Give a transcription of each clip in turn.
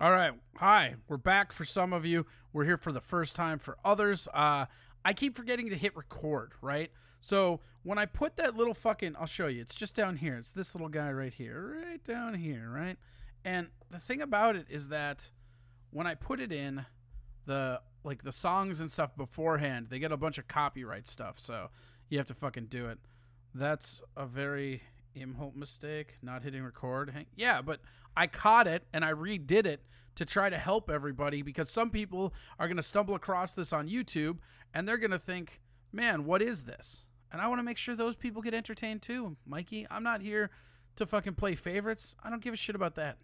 All right. Hi. We're back for some of you. We're here for the first time for others. I keep forgetting to hit record, right? So when I put that little fucking, I'll show you. It's just down here. It's this little guy right here, right down here, right? And the thing about it is that when I put it in, the songs and stuff beforehand, they get a bunch of copyright stuff. So you have to fucking do it. That's a very Imholt mistake, not hitting record. Yeah, but I caught it and I redid it to try to help everybody, because some people are going to stumble across this on YouTube and they're going to think, man, what is this? And I want to make sure those people get entertained too, Mikey. I'm not here to fucking play favorites. I don't give a shit about that.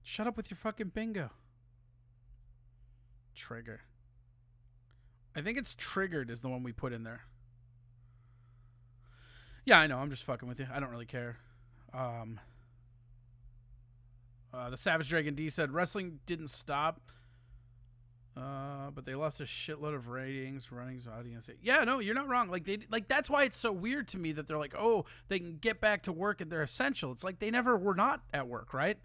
Shut up with your fucking bingo. Trigger. I think it's Triggered is the one we put in there. Yeah, I know. I'm just fucking with you. I don't really care. The Savage Dragon D said wrestling didn't stop, but they lost a shitload of ratings, runnings, audience. Yeah, no, you're not wrong. Like that's why it's so weird to me that they're like, oh, they can get back to work and they're essential. It's like they never were not at work, right?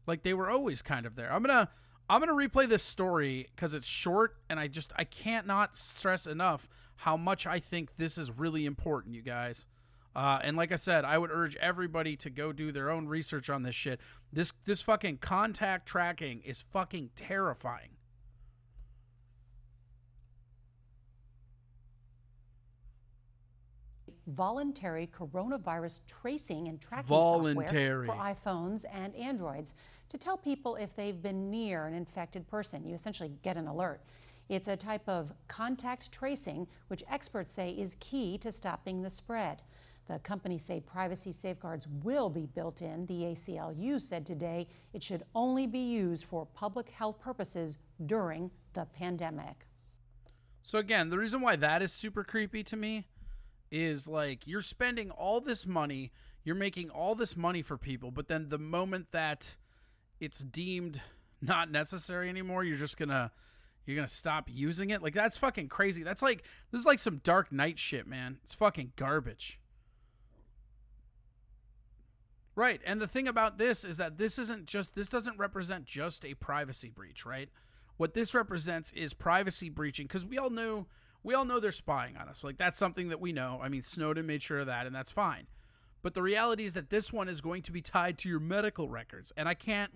Like they were always kind of there. I'm gonna replay this story because it's short, and I can't not stress enough how much I think this is really important, you guys. And like I said, I would urge everybody to go do their own research on this shit. This fucking contact tracking is fucking terrifying. Voluntary coronavirus tracing and tracking Voluntary software for iPhones and Androids to tell people if they've been near an infected person. You essentially get an alert. It's a type of contact tracing which experts say is key to stopping the spread. The companies say privacy safeguards will be built in. The ACLU said today it should only be used for public health purposes during the pandemic. So again, the reason why that is super creepy to me is like you're spending all this money, you're making all this money for people, but then the moment that it's deemed not necessary anymore, you're gonna stop using it. Like that's fucking crazy. This is like some Dark Knight shit, man. It's fucking garbage. Right, and the thing about this is that this doesn't represent just a privacy breach, right? What this represents is privacy breaching, because we all know they're spying on us. Like that's something that we know. I mean, Snowden made sure of that, and that's fine. But the reality is that this one is going to be tied to your medical records, and I can't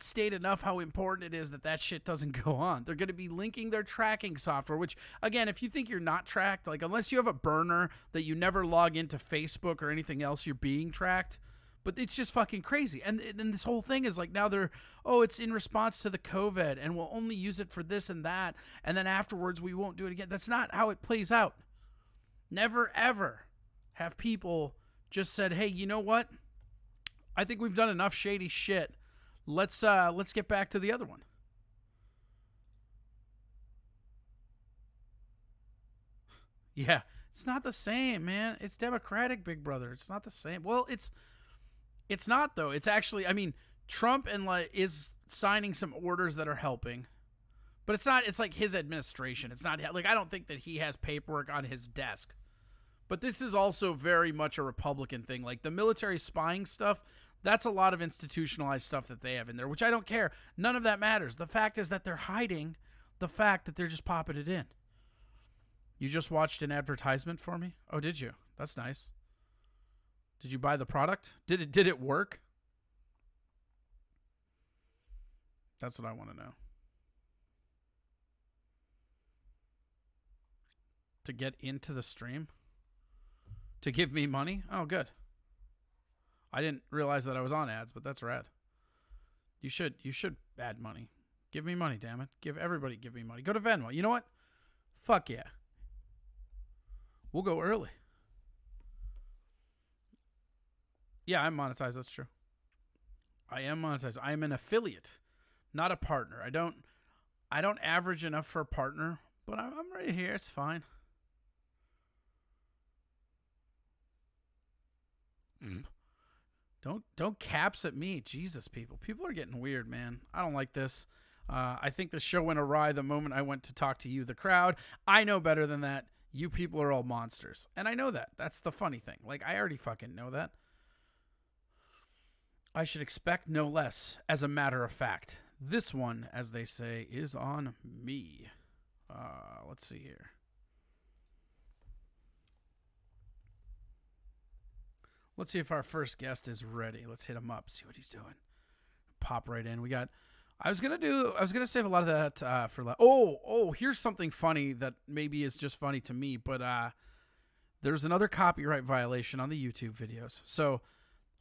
state enough how important it is that shit doesn't go on. They're going to be linking their tracking software, which, again, if you think you're not tracked, like unless you have a burner that you never log into Facebook or anything else, you're being tracked. But it's just fucking crazy. And then this whole thing is like now it's in response to the COVID, and we'll only use it for this and that, and then afterwards we won't do it again. That's not how it plays out. Never, ever have people just said, hey, you know what? I think we've done enough shady shit. Let's get back to the other one. Yeah, it's not the same, man. It's democratic, big brother. It's not the same. Well, it's not though. It's actually, I mean, Trump is signing some orders that are helping, but it's not. It's like his administration. It's not like I don't think that he has paperwork on his desk. But this is also very much a Republican thing. Like the military spying stuff, that's a lot of institutionalized stuff that they have in there, which I don't care. None of that matters. The fact is that they're hiding the fact that they're just popping it in. You just watched an advertisement for me? Oh, did you? That's nice. Did you buy the product? Did it work? That's what I want to know. To get into the stream? To give me money? Oh, good. I didn't realize that I was on ads, but that's rad. You should add money. Give me money, damn it. Give me money. Go to Venmo. You know what? Fuck yeah. We'll go early. Yeah, I'm monetized. That's true. I am monetized. I am an affiliate, not a partner. I don't average enough for a partner, but I'm right here. It's fine. Don't caps at me. Jesus, people are getting weird, man. I don't like this. I think the show went awry the moment I went to talk to you, the crowd. I know better than that. You people are all monsters. And I know that. That's the funny thing. Like, I already fucking know that. I should expect no less, as a matter of fact. This one, as they say, is on me. Let's see here. Let's see if our first guest is ready. Let's hit him up, see what he's doing. Pop right in. We got... I was gonna save a lot of that for... here's something funny that maybe is just funny to me, but there's another copyright violation on the YouTube videos. So...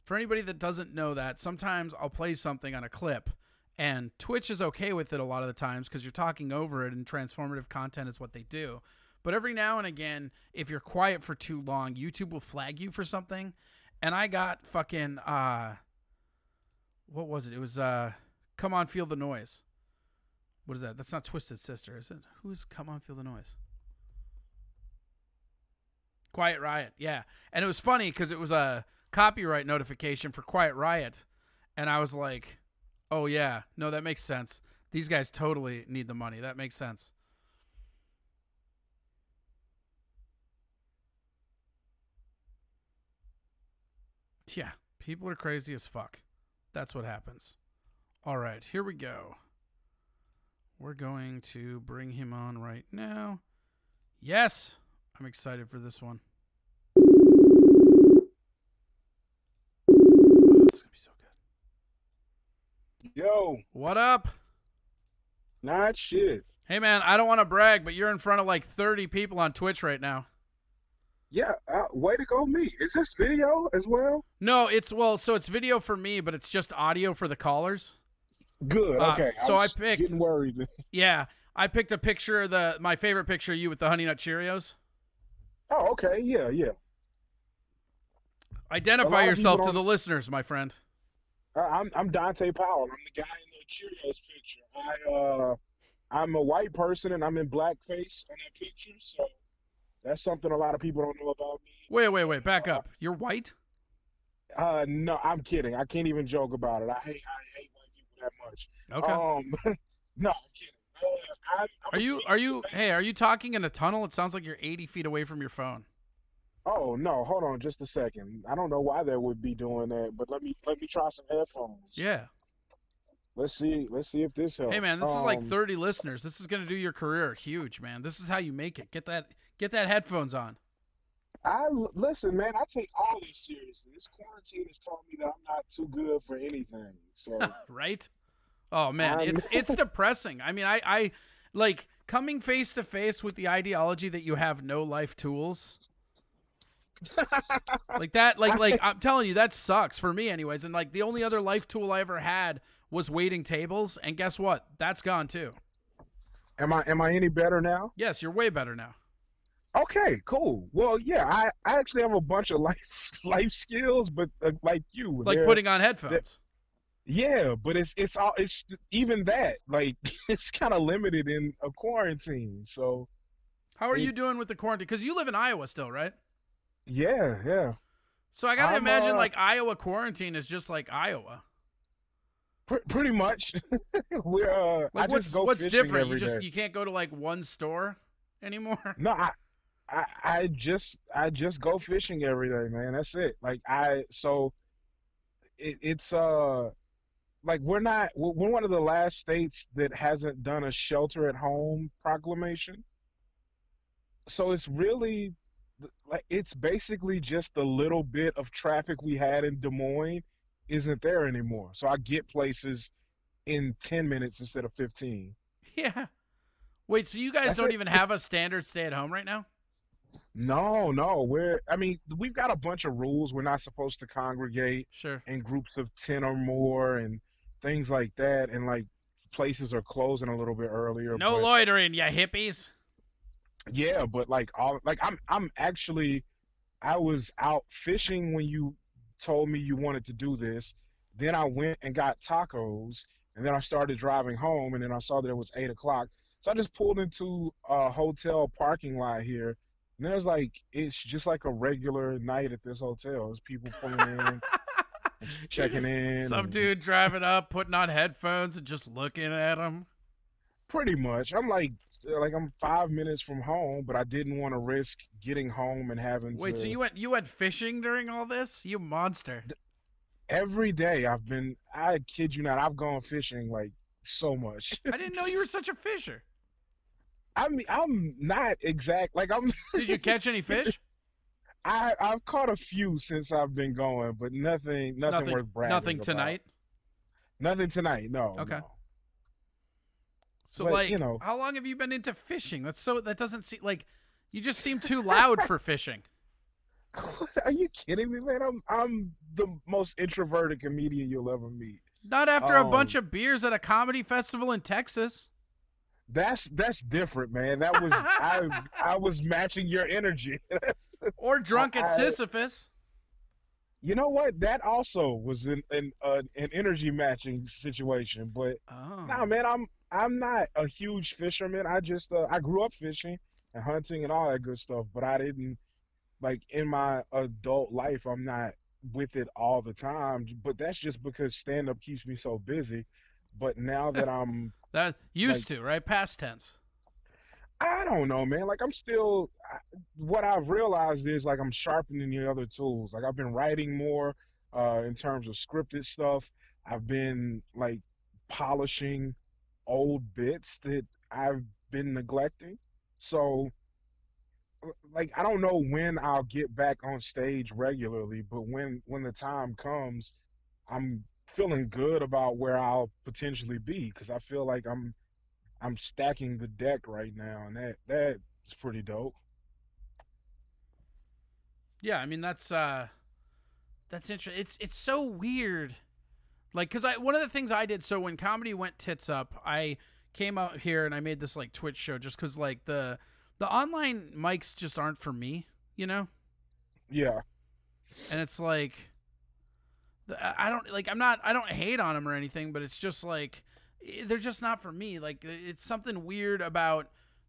for anybody that doesn't know that, sometimes I'll play something on a clip, and Twitch is okay with it a lot of the times because you're talking over it, and transformative content is what they do. But every now and again, if you're quiet for too long, YouTube will flag you for something. And I got fucking, what was it? It was, Come On Feel the Noise. What is that? That's not Twisted Sister, is it? Who's Come On Feel the Noise? Quiet Riot, yeah. And it was funny because it was a copyright notification for Quiet Riot, and I was like, oh yeah, no, that makes sense. These guys totally need the money. That makes sense. Yeah, people are crazy as fuck. That's what happens. All right, here we go. We're going to bring him on right now. Yes, I'm excited for this one. Yo. What up? Not shit. Hey, man, I don't want to brag, but you're in front of like 30 people on Twitch right now. Yeah, way to go me. Is this video as well? No, so it's video for me, but it's just audio for the callers. Good, okay. So I I picked... getting worried. Yeah, I picked a picture of my favorite picture of you with the Honey Nut Cheerios. Oh, okay, yeah. Identify yourself to the listeners, my friend. I'm Dante Powell. I'm the guy in the Cheerios picture. I'm a white person and I'm in blackface on that picture, so that's something a lot of people don't know about me. Wait, back up. You're white? No, I'm kidding. I can't even joke about it. I hate white people that much. Okay. No, I'm kidding. Are you talking in a tunnel? It sounds like you're 80 feet away from your phone. Oh no, hold on just a second. I don't know why they would be doing that, but let me try some headphones. Yeah. Let's see if this helps. Hey man, this is like 30 listeners. This is gonna do your career huge, man. This is how you make it. Get that headphones on. Listen, man, I take all this seriously. This quarantine has taught me that I'm not too good for anything. So right? Oh man, it's depressing. I mean, I like coming face to face with the ideology that you have no life tools. Like that, like I'm telling you, that sucks for me anyways. And like the only other life tool I ever had was waiting tables, and guess what? That's gone too. Am I any better now? Yes, you're way better now. Okay, cool. Well, yeah, I actually have a bunch of life skills, but like you, like putting on headphones. Yeah, but it's even that, like it's kind of limited in a quarantine. So how are you doing with the quarantine? Because you live in Iowa still, right? Yeah. So I gotta imagine like Iowa quarantine is just like Iowa. Pretty much. We're like, I just go what's fishing different? every day. You can't go to like one store anymore. No, I just go fishing every day, man. That's it. Like it's like we're one of the last states that hasn't done a shelter at home proclamation. So it's really like it's basically just the little bit of traffic we had in Des Moines isn't there anymore. So I get places in 10 minutes instead of 15. Yeah. Wait, so you guys don't even have a standard stay at home right now? No. We've got a bunch of rules. We're not supposed to congregate in groups of 10 or more and things like that. And like places are closing a little bit earlier. No loitering, you hippies. Yeah, but I was out fishing when you told me you wanted to do this. Then I went and got tacos, and then I started driving home, and then I saw that it was 8 o'clock. So I just pulled into a hotel parking lot here, and it's just like a regular night at this hotel. There's people pulling in, checking in. Some dude driving up, putting on headphones and just looking at them. Pretty much. I'm 5 minutes from home, but I didn't want to risk getting home and having Wait, so to. you went fishing during all this? You monster. Every day I kid you not, I've gone fishing like so much. I didn't know you were such a fisher. I'm not exact like I'm. Did you catch any fish? I've caught a few since I've been going, but nothing Nothing. worth bragging Nothing about. tonight. Nothing tonight, no, Okay. no. So But like, how long have you been into fishing? That doesn't seem like you just seem too loud for fishing. are you kidding me, man? I'm the most introverted comedian you'll ever meet. Not after a bunch Um, of beers at a comedy festival in Texas. that's different, man. That was I was matching your energy. Or drunk at I Sisyphus. You know what? That also was an energy matching situation. But nah, Oh. man, I'm not a huge fisherman. I grew up fishing and hunting and all that good stuff. But I didn't like in my adult life. I'm not with it all the time. But that's just because stand up keeps me so busy. But now that I'm That like used to, right? Past tense. I don't know, man. Like what I've realized is like I'm sharpening the other tools. Like I've been writing more in terms of scripted stuff. I've been like polishing old bits that I've been neglecting. So like I don't know when I'll get back on stage regularly, but when the time comes, I'm feeling good about where I'll potentially be because I feel like I'm stacking the deck right now, and that's pretty dope. Yeah, I mean that's interesting. It's so weird. Like, cause I one of the things I did, so when comedy went tits up, I came out here and I made this like Twitch show just cause like the online mics just aren't for me, you know? Yeah, And it's like I don't like I don't hate on them or anything, but it's just like they're just not for me. Like it's something weird about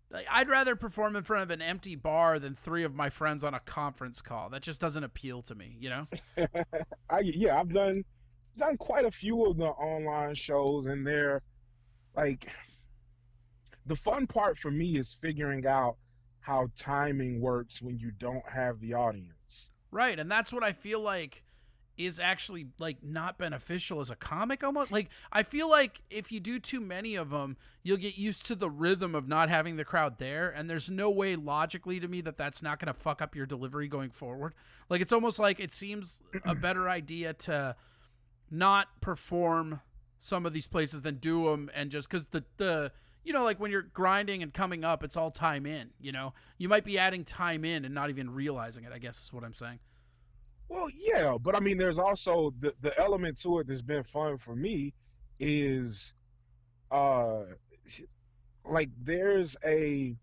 like I'd rather perform in front of an empty bar than three of my friends on a conference call. That just doesn't appeal to me, you know? I've done quite a few of the online shows, and they're like the fun part for me is figuring out how timing works when you don't have the audience. Right, and that's what I feel like is actually like not beneficial as a comic almost. Like I feel like if you do too many of them, you'll get used to the rhythm of not having the crowd there, and there's no way logically to me that that's not going to fuck up your delivery going forward. Like it's almost like it seems a better idea to not perform some of these places than do them and just cuz the you know, like when you're grinding and coming up, it's all time in, you know. You might be adding time in and not even realizing it, I guess is what I'm saying. Well, yeah, but I mean, there's also the element to it that's been fun for me is uh like there's a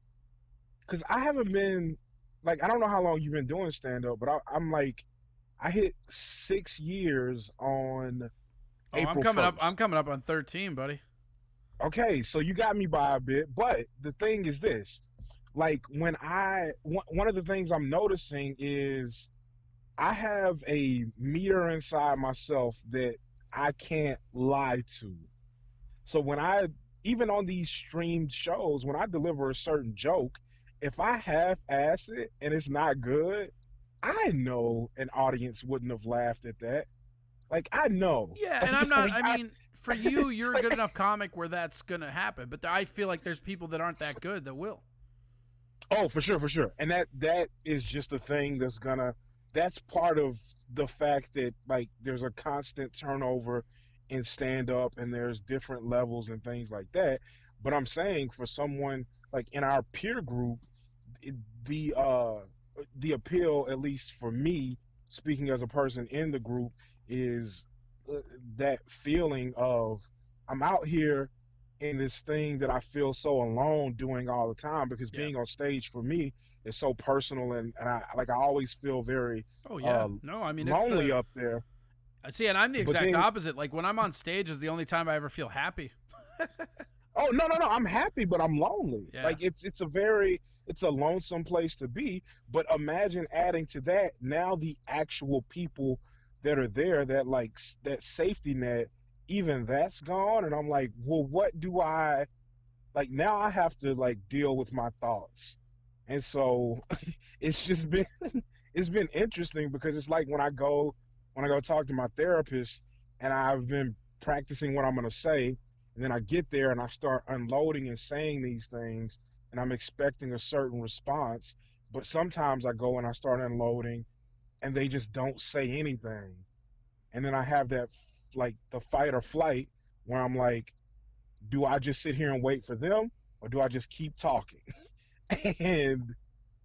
because I haven't been like I don't know how long you've been doing stand up, but I'm like I hit 6 years on Oh, April I'm 1st. coming up on 13, buddy. Okay, so you got me by a bit, but the thing is this, like one of the things I'm noticing is I have a meter inside myself that I can't lie to. So even on these streamed shows, when I deliver a certain joke, if I half-ass it and it's not good, I know an audience wouldn't have laughed at that. Like I know. Yeah, and I'm Like, not like I I mean, for you you're a like good enough comic where that's going to happen, but I feel like there's people that aren't that good that will. oh, for sure, for sure. And that is just a thing that's part of the fact that like there's a constant turnover in stand up and there's different levels and things like that. But I'm saying for someone like in our peer group, it, the uh the appeal, at least for me, speaking as a person in the group, is uh, that feeling of I'm out here in this thing that I feel so alone doing all the time because Yeah. being on stage for me is so personal and I always feel very Oh yeah. uh No, I mean it's lonely the up there. see, and I'm the But exact then opposite. Like when I'm on stage is the only time I ever feel happy. oh no, I'm happy but I'm lonely. Yeah. Like it's a lonesome place to be, but imagine adding to that now the actual people that are there that like that safety net, even that's gone and I'm like, well what do I like now I have to like deal with my thoughts. And so it's just been it's been interesting because it's like when I go talk to my therapist and I've been practicing what I'm going to say, and then I get there and I start unloading and saying these things, and I'm expecting a certain response, but sometimes I go and I start unloading and they just don't say anything. And then I have that like the fight or flight where I'm like, do I just sit here and wait for them or do I just keep talking? And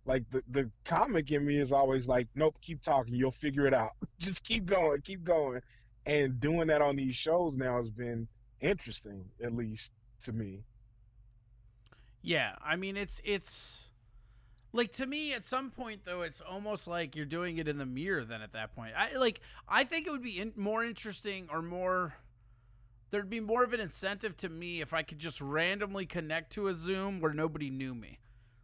like the comic in me is always like, nope, keep talking, you'll figure it out. Just keep going, keep going. And doing that on these shows now has been interesting, at least to me. Yeah, I mean it's like, to me at some point though, it's almost like you're doing it in the mirror. Then at that point, I think it would be more interesting, or more, there'd be more of an incentive to me if I could just randomly connect to a Zoom where nobody knew me.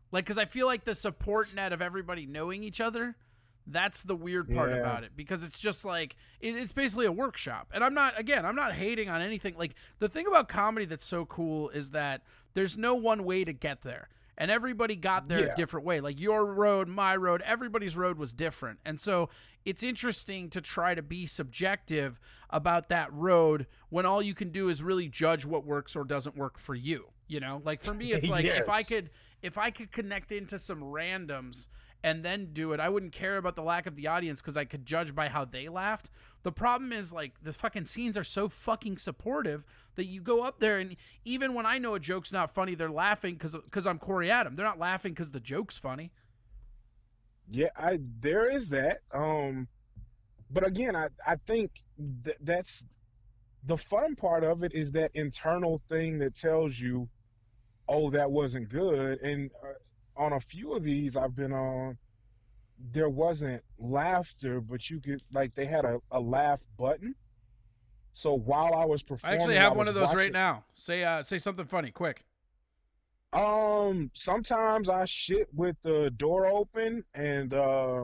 Like, because I feel like the support net of everybody knowing each other, that's the weird part Yeah. about it. Because it's just like, it's basically a workshop. And I'm not hating on anything. Like, the thing about comedy that's so cool is that there's no one way to get there. And everybody got there a Yeah. different way. Like, your road, my road, everybody's road was different. And so it's interesting to try to be subjective about that road when all you can do is really judge what works or doesn't work for you. You know, like for me, it's like, Yes. if I could connect into some randoms and then do it, I wouldn't care about the lack of the audience because I could judge by how they laughed. The problem is, like, the fucking scenes are so fucking supportive that you go up there and even when I know a joke's not funny, they're laughing because I'm Corey Adam. They're not laughing because the joke's funny. Yeah, I there is that. But again, I think that's the fun part of it is that internal thing that tells you, oh, that wasn't good. And on a few of these I've been on, there wasn't laughter, but you could like they had a laugh button. So while I was I actually performing, I have one was of those right watching. now. Say something funny, quick. Sometimes I shit with the door open, and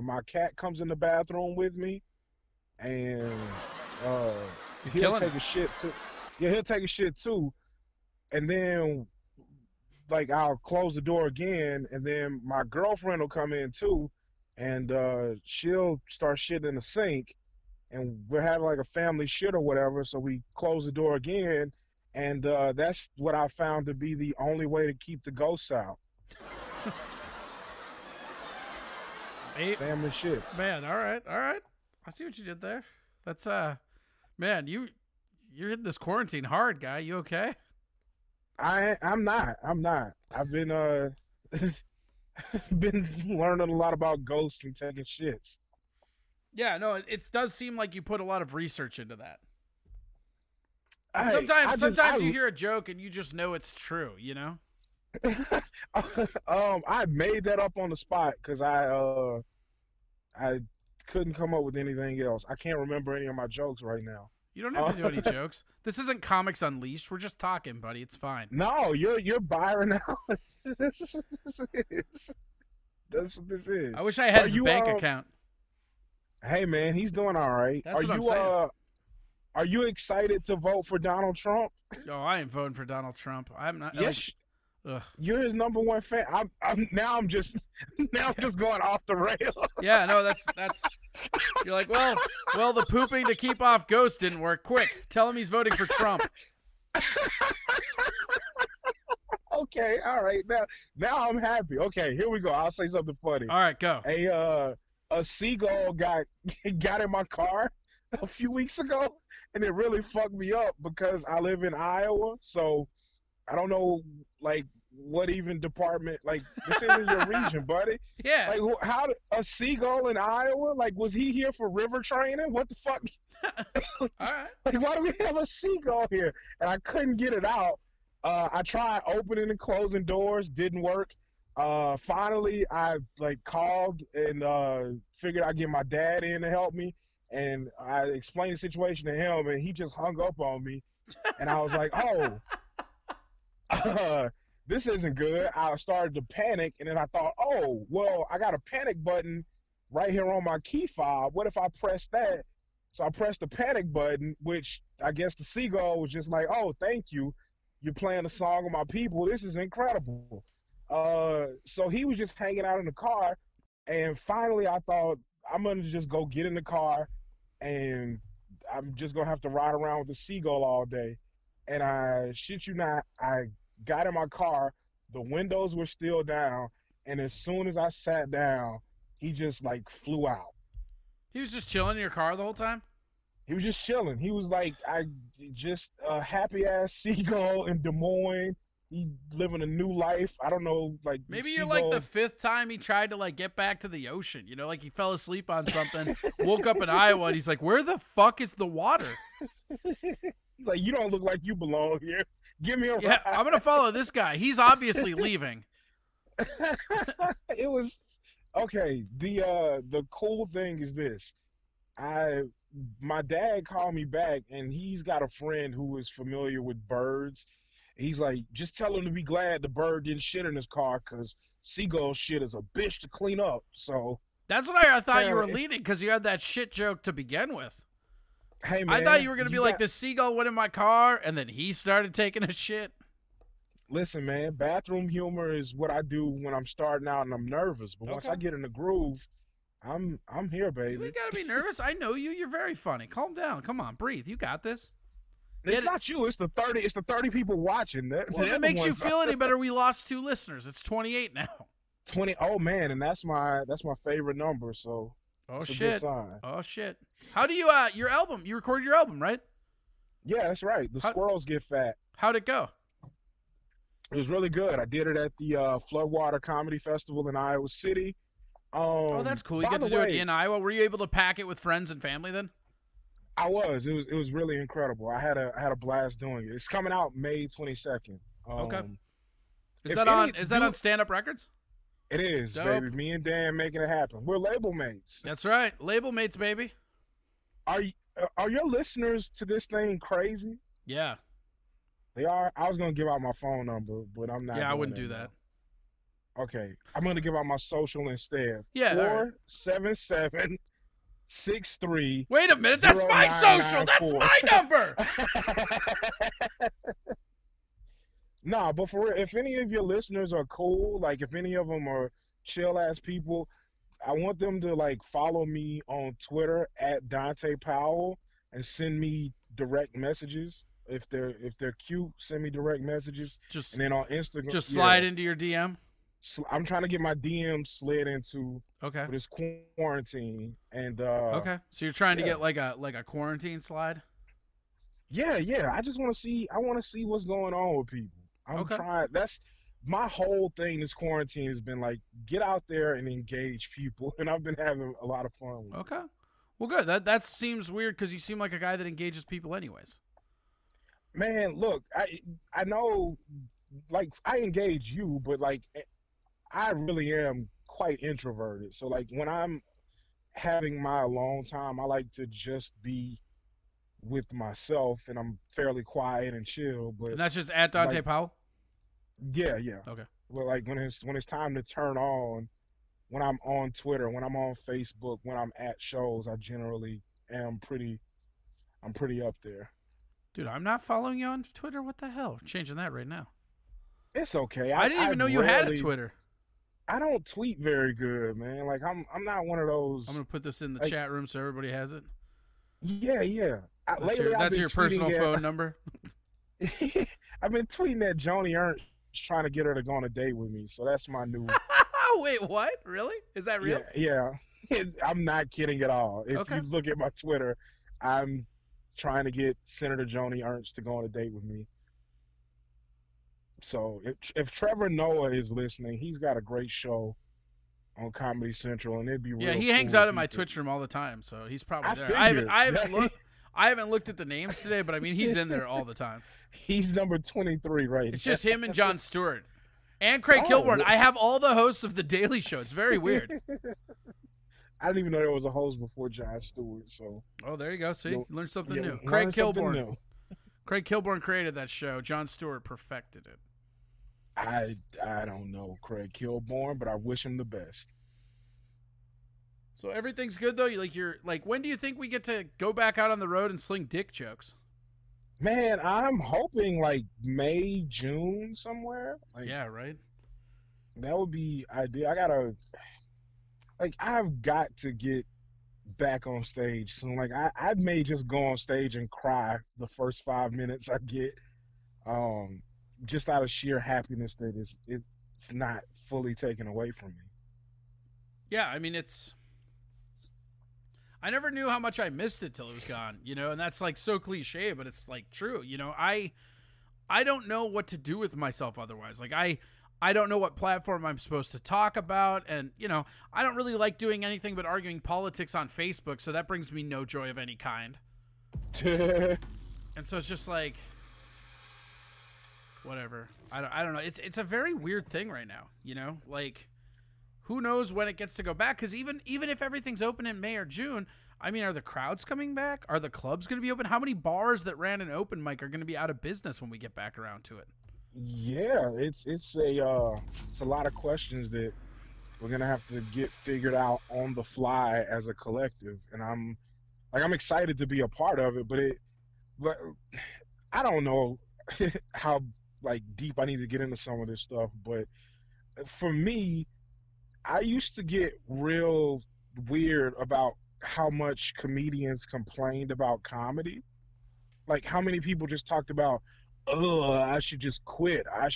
my cat comes in the bathroom with me, and uh, You're he'll killing it. take a shit too. Yeah, he'll take a shit too, and then like I'll close the door again, and then my girlfriend will come in too, and she'll start shitting in the sink, and we're having like a family shit or whatever, so we close the door again, and that's what I found to be the only way to keep the ghosts out. Hey, Family shits. man, all right, all right. I see what you did there. That's man, you're hitting this quarantine hard, guy. You okay? I'm not. I'm not. I've been been learning a lot about ghosts and taking shits. Yeah, no, it does seem like you put a lot of research into that. I just Sometimes you hear a joke and you just know it's true, you know? I made that up on the spot because I couldn't come up with anything else. I can't remember any of my jokes right now. You don't have to do any jokes. This isn't Comics Unleashed. We're just talking, buddy. It's fine. No, you're Byron Allen. This is- That's what this is. I wish I had Are his you, bank account. Hey man, he's doing all right. That's what I'm saying. Are you excited to vote for Donald Trump? No, I ain't voting for Donald Trump. I'm not. Yes, Like, ugh. you're his number one fan. I'm just now I'm just going off the rail. Yeah, no, that's. You're like, well, the pooping to keep off Ghost didn't work. Quick, tell him he's voting for Trump. Okay, all right. Now I'm happy. Okay, here we go. I'll say something funny. All right, go. A seagull got got in my car a few weeks ago, and it really fucked me up because I live in Iowa, so I don't know like what even department like this isn't your region, buddy. Yeah. Like how a seagull in Iowa? Like was he here for river training? What the fuck? All right. Like why do we have a seagull here? And I couldn't get it out. I tried opening and closing doors, didn't work. Finally, I like called and figured I'd get my dad in to help me, and I explained the situation to him, and he just hung up on me, and I was like, oh, this isn't good. I started to panic, and then I thought, oh, well, I got a panic button right here on my key fob. What if I press that? So I pressed the panic button, which I guess the seagull was just like, oh, thank you. You're playing a song of my people. This is incredible. So he was just hanging out in the car, and finally I thought I'm gonna just go get in the car, and I'm just gonna have to ride around with the seagull all day. And I shit you not, I got in my car, the windows were still down, and as soon as I sat down, he just like flew out. He was just chilling in your car the whole time? He was just chilling. He was like, I just a happy ass seagull in Des Moines. He living a new life. I don't know, like Maybe you're seagull. like the fifth time he tried to like get back to the ocean. You know, like he fell asleep on something, woke up in Iowa, and he's like, "Where the fuck is the water?" He's like, you don't look like you belong here. Give me a Yeah, ride. I'm gonna follow this guy. He's obviously leaving. It was okay. The cool thing is this. My dad called me back, and he's got a friend who is familiar with birds. He's like, just tell him to be glad the bird didn't shit in his car, because seagull shit is a bitch to clean up. So That's what I thought you were Apparently- leading, because you had that shit joke to begin with. hey man, I thought you were gonna be like, got- the seagull went in my car, and then he started taking a shit. Listen, man, bathroom humor is what I do when I'm starting out and I'm nervous. But once I Okay. get in the groove, I'm here, You baby. ain't gotta be nervous. I know you. You're very funny. Calm down. Come on, breathe. You got this. It's Get it. not you. It's the 30. It's the 30 people watching. Well, if They're it the makes you ones- feel any better, we lost 2 listeners. It's 28 now. 20. Oh man, and that's my favorite number. So Oh it's a good shit. sign. Oh shit. How do you your album? You recorded your album, right? Yeah, that's right. The How- squirrels get fat. How'd it go? It was really good. I did it at the Floodwater Comedy Festival in Iowa City. Oh, that's cool. You by get to the do it way, in Iowa. Were you able to pack it with friends and family then? I was. It was really incredible. I had a blast doing it. It's coming out May 22nd. Okay. Is if that any- on? Is that do- on Stand Up Records? It is, Dope. baby. Me and Dan making it happen. We're label mates. That's right. Label mates, baby. Are your listeners to this thing crazy? Yeah. They are. I was gonna give out my phone number, but I'm not. Yeah, I doing wouldn't do now. that. Okay, I'm gonna give out my social instead. Yeah, all right. 477-63. Wait a minute. That's my social. That's 0994. my number. Nah, but for real, if any of your listeners are cool, like if any of them are chill ass people, I want them to like follow me on Twitter at Dante Powell and send me direct messages. If they're cute, send me direct messages. Just And then on Instagram, just slide into your DM. I'm trying to get my DM slid into Okay. for this quarantine, and Okay. So you're trying to yeah. get like a quarantine slide? yeah. I just want to see. I want to see what's going on with people. I'm Okay. trying. That's my whole thing. This quarantine has been like get out there and engage people, and I've been having a lot of fun with it. Okay. Well, good. That seems weird because you seem like a guy that engages people anyways. Man, look, I know, like I engage you, but like I really am quite introverted. So like when I'm having my alone time, I like to just be with myself, and I'm fairly quiet and chill. But And that's just at Dante like- Powell? yeah. Okay. Well, like when it's time to turn on, when I'm on Twitter, when I'm on Facebook, when I'm at shows, I generally am I'm pretty up there. Dude, I'm not following you on Twitter. What the hell? I'm changing that right now. It's okay. I didn't even know you had a Twitter. I don't tweet very good, man. Like I'm not one of those. I'm gonna put this in the like- chat room so everybody has it. Yeah. Lately, I've That's been your personal tweeting phone number. I've been tweeting at Joni Ernst trying to get her to go on a date with me. So that's my new. Wait, what? Really? Is that real? Yeah. I'm not kidding at all. If Okay. you look at my Twitter, I'm trying to get Senator Joni Ernst to go on a date with me. So if Trevor Noah is listening, he's got a great show on Comedy Central, and it'd be Yeah, real he hangs cool out if in my he could- Twitch room all the time, so he's probably I there. figured. I haven't looked at the names today, but I mean he's in there all the time. He's number 23 right It's now. just him and Jon Stewart. And Craig Oh, Kilborn. yeah. I have all the hosts of The Daily Show. It's very weird. I didn't even know there was a host before Jon Stewart. So Oh, there you go. See? You'll- You learned something you'll new. learn Craig something Kilborn. new. Craig Kilborn created that show. Jon Stewart perfected it. I don't know Craig Kilborn, but I wish him the best. So everything's good though. You're like when do you think we get to go back out on the road and sling dick jokes? Man, I'm hoping like May, June somewhere. Like Yeah, right. that would be ideal. I've got to get back on stage soon. Like I may just go on stage and cry the first 5 minutes I get, um, just out of sheer happiness that it's not fully taken away from me. Yeah, I mean, it's. I never knew how much I missed it till it was gone, you know, and that's like so cliche, but it's like true, you know. I don't know what to do with myself otherwise. Like I don't know what platform I'm supposed to talk about, and you know, I don't really like doing anything but arguing politics on Facebook, so that brings me no joy of any kind. And so it's just like whatever. I don't know. It's a very weird thing right now, you know? Like who knows when it gets to go back, cuz even if everything's open in May or June, I mean, are the crowds coming back? Are the clubs going to be open? How many bars that ran an open mic are going to be out of business when we get back around to it? Yeah, it's a lot of questions that we're gonna have to get figured out on the fly as a collective, and I'm excited to be a part of it, but I don't know how like deep I need to get into some of this stuff, but for me, I used to get real weird about how much comedians complained about comedy. Like how many people just talked about, oh, I should just quit. I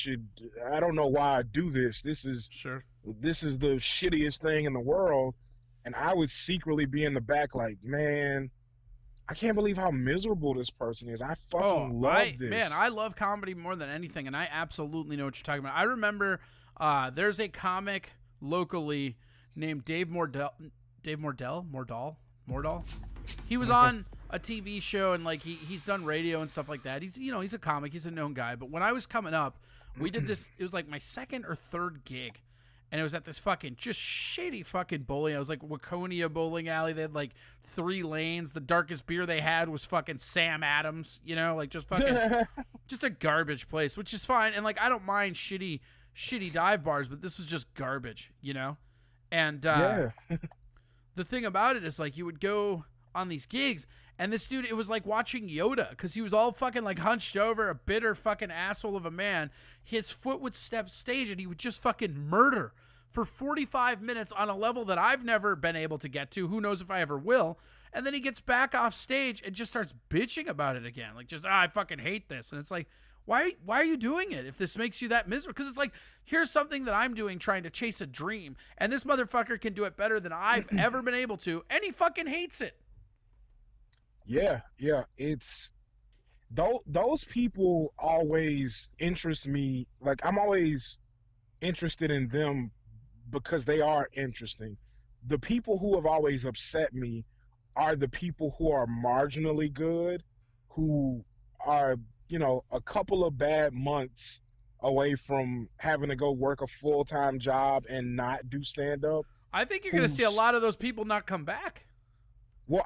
don't know why I do this. Sure. This is the shittiest thing in the world. And I would secretly be in the back like, man, I can't believe how miserable this person is. I fucking love this. Man, I love comedy more than anything, and I absolutely know what you're talking about. I remember there's a comic locally named Dave Mordell. He was on a TV show, and like he's done radio and stuff like that. He's a comic. He's a known guy. But when I was coming up, we did this. It was like my second or third gig, and it was at this fucking just shitty fucking bowling. I was like Waconia bowling alley. They had like 3 lanes. The darkest beer they had was fucking Sam Adams. You know, like just fucking just a garbage place, which is fine. And like I don't mind shitty dive bars, but this was just garbage. You know, and Yeah. the thing about it is like you would go on these gigs, and this dude, it was like watching Yoda, because he was all fucking like hunched over, a bitter fucking asshole of a man. His foot would step stage, and he would just fucking murder for 45 minutes on a level that I've never been able to get to. Who knows if I ever will. And then he gets back off stage and just starts bitching about it again. Like just, I fucking hate this. And it's like, why are you doing it if this makes you that miserable? Because it's like, here's something that I'm doing trying to chase a dream, and this motherfucker can do it better than I've ever been able to, and he fucking hates it. Yeah, it's those people always interest me. Like I'm always interested in them because they are interesting. The people who have always upset me are the people who are marginally good, who are, a couple of bad months away from having to go work a full-time job and not do stand-up. I think you're going to see a lot of those people not come back. Well,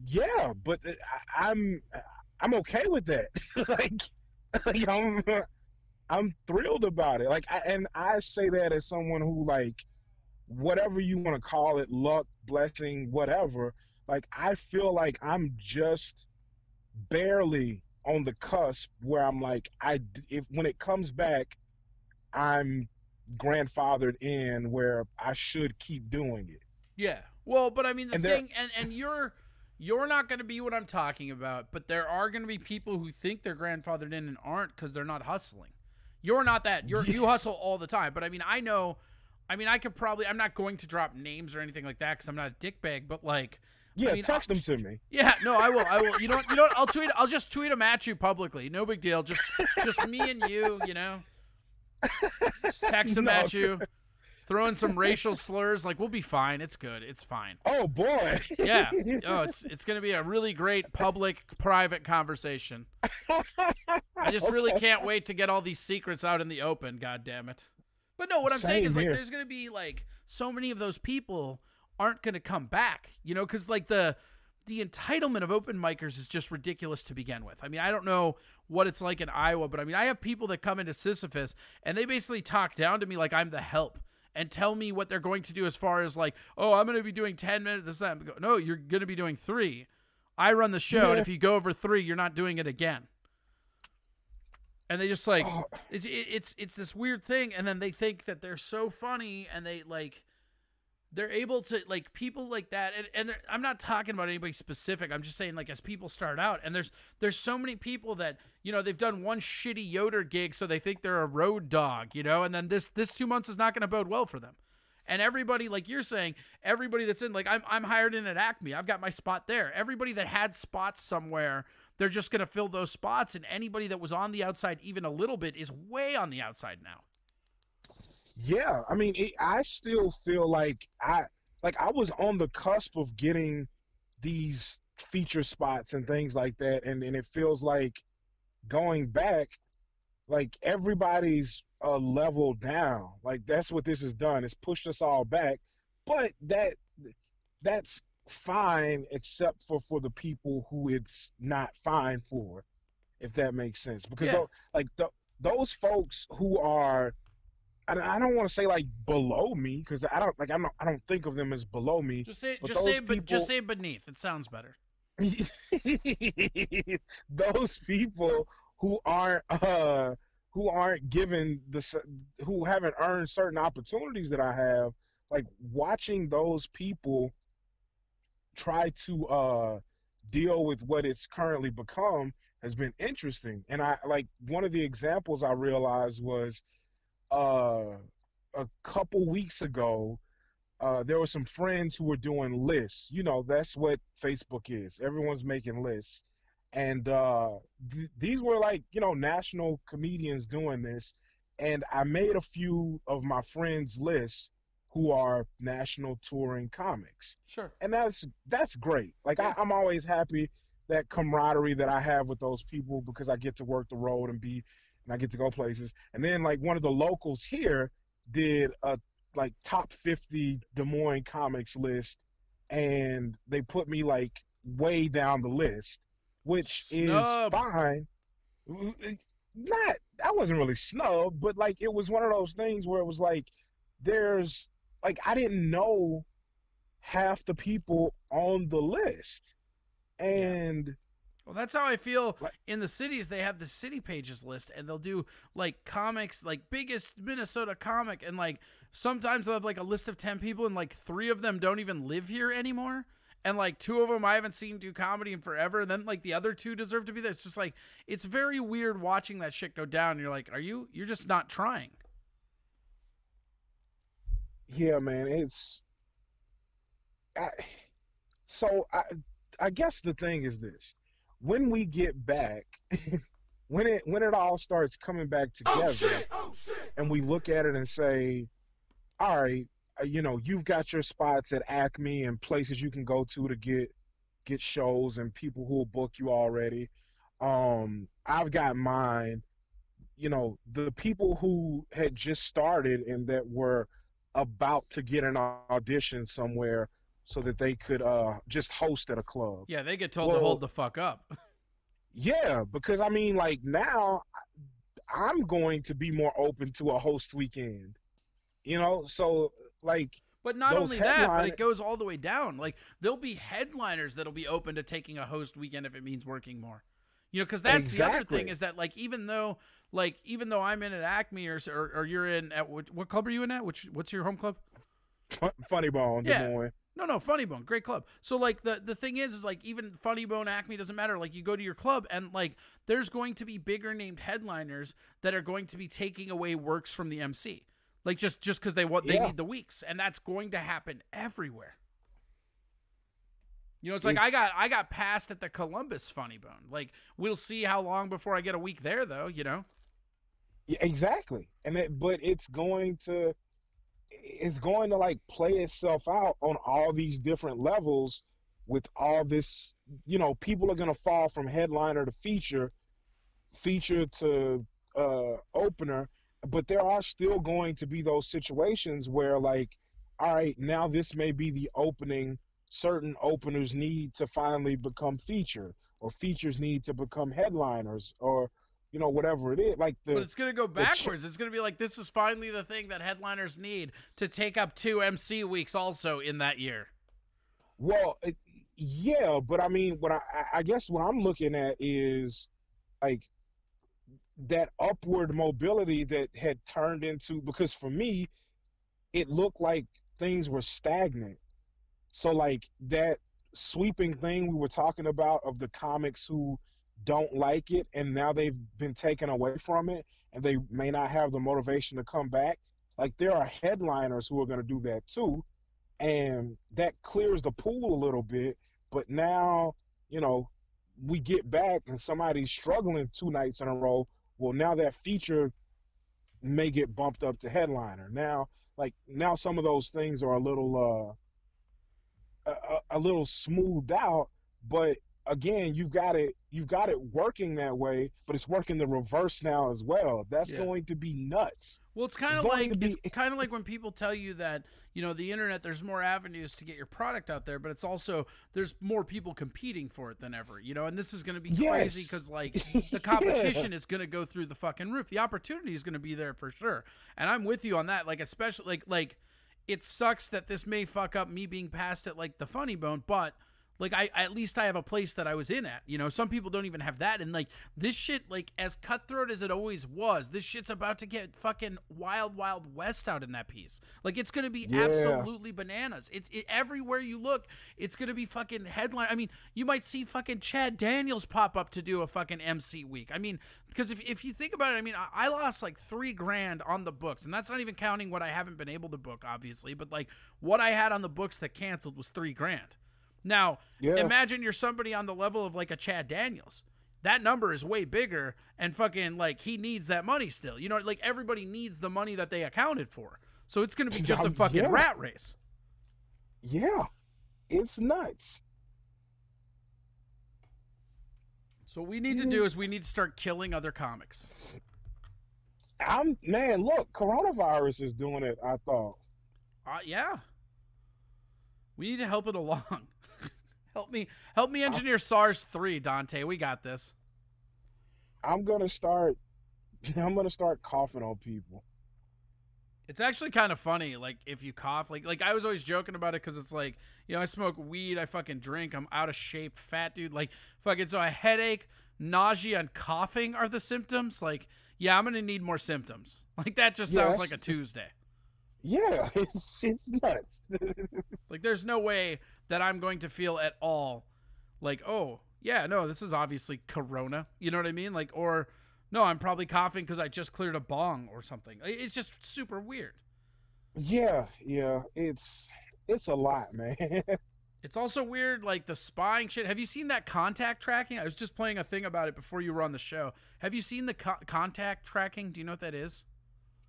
yeah, but I'm okay with that. like I'm thrilled about it. And I say that as someone who, like, whatever you want to call it, luck, blessing, whatever. Like, I feel like I'm just barely on the cusp where I'm like, when it comes back, I'm grandfathered in where I should keep doing it. Yeah. Well, but I mean, and you're not going to be what I'm talking about, but there are going to be people who think they're grandfathered in and aren't because they're not hustling. You're not that. You hustle all the time. But I mean, I'm not going to drop names or anything like that because I'm not a dickbag, but like, yeah, I mean, text them to me. Yeah, no, I will. You know what? I'll just tweet them at you publicly. No big deal. Just me and you, just text them at you. Throw in some racial slurs, like we'll be fine. It's good. It's fine. Oh boy. Yeah. Oh, it's going to be a really great public private conversation. I just really can't wait to get all these secrets out in the open, god damn it. But no, what I'm saying is like there's going to be like so many of those people aren't going to come back, cuz like the entitlement of open micers is just ridiculous to begin with. I mean, I don't know what it's like in Iowa, but I mean, I have people that come into Sisyphus and they basically talk down to me like I'm the help. And tell me what they're going to do as far as like, oh, I'm going to be doing 10 minutes, this, that. No, you're going to be doing 3. I run the show, and if you go over 3, you're not doing it again. And they just like Oh, it's this weird thing, and then they think that they're so funny, and they like they're able to like people like that, and I'm not talking about anybody specific. I'm just saying like as people start out, and there's so many people that they've done one shitty Yoder gig, so they think they're a road dog, and then this 2 months is not going to bode well for them. And everybody, like you're saying, everybody that's in, like I'm hired in at Acme, I've got my spot there. Everybody that had spots somewhere, they're just going to fill those spots, and anybody that was on the outside even a little bit is way on the outside now. yeah. I mean, I still feel like I was on the cusp of getting these feature spots and things like that, and it feels like going back, like everybody's a level down. Like that's what this has done. It's pushed us all back, but that's fine, except for the people who it's not fine for, if that makes sense. Because Yeah. those folks who are, I don't want to say like below me, because I don't think of them as below me. Just say, But just those say, but people, just say beneath. It sounds better. those people who aren't given who haven't earned certain opportunities that I have, like watching those people try to deal with what it's currently become has been interesting. And I like one of the examples I realized was uh a couple weeks ago, there were some friends who were doing lists. That's what Facebook is. Everyone's making lists. And these were like, national comedians doing this. And I made a few of my friends' lists who are national touring comics. Sure. And that's great. Like Yeah. I'm always happy that camaraderie that I have with those people, because I get to work the road and I get to go places. And then like one of the locals here did a like top 50 Des Moines comics list, and they put me like way down the list, which is Snubbed. fine. Not, I wasn't really snubbed, but like it was one of those things where it was like there's like I didn't know half the people on the list. Yeah. And Well, that's how I feel like, in the cities. They have the city pages list, and they'll do like comics, like biggest Minnesota comic, and like sometimes they'll have like a list of 10 people, and like 3 of them don't even live here anymore, and like 2 of them I haven't seen do comedy in forever. And then like the other 2 deserve to be there. It's just like it's very weird watching that shit go down. And you're like, you're just not trying. yeah, man, I, so I guess the thing is this: when we get back, when it all starts coming back together, and we look at it and say, all right, you've got your spots at Acme and places you can go to get shows and people who will book you already. I've got mine. The people who had just started and that were about to get an audition somewhere so that they could just host at a club. Yeah, they get told to Well, hold the fuck up. yeah, because I mean, like now, I'm going to be more open to a host weekend. So like But not those only that, but headline, it goes all the way down. Like there'll be headliners that'll be open to taking a host weekend if it means working more. Because that's the other thing exactly. is that like even though I'm in at Acme or you're in at what club are you in at? What's your home club? Funny Bone, Des Yeah. Moines. No, Funny Bone, great club. So like the thing is like even Funny Bone, Acme doesn't matter. Like you go to your club and like there's going to be bigger named headliners that are going to be taking away works from the MC. Like just because they Yeah, need the weeks, and that's going to happen everywhere. It's like it's I got passed at the Columbus Funny Bone. Like we'll see how long before I get a week there though. yeah, exactly. But it's going to like play itself out on all these different levels with all this. People are going to fall from headliner to feature to opener, but there are still going to be those situations where like, all right, now this may be the opening. Certain openers need to finally become feature, or features need to become headliners, or whatever it is. Like But it's going to go the ch- backwards. It's going to be like this is finally the thing that headliners need to take up 2 MC weeks also in that year. well, yeah, but I mean, I guess what I'm looking at is like that upward mobility that had turned into, because for me it looked like things were stagnant. So like that sweeping thing we were talking about of the comics who don't like it and now they've been taken away from it and they may not have the motivation to come back. Like there are headliners who are going to do that too, and that clears the pool a little bit. But now, you know, we get back and somebody's struggling 2 nights in a row. Well, now that feature may get bumped up to headliner. Now, like now, some of those things are a little smoothed out, but again, you've got it working that way, but it's working the reverse now as well. That's Yeah. going to be nuts. Well, it's kind It's of going like to be when people tell you that, you know, the internet, there's more avenues to get your product out there, but it's also there's more people competing for it than ever, you know. And this is going to be crazy yes. because like the Yeah. competition is going to go through the fucking roof. The opportunity is going to be there for sure, and I'm with you on that. Like especially like it sucks that this may fuck up me being passed at like the funny bone, but like I at least I have a place that I was in at. You know, some people don't even have that. And like this shit, like as cutthroat as it always was, this shit's about to get fucking wild, wild west out in that piece. Like it's gonna be Yeah. absolutely bananas. Everywhere you look, it's gonna be fucking headline. I mean, you might see fucking Chad Daniels pop up to do a fucking MC week. I mean, because if you think about it, I mean, I lost like $3,000 on the books, and that's not even counting what I haven't been able to book, obviously. But like what I had on the books that canceled was $3,000. Now, Yeah. imagine you're somebody on the level of like a Chad Daniels. That number is way bigger, and fucking like he needs that money still. You know, like everybody needs the money that they accounted for. So it's going to be just a fucking Yeah. rat race. Yeah. It's nuts. So what we need to do is we need to start killing other comics. Man, look, coronavirus is doing it, I thought. Yeah. We need to help it along. help me engineer SARS 3, Dante. We got this. I'm gonna start coughing on people. It's actually kind of funny, like if you cough, like I was always joking about it because it's like, you know, I smoke weed, I fucking drink, I'm out of shape, fat dude, like fucking. So a headache, nausea, and coughing are the symptoms. Like, yeah, I'm gonna need more symptoms. Like that just sounds Yes. like a Tuesday. Yeah, it's nuts. Like there's no way that I'm going to feel at all like, oh yeah, no, this is obviously Corona. You know what I mean? Like, or no, I'm probably coughing because I just cleared a bong or something. It's just super weird. Yeah, it's a lot, man. It's also weird, like the spying shit. Have you seen that contact tracking? I was just playing a thing about it before you were on the show. Have you seen the contact tracking? Do you know what that is?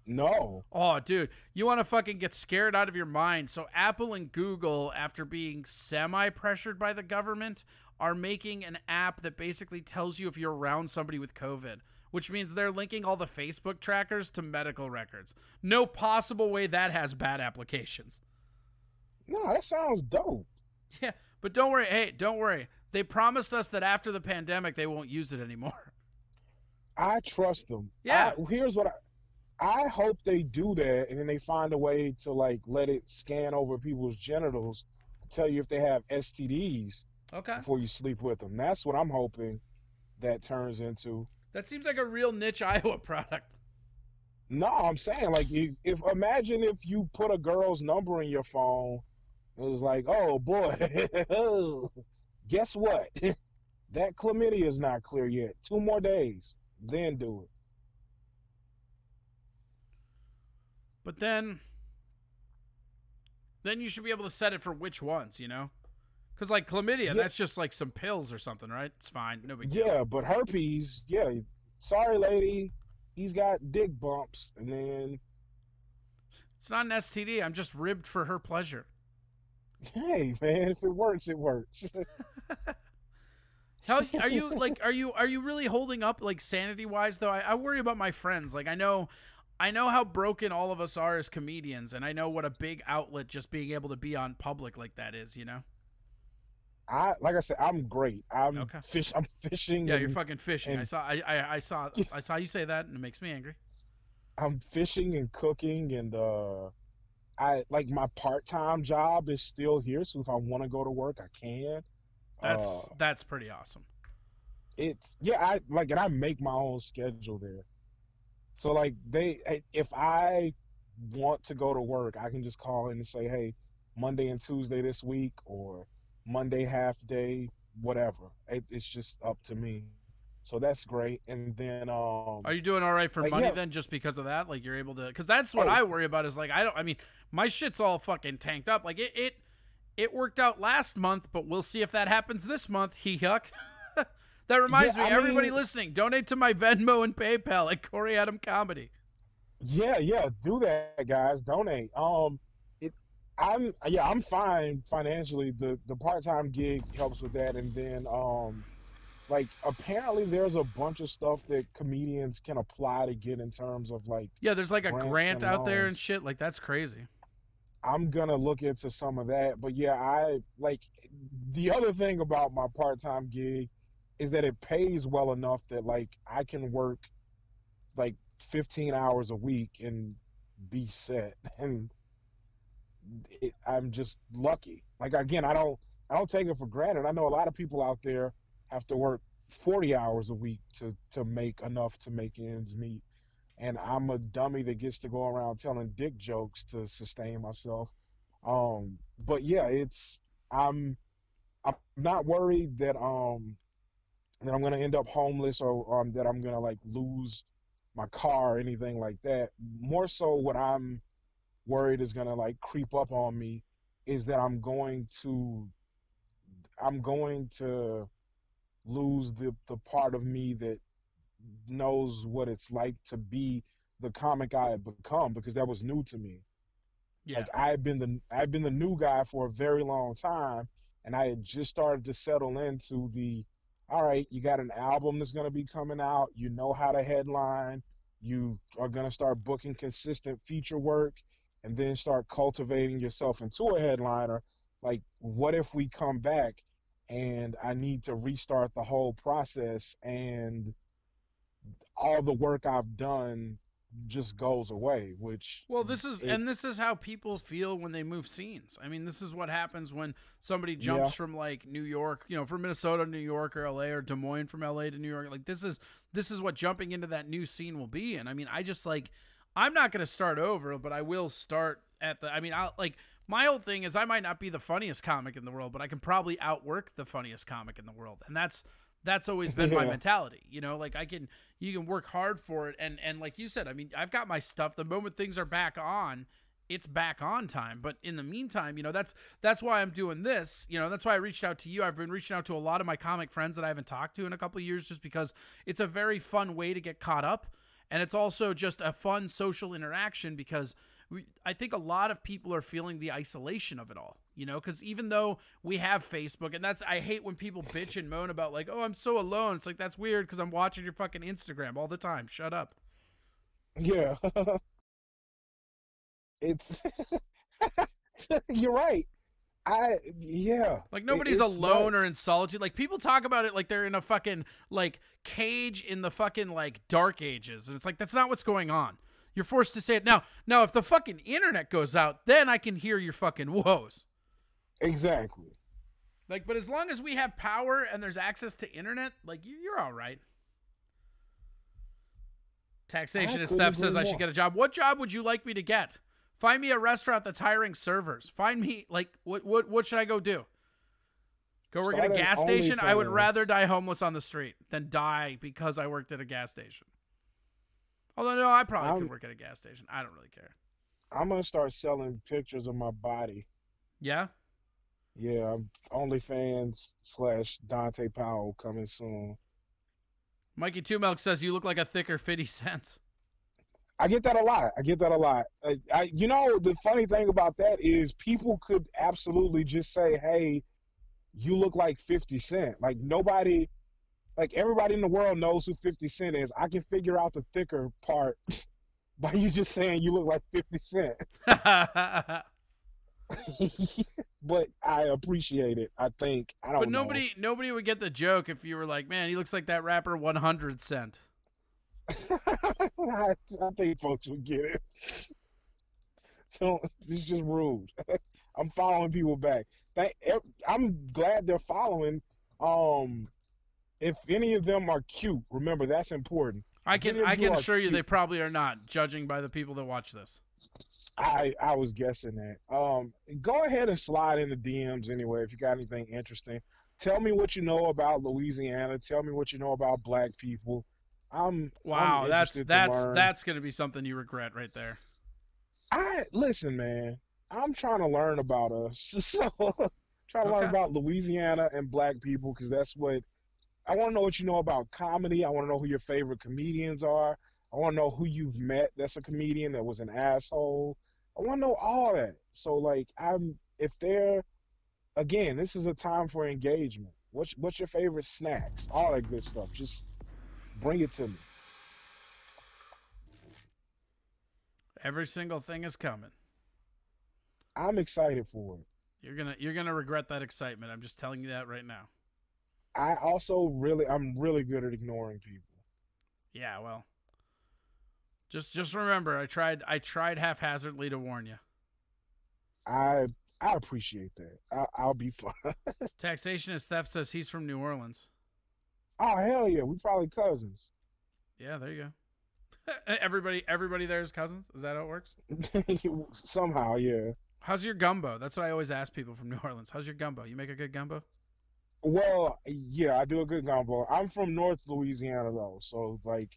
No. Oh, dude, you want to fucking get scared out of your mind. So Apple and Google, after being semi-pressured by the government, are making an app that basically tells you if you're around somebody with COVID, which means they're linking all the Facebook trackers to medical records. No possible way that has bad applications. No, that sounds dope. Yeah, but don't worry. Hey, don't worry. They promised us that after the pandemic, they won't use it anymore. I trust them. Yeah. Here's what I hope they do that, and then they find a way to like let it scan over people's genitals to tell you if they have STDs Okay. before you sleep with them. That's what I'm hoping that turns into. That seems like a real niche Iowa product. No, I'm saying like if imagine if you put a girl's number in your phone, it was like, oh boy, guess what? That chlamydia is not clear yet. 2 more days, then do it. But then you should be able to set it for which ones, you know? Because like chlamydia, Yeah. that's just like some pills or something, right? It's fine. No big deal. Yeah, but herpes, yeah. Sorry, lady, he's got dick bumps, and then It's not an STD. I'm just ribbed for her pleasure. hey, man, if it works, it works. How are you like? Are you really holding up like sanity wise though? I worry about my friends. Like I know how broken all of us are as comedians, and I know what a big outlet just being able to be on public like that is. You know. Like I said, I'm great. I'm Okay. I'm fishing. Yeah, and, you're fucking fishing. and I saw you say that, and it makes me angry. I'm fishing and cooking, and I like my part-time job is still here. So if I want to go to work, I can. That's pretty awesome. it's yeah, I like, and I make my own schedule there. So like if I want to go to work, I can just call in and say, hey, Monday and Tuesday this week, or Monday half day, whatever. It's just up to me. So that's great. And then Are you doing all right for like money yeah, then, just because of that? Like you're able to, because that's what oh I worry about. Is like I don't. I mean, my shit's all fucking tanked up. Like it worked out last month, but we'll see if that happens this month. He yuck. That reminds me, yeah, I everybody mean, listening, donate to my Venmo and PayPal at Corey Adam Comedy. yeah, do that, guys. Donate. It, I'm fine financially. The part-time gig helps with that, and then like apparently there's a bunch of stuff that comedians can apply to get in terms of like Yeah, there's like a grants grant and out there and loans. shit. Like that's crazy. I'm gonna look into some of that. But yeah, I like the other thing about my part-time gig is that it pays well enough that like I can work like 15 hours a week and be set. And I'm just lucky. Like again, I don't take it for granted. I know a lot of people out there have to work 40 hours a week to make enough to make ends meet. And I'm a dummy that gets to go around telling dick jokes to sustain myself. But yeah, I'm not worried that I'm gonna end up homeless, or that I'm gonna like lose my car or anything like that. More so, what I'm worried is gonna like creep up on me is that I'm going to lose the part of me that knows what it's like to be the comic I had become, because that was new to me. Yeah. Like I've been the new guy for a very long time, and I had just started to settle into the, all right, you got an album that's going to be coming out, you know how to headline, you are going to start booking consistent feature work, and then start cultivating yourself into a headliner. Like, what if we come back and I need to restart the whole process, and all the work I've done just goes away, which Well, this is it, and this is how people feel when they move scenes. I mean, this is what happens when somebody yeah. jumps from like New York, from Minnesota to New York, or LA, or Des Moines from LA to New York. Like this is what jumping into that new scene will be. And I mean, I just like I'm not going to start over, but I will start at the I mean, I like my whole thing is I might not be the funniest comic in the world, but I can probably outwork the funniest comic in the world. And that's always been my Yeah. mentality. Like you can work hard for it, and like you said, I mean, I've got my stuff. The moment things are back on, it's back on time. But in the meantime, that's why I'm doing this. That's why I reached out to you. I've been reaching out to a lot of my comic friends that I haven't talked to in a couple of years, just because it's a very fun way to get caught up, and it's also just a fun social interaction because I think a lot of people are feeling the isolation of it all, because even though we have Facebook, and I hate when people bitch and moan about like, oh, I'm so alone. It's like, that's weird because I'm watching your fucking Instagram all the time. Shut up. Yeah. It's you're right. Yeah. Like nobody's It's alone or nuts. in solitude. Like people talk about it like they're in a fucking like cage in the fucking like dark ages. And it's like, that's not what's going on. You're forced to say it now. Now, if the fucking internet goes out, then I can hear your fucking woes. Exactly. Like, but as long as we have power and there's access to internet, like you're all right. I Taxation, as couldn't Steph agree says, I should more. get a job. What job would you like me to get? Find me a restaurant that's hiring servers. Find me like what should I go do? Go work at a Start an gas station? I would rather OnlyFans. die homeless on the street than die because I worked at a gas station. Although no, I probably could I'm work at a gas station. I don't really care. I'm gonna start selling pictures of my body. Yeah? Yeah, I'm OnlyFans / Dante Powell coming soon. Mikey Two Milk says you look like a thicker 50 cents. I get that a lot. I get that a lot. The funny thing about that is people could absolutely just say, "Hey, you look like 50 Cent." Like nobody, like everybody in the world knows who 50 Cent is. I can figure out the thicker part by you just saying you look like 50 Cent. But But I appreciate it. I think I don't know. nobody would get the joke if you were like, man, he looks like that rapper 100 Cent. I think folks would get it. So it's just rude. I'm following people back. I'm glad they're following. Um, if any of them are cute, remember that's important. I If can any of I you can are assure you they cute, probably are not, judging by the people that watch this. I was guessing that. Go ahead and slide in the DMs anyway if you got anything interesting. Tell me what you know about Louisiana. Tell me what you know about black people. I'm Wow, that's interested to that's learn. that's gonna be something you regret right there. I listen, man. I'm trying to learn about us. So trying to learn Okay. about Louisiana and black people because that's what I want to know what you know about comedy. I want to know who your favorite comedians are. I want to know who you've met that's a comedian that was an asshole. I want to know all that. So like if they're again, this is a time for engagement. What's your favorite snacks? All that good stuff. Just bring it to me. Every single thing is coming. I'm excited for it. You're gonna regret that excitement. I'm just telling you that right now. I'm really good at ignoring people. Yeah, well, just remember, I tried haphazardly to warn you. I I appreciate that. I'll be fine. Taxationist Theft says he's from New Orleans. Oh hell yeah, we probably cousins. Yeah, there you go. Everybody there is cousins. Is that how it works? Somehow, yeah. How's your gumbo? That's what I always ask people from New Orleans. How's your gumbo? You make a good gumbo? Well, yeah, I do a good gumbo. I'm from North Louisiana though, so like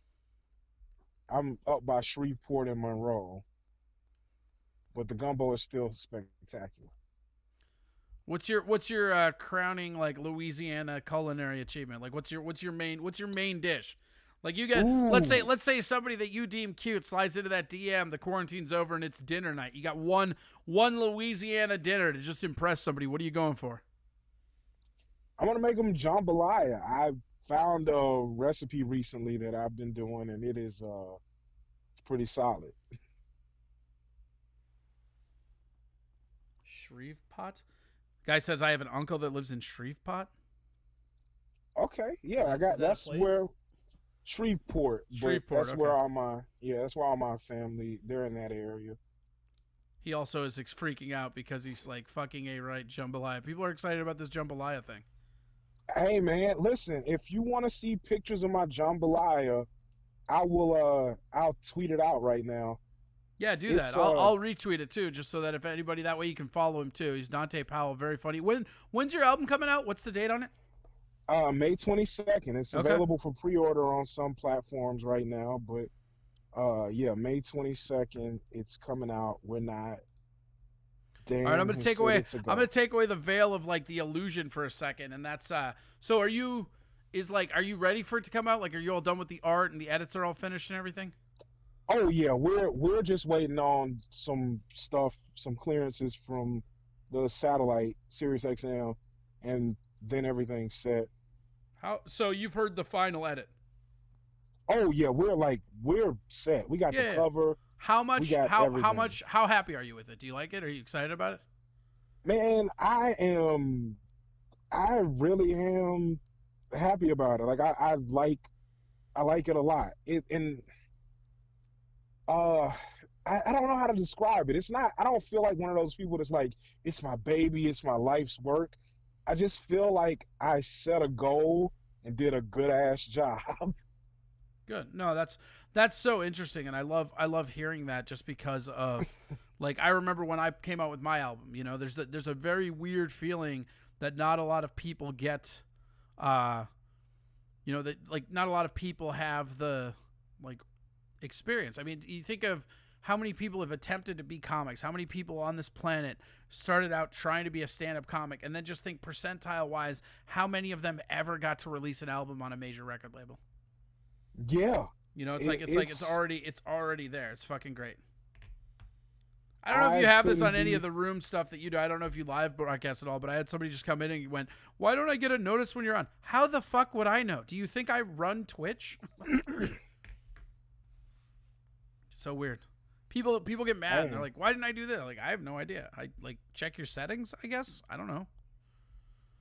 I'm up by Shreveport and Monroe, but the gumbo is still spectacular. What's your crowning like Louisiana culinary achievement? Like what's your main dish? Like you get Ooh, let's say somebody that you deem cute slides into that DM, the quarantine's over and it's dinner night. You got one Louisiana dinner to just impress somebody. What are you going for? I'm gonna make them jambalaya. I found a recipe recently that I've been doing, and it is pretty solid. Shrevepot? Guy says I have an uncle that lives in Shrevepot. Okay, Is yeah, I that is got that a that's place? where Shreveport, but Shreveport, okay. that's where all my family they're in that area. He also is freaking out because he's like fucking a right jambalaya. People are excited about this jambalaya thing. Hey man, listen, if you want to see pictures of my jambalaya, I'll tweet it out right now. Yeah, do that. It's I'll retweet it too, just so that if anybody that way you can follow him too. He's Dante Powell, very funny. When's your album coming out? What's the date on it? May 22nd. It's Okay. available for pre-order on some platforms right now, but yeah, May 22nd it's coming out. We're not All right, Dan who said it's a I'm go. gonna take away the veil of like the illusion for a second, and that's so are you ready for it to come out? Like are you all done with the art and the edits are all finished and everything? Oh yeah, we're just waiting on some stuff, some clearances from the satellite, Sirius XM, and then everything's set. How so you've heard the final edit. Oh yeah, we're set. We got the Yeah. cover, How we much got everything. how happy are you with it? Do you like it? Are you excited about it? Man, I really am happy about it. Like I like it a lot. It and uh I don't know how to describe it. It's not I don't feel like one of those people that's like, it's my baby, it's my life's work. I just feel like I set a goal and did a good ass job. Good. No, that's so interesting, and I love hearing that just because of like I remember when I came out with my album. You know, there's a very weird feeling that not a lot of people get. Uh, that like not a lot of people have the like experience. I mean, you think of how many people have attempted to be comics, how many people on this planet started out trying to be a stand-up comic, and then just think percentile wise, how many of them ever got to release an album on a major record label? Yeah. You know, It's it's already there. It's fucking great. I don't know if I you have this couldn't on any be of the room stuff that you do. I don't know if you live broadcast at all, but I had somebody just come in and went, "Why don't I get a notice when you're on?" How the fuck would I know? Do you think I run Twitch? So weird. People get mad and they're Hey, like, "Why didn't I do that?" Like, I have no idea. I like check your settings, I guess. I don't know.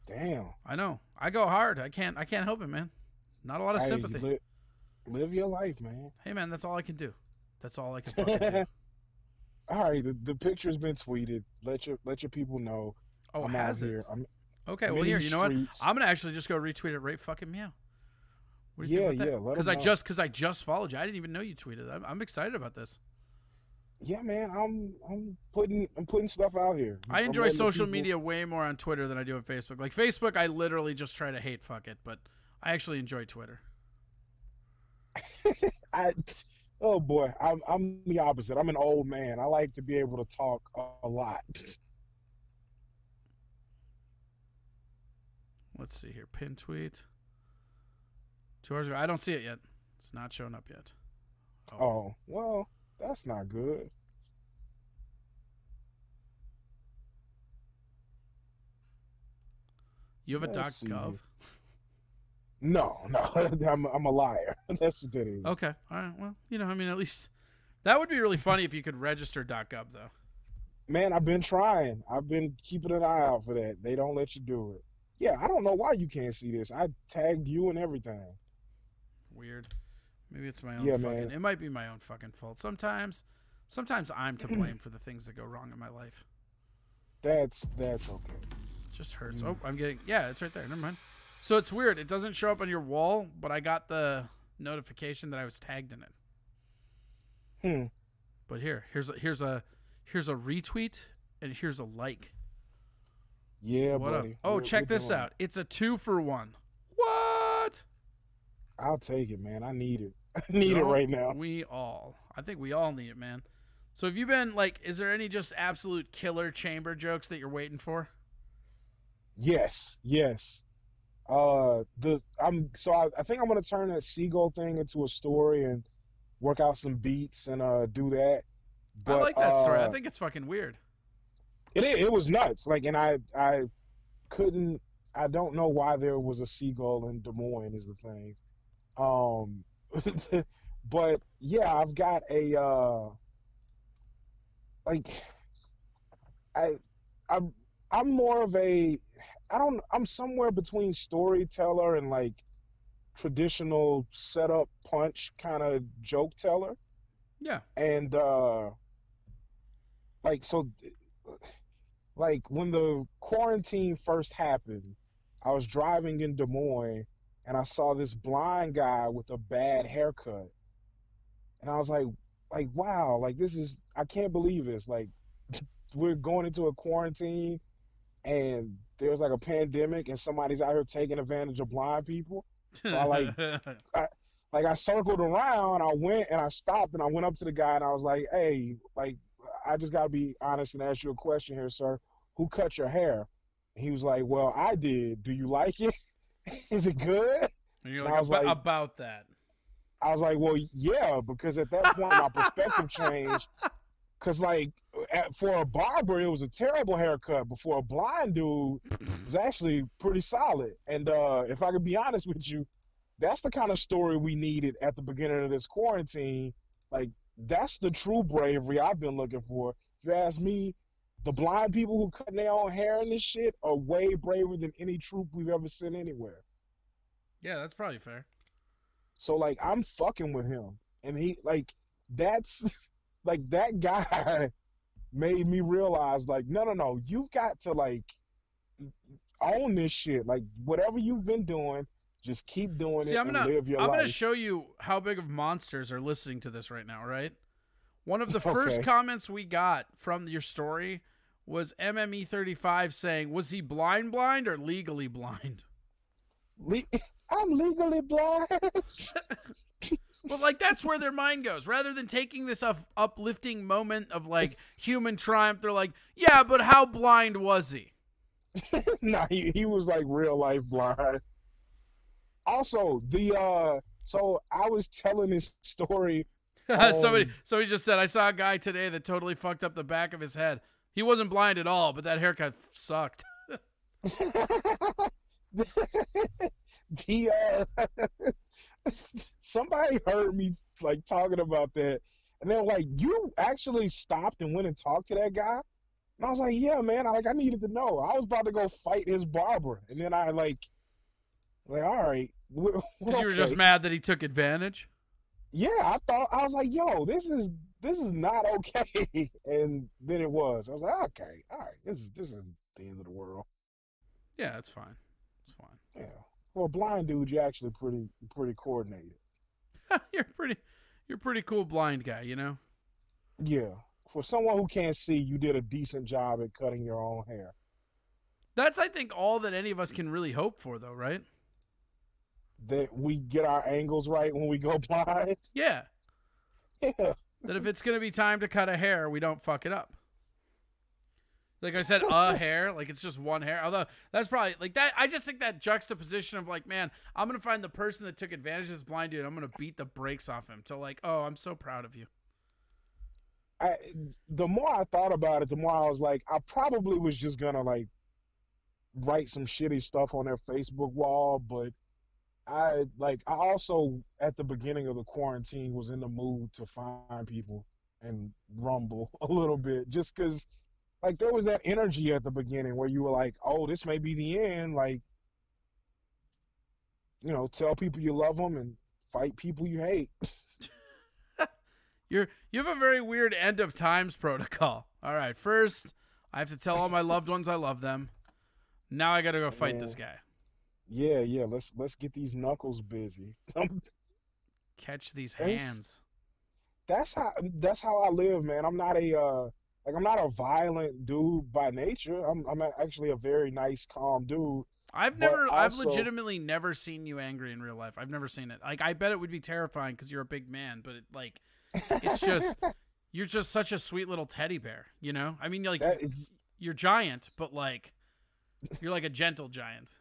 damn. I know. I go hard. I can't help it, man. Not a lot of Hey, sympathy. live your life, man. Hey man, that's all I can do. That's all I can fucking do. All right, the picture's been tweeted. Let your people know Oh, I'm out has it? here. Okay, I'm well in here, these you know what? streets. I'm gonna actually just go retweet it right fucking meow. What do you think about yeah. that? Let them know. Because I just followed you. I didn't even know you tweeted. I'm excited about this. Yeah, man. I'm putting stuff out here. I I'm enjoy letting the social people. media way more on Twitter than I do on Facebook. Like Facebook, I literally just try to hate fuck it, but I actually enjoy Twitter. I oh boy, I'm the opposite. I'm an old man. I like to be able to talk a lot. Let's see here. Pin tweet. 2 hours ago. I don't see it yet. It's not showing up yet. Oh. Oh well, that's not good. You have a Let's see. .gov? No, no, I'm a liar. That's what that is. Okay. All right. Well, I mean, at least that would be really funny if you could register .gov though. Man, I've been trying. I've been keeping an eye out for that. They don't let you do it. Yeah, I don't know why you can't see this. I tagged you and everything. Weird. Maybe it's my own Yeah, fucking. man. It might be my own fucking fault. Sometimes I'm to blame for the things that go wrong in my life. That's okay. It just hurts. Oh, I'm getting. Yeah, it's right there. Never mind. So it's weird. It doesn't show up on your wall, but I got the notification that I was tagged in it. Hmm. But here's a retweet and here's a like. Yeah, What buddy. up? Oh, check we're this doing out. It's a 2-for-1. What? I'll take it, man. I need it. I need it Don't right now. We all. I think we all need it, man. So have you been like? Is there any just absolute killer chamber jokes that you're waiting for? Yes, yes. I think I'm gonna turn that seagull thing into a story and work out some beats and do that. I But like that story. I think it's fucking weird. it was nuts. Like, and I couldn't. I don't know why there was a seagull in Des Moines is the thing. Um, but yeah, I've got a like I I'm I'm more of a I'm somewhere between storyteller and like traditional setup punch kind of joke teller. Yeah. And like so like when the quarantine first happened, I was driving in Des Moines and I saw this blind guy with a bad haircut. And I was like wow, like this is I can't believe this. Like we're going into a quarantine and there's like a pandemic and somebody's out here taking advantage of blind people. So I I circled around, I went and I stopped and I went up to the guy and I was like, "Hey, like I just got to be honest and ask you a question here, sir. Who cut your hair?" And he was like, "Well, I did. Do you like it? Is it good?" And you're And like, I was like, about that. "Well, yeah," because at that point my perspective changed. Cause like for a barber, it was a terrible haircut, but for a blind dude, it was actually pretty solid. And if I could be honest with you, that's the kind of story we needed at the beginning of this quarantine. Like that's the true bravery I've been looking for. If you ask me, the blind people who cut their own hair and this shit are way braver than any troop we've ever seen anywhere. Yeah, that's probably fair. So like I'm fucking with him, and he like that's like that guy made me realize like no, you've got to like own this shit. Like whatever you've been doing, just keep doing See, it and live your I'm life. gonna show you how big of monsters are listening to this right now, right? One of the first Okay. comments we got from your story was MME35 saying, "Was he blind or legally blind?" I'm legally blind. But like that's where their mind goes. Rather than taking this uplifting moment of like human triumph, they're like, "Yeah, but how blind was he?" Nah, he was like real life blind. Also, so I was telling this story. Somebody just said, "I saw a guy today that totally fucked up the back of his head. He wasn't blind at all, but that haircut sucked." the somebody heard me like talking about that, and they're like, "You actually stopped and went and talked to that guy?" And I was like, "Yeah, man. I needed to know. I was about to go fight his barber, and then I like, all right, Because you were just mad that he took advantage. Yeah, I was like, yo, this is not okay. And then it was. I was like, okay, all right, this is the end of the world. Yeah, it's fine. It's fine. Yeah. For a blind dude, you're actually pretty coordinated. you're pretty, you're pretty cool blind guy, you know. Yeah. For someone who can't see, you did a decent job at cutting your own hair. That's I think all that any of us can really hope for, though, right? That we get our angles right when we go blind. Yeah. Yeah. That if it's gonna be time to cut a hair, we don't fuck it up. Like I said, a hair, like it's just one hair. Although that's probably like that. I just think that juxtaposition of like, man, I'm gonna find the person that took advantage of this blind dude. I'm gonna beat the brakes off him. To like, oh, I'm so proud of you. I, the more I thought about it, the more I was like, I probably was just gonna like write some shitty stuff on their Facebook wall, but I also at the beginning of the quarantine was in the mood to find people and rumble a little bit just because like there was that energy at the beginning where you were like, oh, this may be the end. Like, tell people you love them and fight people you hate. You have a very weird end of times protocol. All right, first I have to tell all my loved ones I love them. Now I got to go fight this guy. Yeah. Let's get these knuckles busy. Catch these hands. That's how I live, man. I'm not a violent dude by nature. I'm actually a very nice, calm dude. I've legitimately never seen you angry in real life. I've never seen it. Like I bet it would be terrifying because you're a big man, but it's just you're just such a sweet little teddy bear, you know? I mean, like you're giant, but like you're like a gentle giant.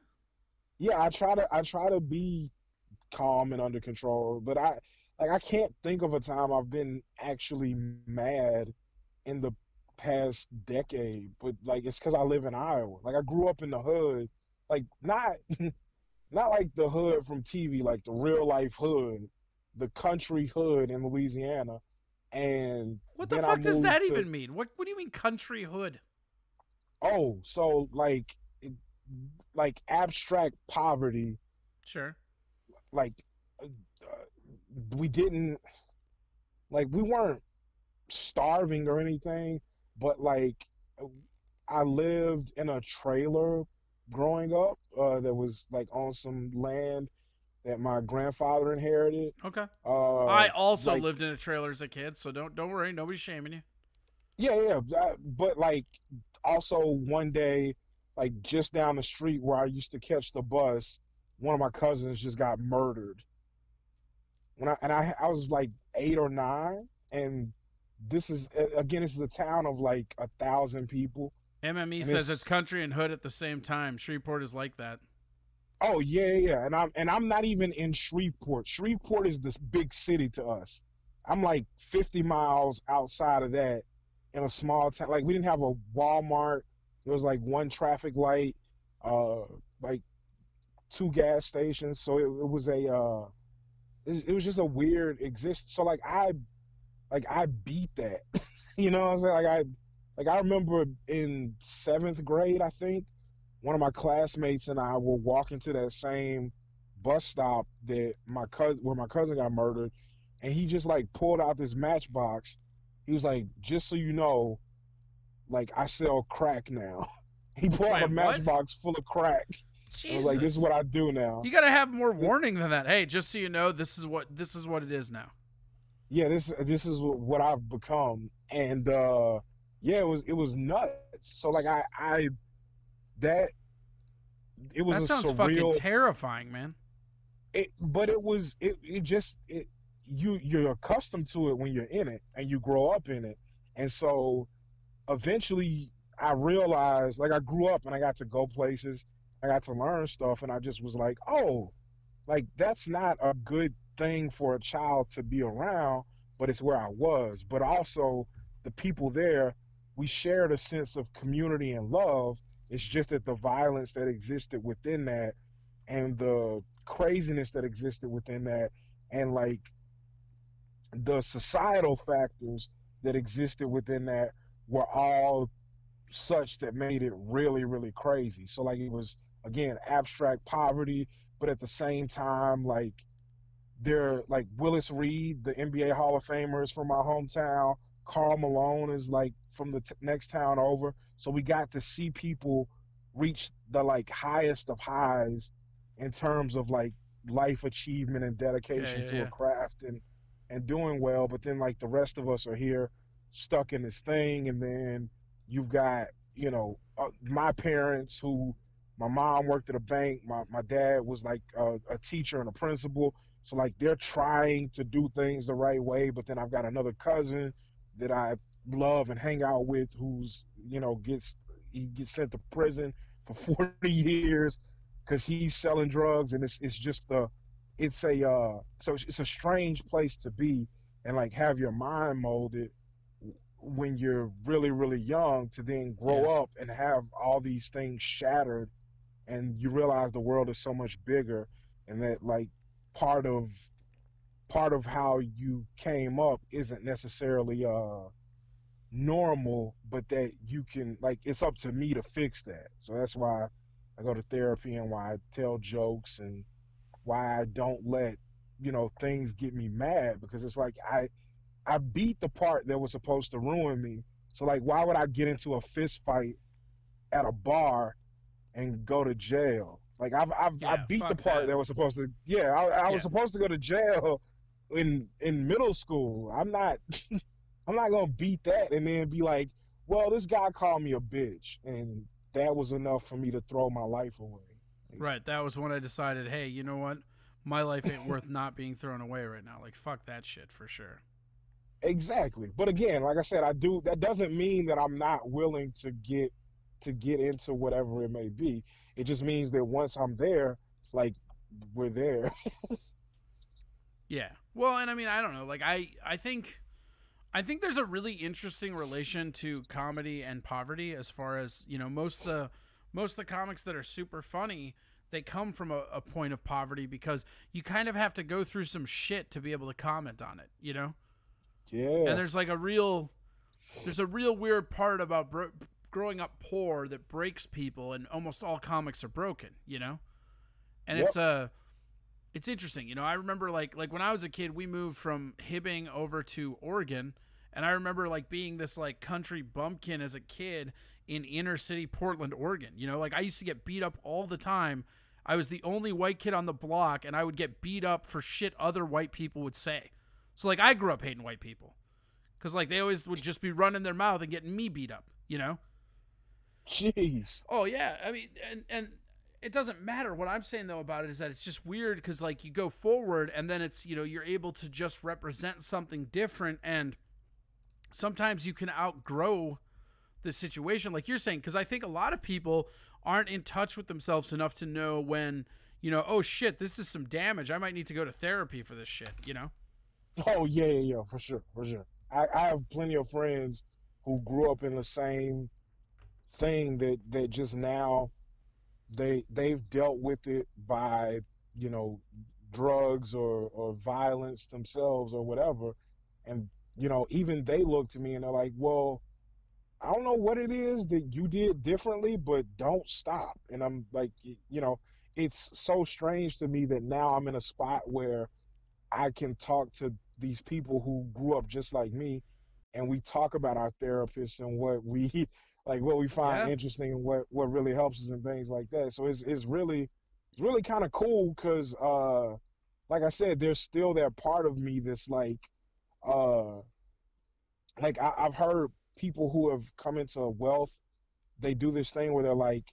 Yeah, I try to be calm and under control, but I can't think of a time I've been actually mad in the past decade. But like it's because I live in Iowa. Like I grew up in the hood, like not not like the hood from TV, like the real life hood, the country hood in Louisiana. And What the then I fuck does that moved to even mean? What do you mean country hood? so like abstract poverty, Sure. like we didn't like we weren't starving or anything, but like I lived in a trailer growing up that was like on some land that my grandfather inherited. Okay. Uh, I also like lived in a trailer as a kid, so don't worry, nobody's shaming you. but like also one day, like just down the street where I used to catch the bus, one of my cousins just got murdered. I was like 8 or 9, and this is a town of like 1,000 people, MME and says it's it's country and hood at the same time. Shreveport is like that. oh yeah, and I'm not even in Shreveport. Shreveport is this big city to us. I'm like 50 miles outside of that in a small town. Like we didn't have a Walmart. There was like one traffic light, uh, like two gas stations. So it was it was just a weird exist. So like I beat that. You know what I'm saying? Like I remember in 7th grade, I think, one of my classmates and I were walking to that same bus stop that my cousin got murdered, and he just like pulled out this matchbox. He was like, "Just so you know, like I sell crack now." He pulled out a Wait, what? matchbox full of crack and was like, "This is Jesus. what I do now." You got to have more warning than that. Hey, just so you know, this is what it is now. Yeah, this is what I've become, and yeah, it was nuts. So like I that it was That a sounds fucking surreal terrifying, man. but it just you're accustomed to it when you're in it and you grow up in it, and so eventually I realized, like, I grew up and I got to go places, I got to learn stuff, and I just was like, oh, like that's not a good thing for a child to be around, but it's where I was. But also the people there, we shared a sense of community and love. It's just that the violence that existed within that and the craziness that existed within that and like the societal factors that existed within that were all such that made it really, really crazy. So like it was again abstract poverty, but at the same time, like they're like Willis Reed, the NBA Hall of Famer, is from my hometown. Carl Malone is like from the next town over. So we got to see people reach the like highest of highs in terms of like life achievement and Yeah, dedication yeah, to a yeah. craft and doing well, but then like the rest of us are here stuck in this thing, and then you've got my parents who my mom worked at a bank, my dad was like a teacher and a principal, so like they're trying to do things the right way, but then I've got another cousin that I love and hang out with who's gets sent to prison for 40 years because he's selling drugs, and it's just it's a so it's a strange place to be and like have your mind molded when you're really really young to then grow Yeah. up and have all these things shattered, and you realize the world is so much bigger, and that like part of part of how you came up isn't necessarily normal, but that you can like it's up to me to fix that. So that's why I go to therapy and why I tell jokes and why I don't let things get me mad, because it's like I beat the part that was supposed to ruin me. So like why would I get into a fist fight at a bar and go to jail? Like I Yeah, beat the fuck part that. that was supposed to, yeah, I was Yeah. supposed to go to jail in middle school. I'm not gonna beat that and then be like, well, this guy called me a bitch, and that was enough for me to throw my life away. Like, Right. That was when I decided, hey, you know what? My life ain't worth not being thrown away right now. Like, fuck that shit for sure. exactly. But again, like I said, I do. That doesn't mean that I'm not willing to get into whatever it may be. It just means that once I'm there, like we're there. Yeah. Well, and I mean, I don't know. Like, I think there's a really interesting relation to comedy and poverty as far as, most of the comics that are super funny, they come from a point of poverty because you kind of have to go through some shit to be able to comment on it, you know? And Yeah. there's like there's a real weird part about growing up poor that breaks people, and almost all comics are broken, you know? And Yep. it's interesting. I remember like when I was a kid, we moved from Hibbing over to Oregon, and I remember like being this like country bumpkin as a kid in inner city Portland, Oregon. Like I used to get beat up all the time. I was the only white kid on the block, and I would get beat up for shit other white people would say. So like I grew up hating white people because like they always would just be running their mouth and getting me beat up. Jeez. Oh yeah, I mean, and it doesn't matter. What I'm saying though about it is that it's just weird because like you go forward and then it's you're able to just represent something different, and sometimes you can outgrow the situation, like you're saying, because I think a lot of people aren't in touch with themselves enough to know when oh shit, this is some damage. I might need to go to therapy for this shit. Oh yeah, yeah, yeah, for sure, for sure. I have plenty of friends who grew up in the same thing that just now they've dealt with it by you know drugs or violence themselves or whatever, and even they look to me and they're like, well, I don't know what it is that you did differently, but don't stop. And I'm like, it's so strange to me that now I'm in a spot where I can talk to these people who grew up just like me, and we talk about our therapists and what we like, what we find Yeah. interesting, and what really helps us and things like that. So it's really kind of cool because, like I said, there's still that part of me that's uh, like I've heard people who have come into wealth. They do this thing where they're like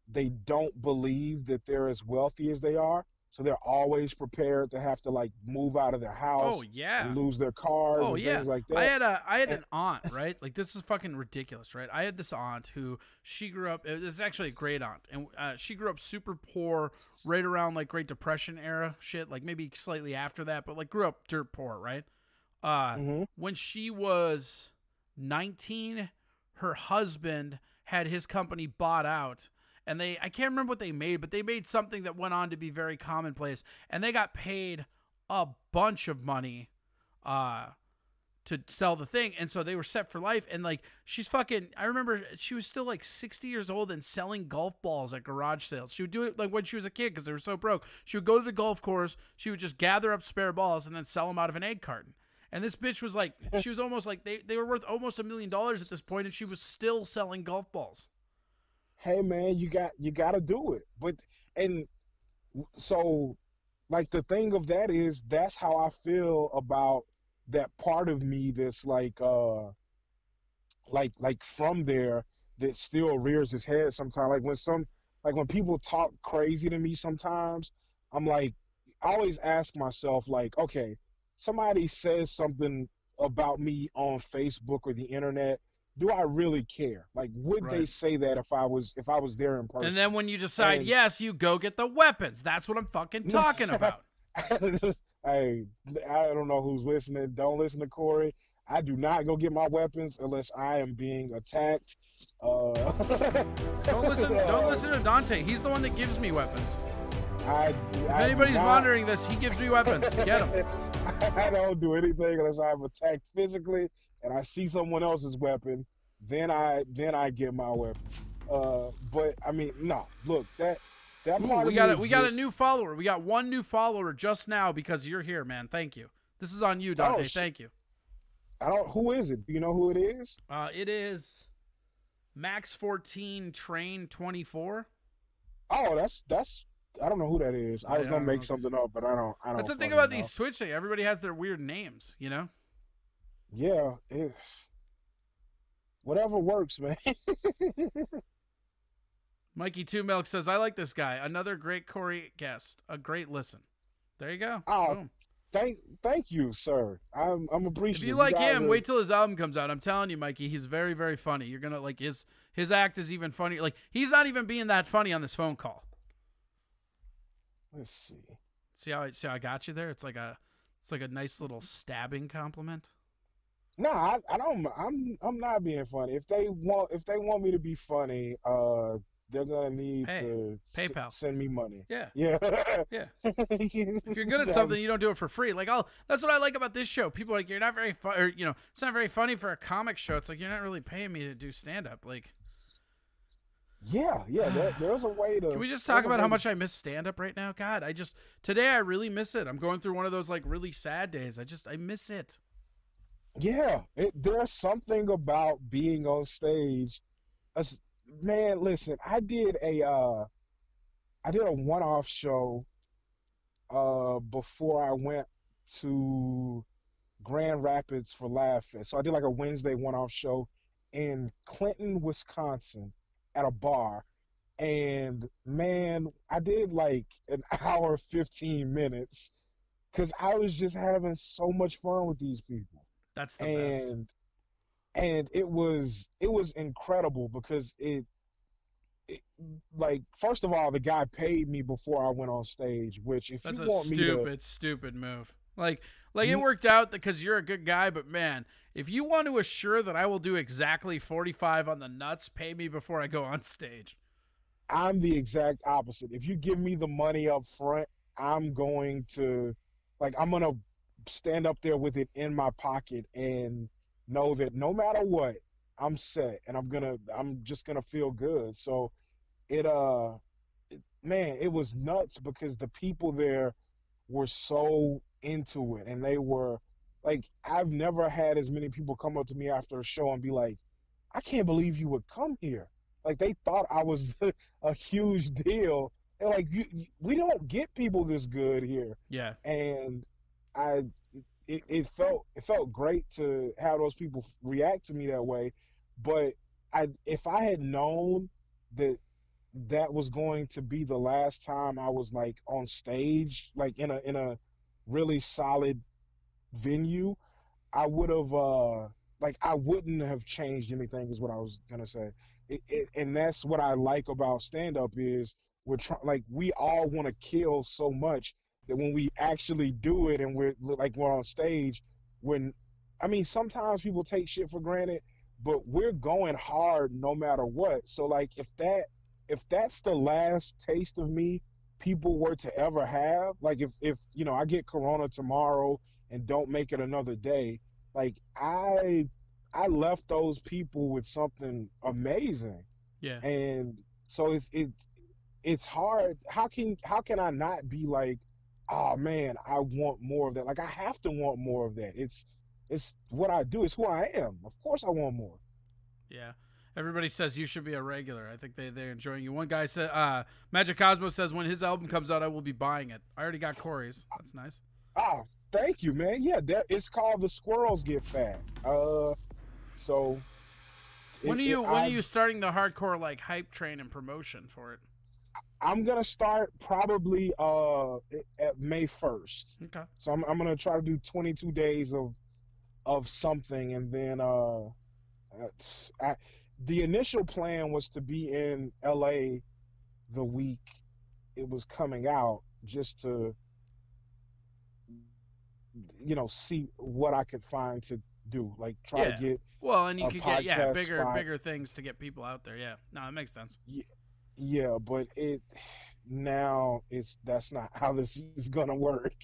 they don't believe that they're as wealthy as they are. So they're always prepared to have to like move out of their Oh house yeah. and lose their cars Oh and yeah. things like I that. had a I had And an aunt, right? Like this is fucking ridiculous, right? I had this aunt who she grew up. It was actually a great aunt, and she grew up super poor, right around like Great Depression era shit, like maybe slightly after that, but like grew up dirt poor, right? hmm When she was 19, her husband had his company bought out, and I can't remember what they made, but they made something that went on to be very commonplace, and they got paid a bunch of money uh to sell the thing, and so they were set for life. And like she's fucking, I remember she was still like 60 years old and selling golf balls at garage sales. She would do it like when she was a kid because they were so broke. She would go to the golf course, she would just gather up spare balls and then sell them out of an egg carton. And this bitch was like, she was almost like they were worth almost $1 million at this point, and she was still selling golf balls. Hey man, you got to do it. But and So, like, the thing of that is, that's how I feel about that part of me that's like from there, that still rears its head sometimes. Like when people talk crazy to me sometimes, I'm like, I always ask myself, like, okay, somebody says something about me on Facebook or the internet, do I really care? Like, would they Right. say that if I was there in And person? then when you decide And yes, you go get the weapons. That's what I'm fucking talking about. Hey, I don't know who's listening. Don't listen to Corey. I do not go get my weapons unless I am being attacked. Uh, Don't listen to Dante. He's the one that gives me weapons. I, If I do anybody's not. monitoring this, he gives me weapons. Get them. I don't do anything unless I'm attacked physically and I see someone else's weapon. Then I get my weapon. But I mean, no. Look, that Ooh, part we of me got a exists. new follower. We got one new follower just now because you're here, man. Thank you. This is on you, Oh, Dante. Thank you. I don't. Who is it? Do you know who it is? It is Max 14 Train 24. Oh, that's. I don't know who that is. I was I gonna don't make know. something up, but I don't. I That's don't the thing fucking about know. these Twitch things. Everybody has their weird names, you know? Yeah, whatever works, man. Mikey Two Milk says, I like this guy. Another great Corey guest. A great listen. There you go. Oh, Boom. thank you, sir. I'm If you appreciative. You like guys him, are. wait till his album comes out. I'm telling you, Mikey, he's very, very funny. You're gonna like his act is even funnier. Like he's not even being that funny on this phone call. Let's see. See how I got you there? It's like a nice little stabbing compliment. No, I don't. I'm not being funny. If they want me to be funny, they're gonna need Hey, to PayPal. send me money. Yeah. Yeah. Yeah. If you're good at something, you don't do it for free. Like, that's what I like about this show. People are like, you're not very funny, or, it's not very funny for a comic show. It's like, you're not really paying me to do stand up. Like, Yeah. There's a way to. can we just talk about how much I miss stand up right now? God, today I really miss it. I'm going through one of those like really sad days. I miss it. Yeah, there's something about being on stage. As, man, listen, I did a one-off show before I went to Grand Rapids for Laugh Fest. So I did like a Wednesday one-off show in Clinton, Wisconsin at a bar. And man, I did like an hour 15 minutes because I was just having so much fun with these people. That's the best. And it was incredible because it like, first of all, the guy paid me before I went on stage, which if That's you a want me to stupid move. Like it you, worked out because you're a good guy, but man, if you want to assure that I will do exactly 45 on the nuts, pay me before I go on stage. I'm the exact opposite. If you give me the money up front, I'm going to I'm gonna stand up there with it in my pocket and know that no matter what, I'm set and I'm just gonna feel good. So it man, it was nuts because the people there were so into it and they were like, I've never had as many people come up to me after a show and be like, I can't believe you would come here. Like, they thought I was a huge deal. They're like, we don't get people this good here. Yeah. And I it felt great to have those people react to me that way. But if I had known that that was going to be the last time I was like on stage, like in a really solid venue, I would have I wouldn't have changed anything is what I was gonna say. And that's what I like about stand up is we all want to kill so much that when we actually do it and we're on stage, when I mean sometimes people take shit for granted, but we're going hard no matter what. So like if that's the last taste of me people were to ever have, like if I get corona tomorrow and don't make it another day, like I left those people with something amazing. Yeah. And so it's hard. How can I not be like, oh man, I want more of that. Like, I have to want more of that. It's what I do. It's who I am. Of course I want more. Yeah. Everybody says you should be a regular. I think they're enjoying you. One guy said, Magic Cosmo says when his album comes out, I will be buying it. I already got Corey's. That's nice. Oh, thank you, man. Yeah, it's called The Squirrels Get Fat. So When are you starting the hardcore like hype train and promotion for it? I'm gonna start probably at May 1st. Okay. So I'm gonna try to do 22 days of something, and then the initial plan was to be in LA the week it was coming out, just to see what I could find to do, like try to get and you a could get bigger spot. things to get people out there. Yeah, no, that makes sense. Yeah, but that's not how this is gonna work.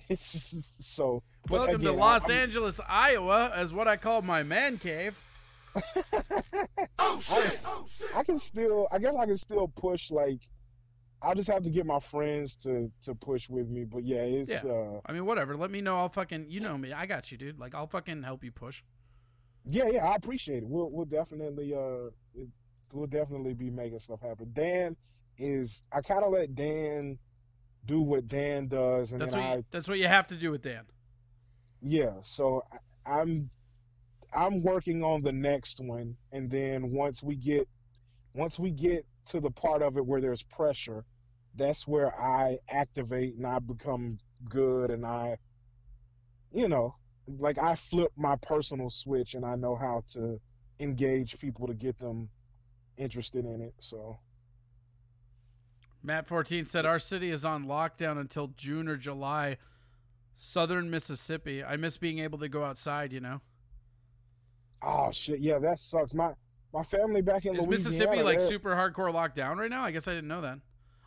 It's just, so. But Welcome again, to Los Angeles, Iowa, as what I call my man cave. Oh shit! I guess I can still push. Like, I'll just have to get my friends to push with me. But yeah, I mean, whatever. Let me know. I'll fucking, you know me. I got you, dude. Like, I'll fucking help you push. Yeah, I appreciate it. We'll definitely be making stuff happen. I kind of let Dan do what Dan does, and that's what you have to do with Dan. Yeah, so I'm working on the next one, and then once we get to the part of it where there's pressure, that's where I activate and I become good, and I flip my personal switch, and I know how to engage people to get them interested in it. So Matt14 said our city is on lockdown until June or July. Southern Mississippi. I miss being able to go outside, Oh shit, yeah, that sucks. My family back in Louisiana. Is Mississippi like super hardcore lockdown right now? I guess I didn't know that.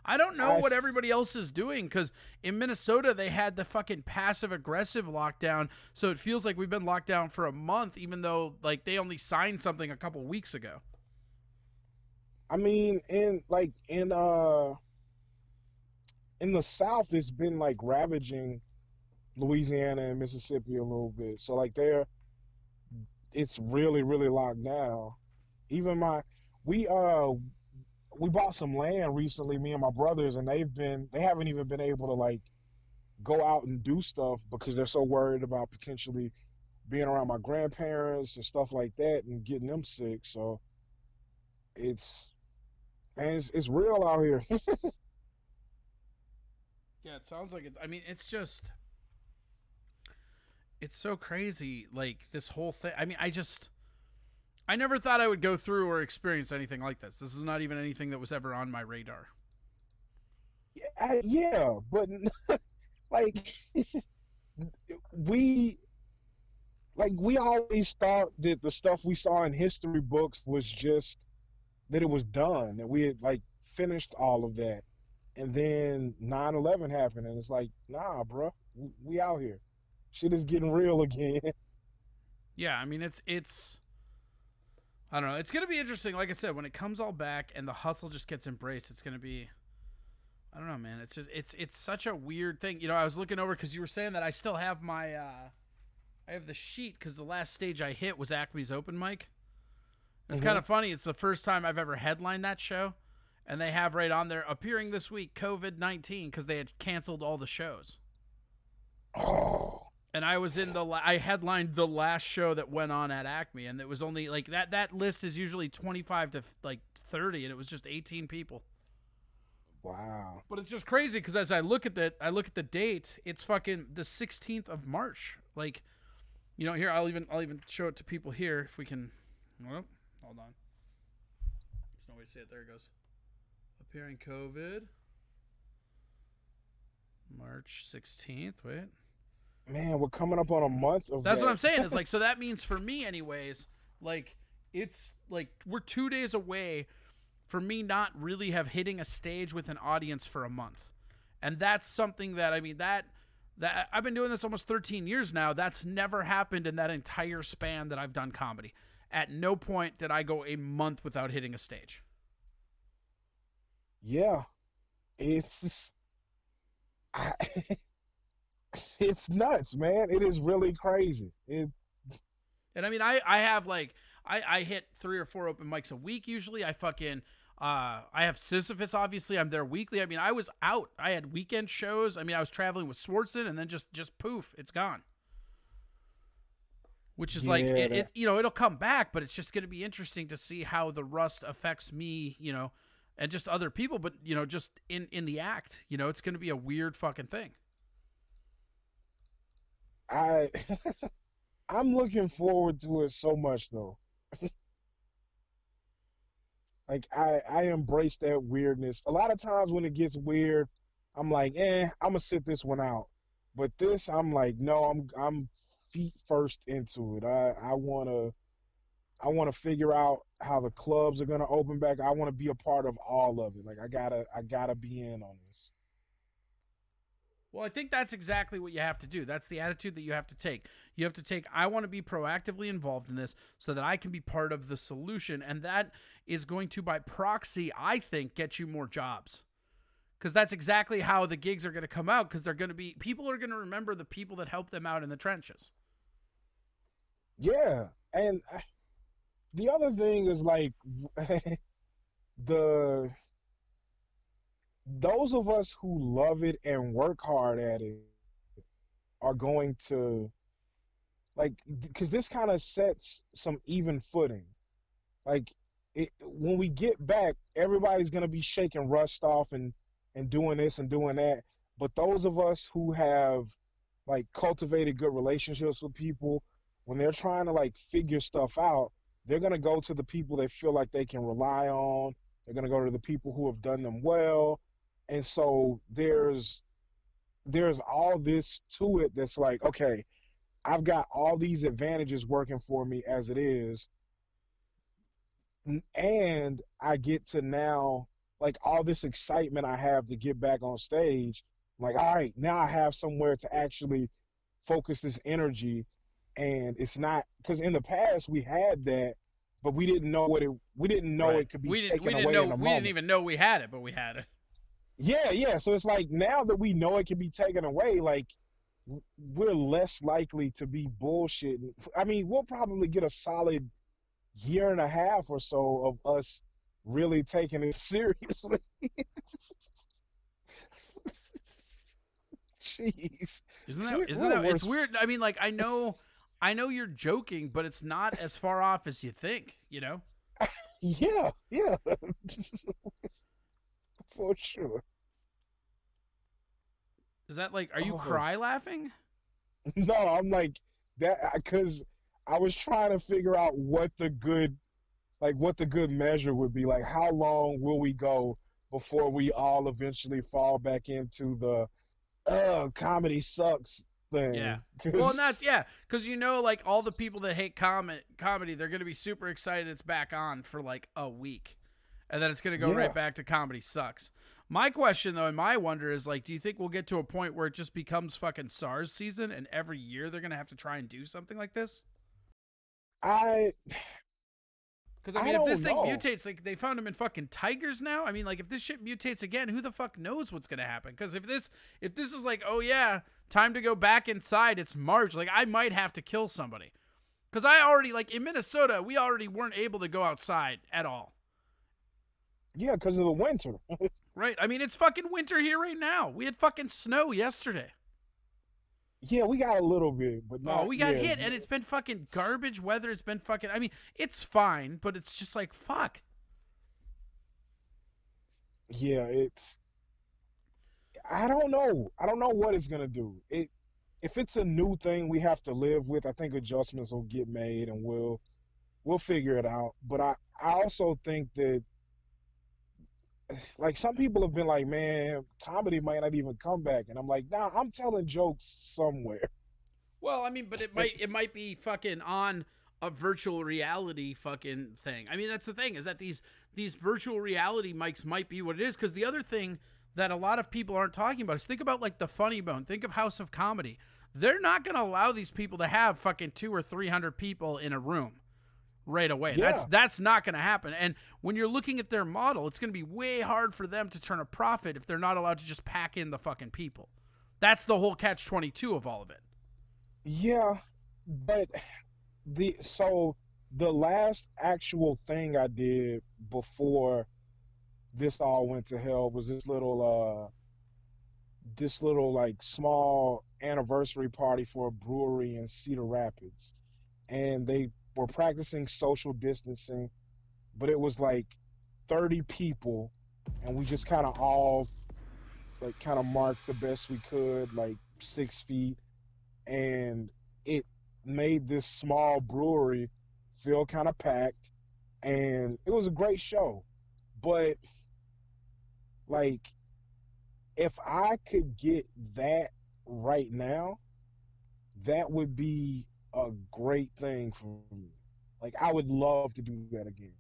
I don't know what everybody else is doing, because in Minnesota they had the fucking passive aggressive lockdown, so it feels like we've been locked down for a month, even though like they only signed something a couple weeks ago. I mean, in the South, it's been like ravaging Louisiana and Mississippi a little bit. So like it's really, really locked down. Even we bought some land recently, me and my brothers, and they haven't even been able to like go out and do stuff because they're so worried about potentially being around my grandparents and stuff like that and getting them sick. So it's real out here. Yeah, it sounds like it's. I mean, it's so crazy. Like this whole thing. I mean, I never thought I would go through or experience anything like this. This is not even anything that was ever on my radar. Yeah, but like we always thought that the stuff we saw in history books was just that it was done, that we had like finished all of that. And then 9/11 happened, and it's like, nah, bro, we out here. Shit is getting real again. Yeah, I mean, it's. I don't know. It's gonna be interesting. Like I said, when it comes all back and the hustle just gets embraced, it's gonna be. I don't know, man. It's just it's such a weird thing. I was looking over because you were saying that I still have my. I have the sheet because the last stage I hit was Acme's open mic. It's kind of funny. It's the first time I've ever headlined that show. And they have right on there, appearing this week, COVID-19, because they had canceled all the shows. Oh. And I was I headlined the last show that went on at Acme, and it was only like that list is usually 25 to like 30, and it was just 18 people. Wow. But it's just crazy because as I look at the date, it's fucking the 16th of March. Like, here I'll even show it to people here if we can. Well, hold on. There's no way to see it. There it goes. Appearing COVID. March 16th. Wait. Man, we're coming up on a month of That's what I'm saying. It's like, so that means for me anyways, like, it's like we're 2 days away for me not really have hitting a stage with an audience for a month. And that's something that, I mean, that I've been doing this almost 13 years now. That's never happened in that entire span that I've done comedy. At no point did I go a month without hitting a stage. Yeah, it's it's nuts, man. It is really crazy. And I mean, I have like I hit 3 or 4 open mics a week usually. I fucking I have Sisyphus, obviously. I'm there weekly. I mean, I was out. I had weekend shows. I mean, I was traveling with Swartzen, and then just poof, it's gone. Which is like, it you know, it'll come back, but it's just going to be interesting to see how the rust affects me, you know, and just other people, but, you know, just in the act, you know, it's going to be a weird fucking thing. I I'm looking forward to it so much though. Like I embrace that weirdness. A lot of times when it gets weird, I'm like, I'm gonna sit this one out. But this, I'm like, no, I'm feet first into it. I wanna figure out how the clubs are gonna open back. I wanna be a part of all of it. Like I gotta be in on this. Well, I think that's exactly what you have to do. That's the attitude that you have to take. You have to take, I want to be proactively involved in this so that I can be part of the solution. And that is going to, by proxy, I think, get you more jobs. Because that's exactly how the gigs are going to come out. Because they're going to be, people are going to remember the people that helped them out in the trenches. Yeah, and the other thing is like the those of us who love it and work hard at it are going to like because this kind of sets some even footing. Like when we get back, everybody's gonna be shaking rust off and doing this and doing that. But those of us who have like cultivated good relationships with people, when they're trying to like figure stuff out, they're gonna go to the people they feel like they can rely on. They're gonna go to the people who have done them well. And so there's all this to it that's like, okay, I've got all these advantages working for me as it is, and I get to now like all this excitement I have to get back on stage. Like, all right, now I have somewhere to actually focus this energy, and it's not because in the past we had that, but we didn't know Right. it could be taken We didn't away know, in a we didn't moment. even know we had it, but we had it. Yeah. So it's like now that we know it can be taken away, like we're less likely to be bullshitting. I mean, we'll probably get a solid year and a half or so of us really taking it seriously. Jeez, Isn't we're that, it's worse. weird. I mean, like, I know you're joking, but it's not as far off as you think, you know? Yeah, for sure. Is that like, are you Oh cry laughing? no, I'm like that because I was trying to figure out what the good measure would be. Like, how long will we go before we all eventually fall back into the comedy sucks Yeah. thing? Well, and Because that's, yeah, because you know, like, all the people that hate comedy, they're going to be super excited it's back on for like a week. And then it's going to go right yeah, back to comedy sucks. My question, though, and my wonder is, like, do you think we'll get to a point where it just becomes fucking SARS season and every year they're going to have to try and do something like this? I Because, I I mean, if this don't thing know. mutates, like, they found him in fucking tigers now. I mean, like, if this shit mutates again, who the fuck knows what's going to happen? Because if this is like, oh, yeah, time to go back inside, it's March, like, I might have to kill somebody. Because I already, like, in Minnesota, we already weren't able to go outside at all. Yeah, because of the winter. Right? I mean, it's fucking winter here right now. We had fucking snow yesterday. Yeah, we got a little bit, but Oh, not. we got Yeah, hit, and it's been fucking garbage weather. It's been fucking, I mean, it's fine, but it's just like, fuck. yeah. It's I don't know. I don't know what it's gonna do. If it's a new thing we have to live with, I think adjustments will get made, and we'll figure it out. But I also think that like some people have been like, man, comedy might not even come back, and I'm like, nah, I'm telling jokes somewhere. Well, I mean, but it might be fucking on a virtual reality fucking thing. I mean, that's the thing, is that these virtual reality mics might be what it is. Because the other thing that a lot of people aren't talking about is, think about like the Funny Bone. Think of House of Comedy. They're not going to allow these people to have fucking 200 or 300 people in a room right away. Yeah, That's not going to happen. And when you're looking at their model, it's going to be way hard for them to turn a profit if they're not allowed to just pack in the fucking people. That's the whole catch 22 of all of it. yeah, but the so the last actual thing I did before this all went to hell was this little like small anniversary party for a brewery in Cedar Rapids. And they were practicing social distancing, but it was like 30 people, and we just kind of all like kind of marked the best we could, like 6 feet, and it made this small brewery feel kind of packed, and it was a great show. But like, if I could get that right now, that would be a great thing for me. Like, I would love to do that again.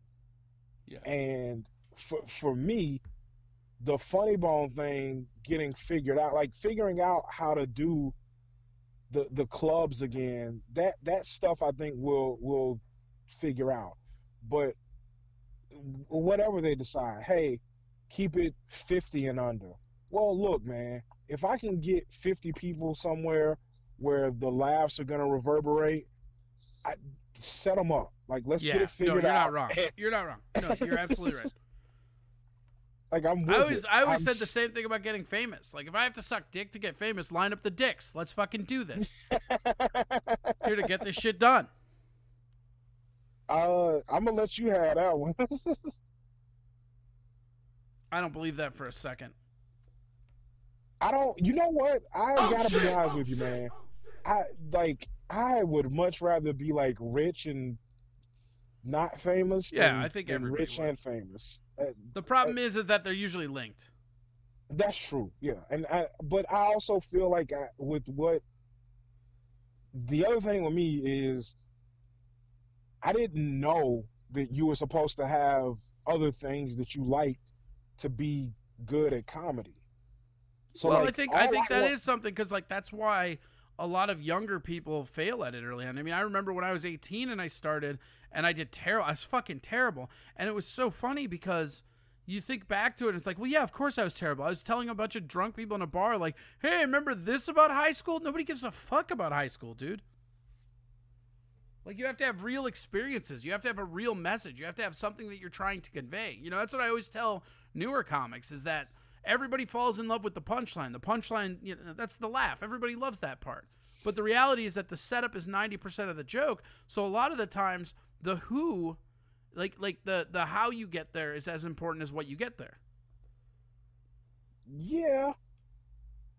Yeah. And for me, the funny bone thing getting figured out, like figuring out how to do the clubs again, that stuff I think we'll figure out. But whatever they decide, hey, keep it 50 and under. Well, look, man, if I can get 50 people somewhere where the laughs are going to reverberate, I set them up. Like, let's get Yeah. it No, figured you're out. not wrong. You're not wrong. No, you're absolutely right. Like, I'm with it. I always said the same thing about getting famous. Like, if I have to suck dick to get famous, line up the dicks. Let's fucking do this. Here to get this shit done. I'm gonna let you have that one. I don't believe that for a second. I don't. You know what? I gotta be honest with you, man. I would much rather be like rich and not famous Yeah, than, I think than everybody rich would. and famous. The problem is that they're usually linked. That's true. Yeah, but I also feel like with what the other thing with me is, I didn't know that you were supposed to have other things that you liked to be good at comedy. So Well, like, I think that is something, because like that's why a lot of younger people fail at it early on. I mean, I remember when I was 18 and I started and I did terrible. I was fucking terrible, and it was so funny because you think back to it and it's like, well, yeah, of course I was terrible. I was telling a bunch of drunk people in a bar like, hey, remember this about high school? Nobody gives a fuck about high school, dude. Like, you have to have real experiences. You have to have a real message. You have to have something that you're trying to convey. You know, that's what I always tell newer comics, is that everybody falls in love with the punchline. The punchline, you know, that's the laugh. Everybody loves that part. But the reality is that the setup is 90% of the joke. So a lot of the times, the who, like the how you get there is as important as what you get there. Yeah,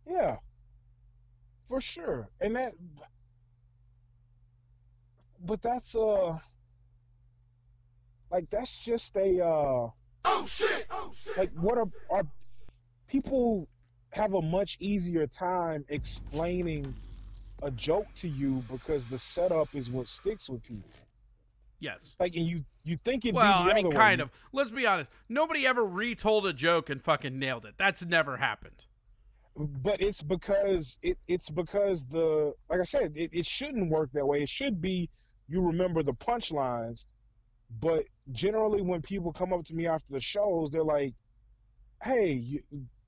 yeah, for sure. And that, but that's like, that's just a Oh shit! Oh shit! like, what are people have a much easier time explaining a joke to you because the setup is what sticks with people. Yes. Like, and you think it'd Well, be the I mean, other kind way. of. Let's be honest. Nobody ever retold a joke and fucking nailed it. That's never happened. But it's because it's because the, like I said, it shouldn't work that way. It should be, you remember the punchlines. But generally, when people come up to me after the shows, they're like, hey,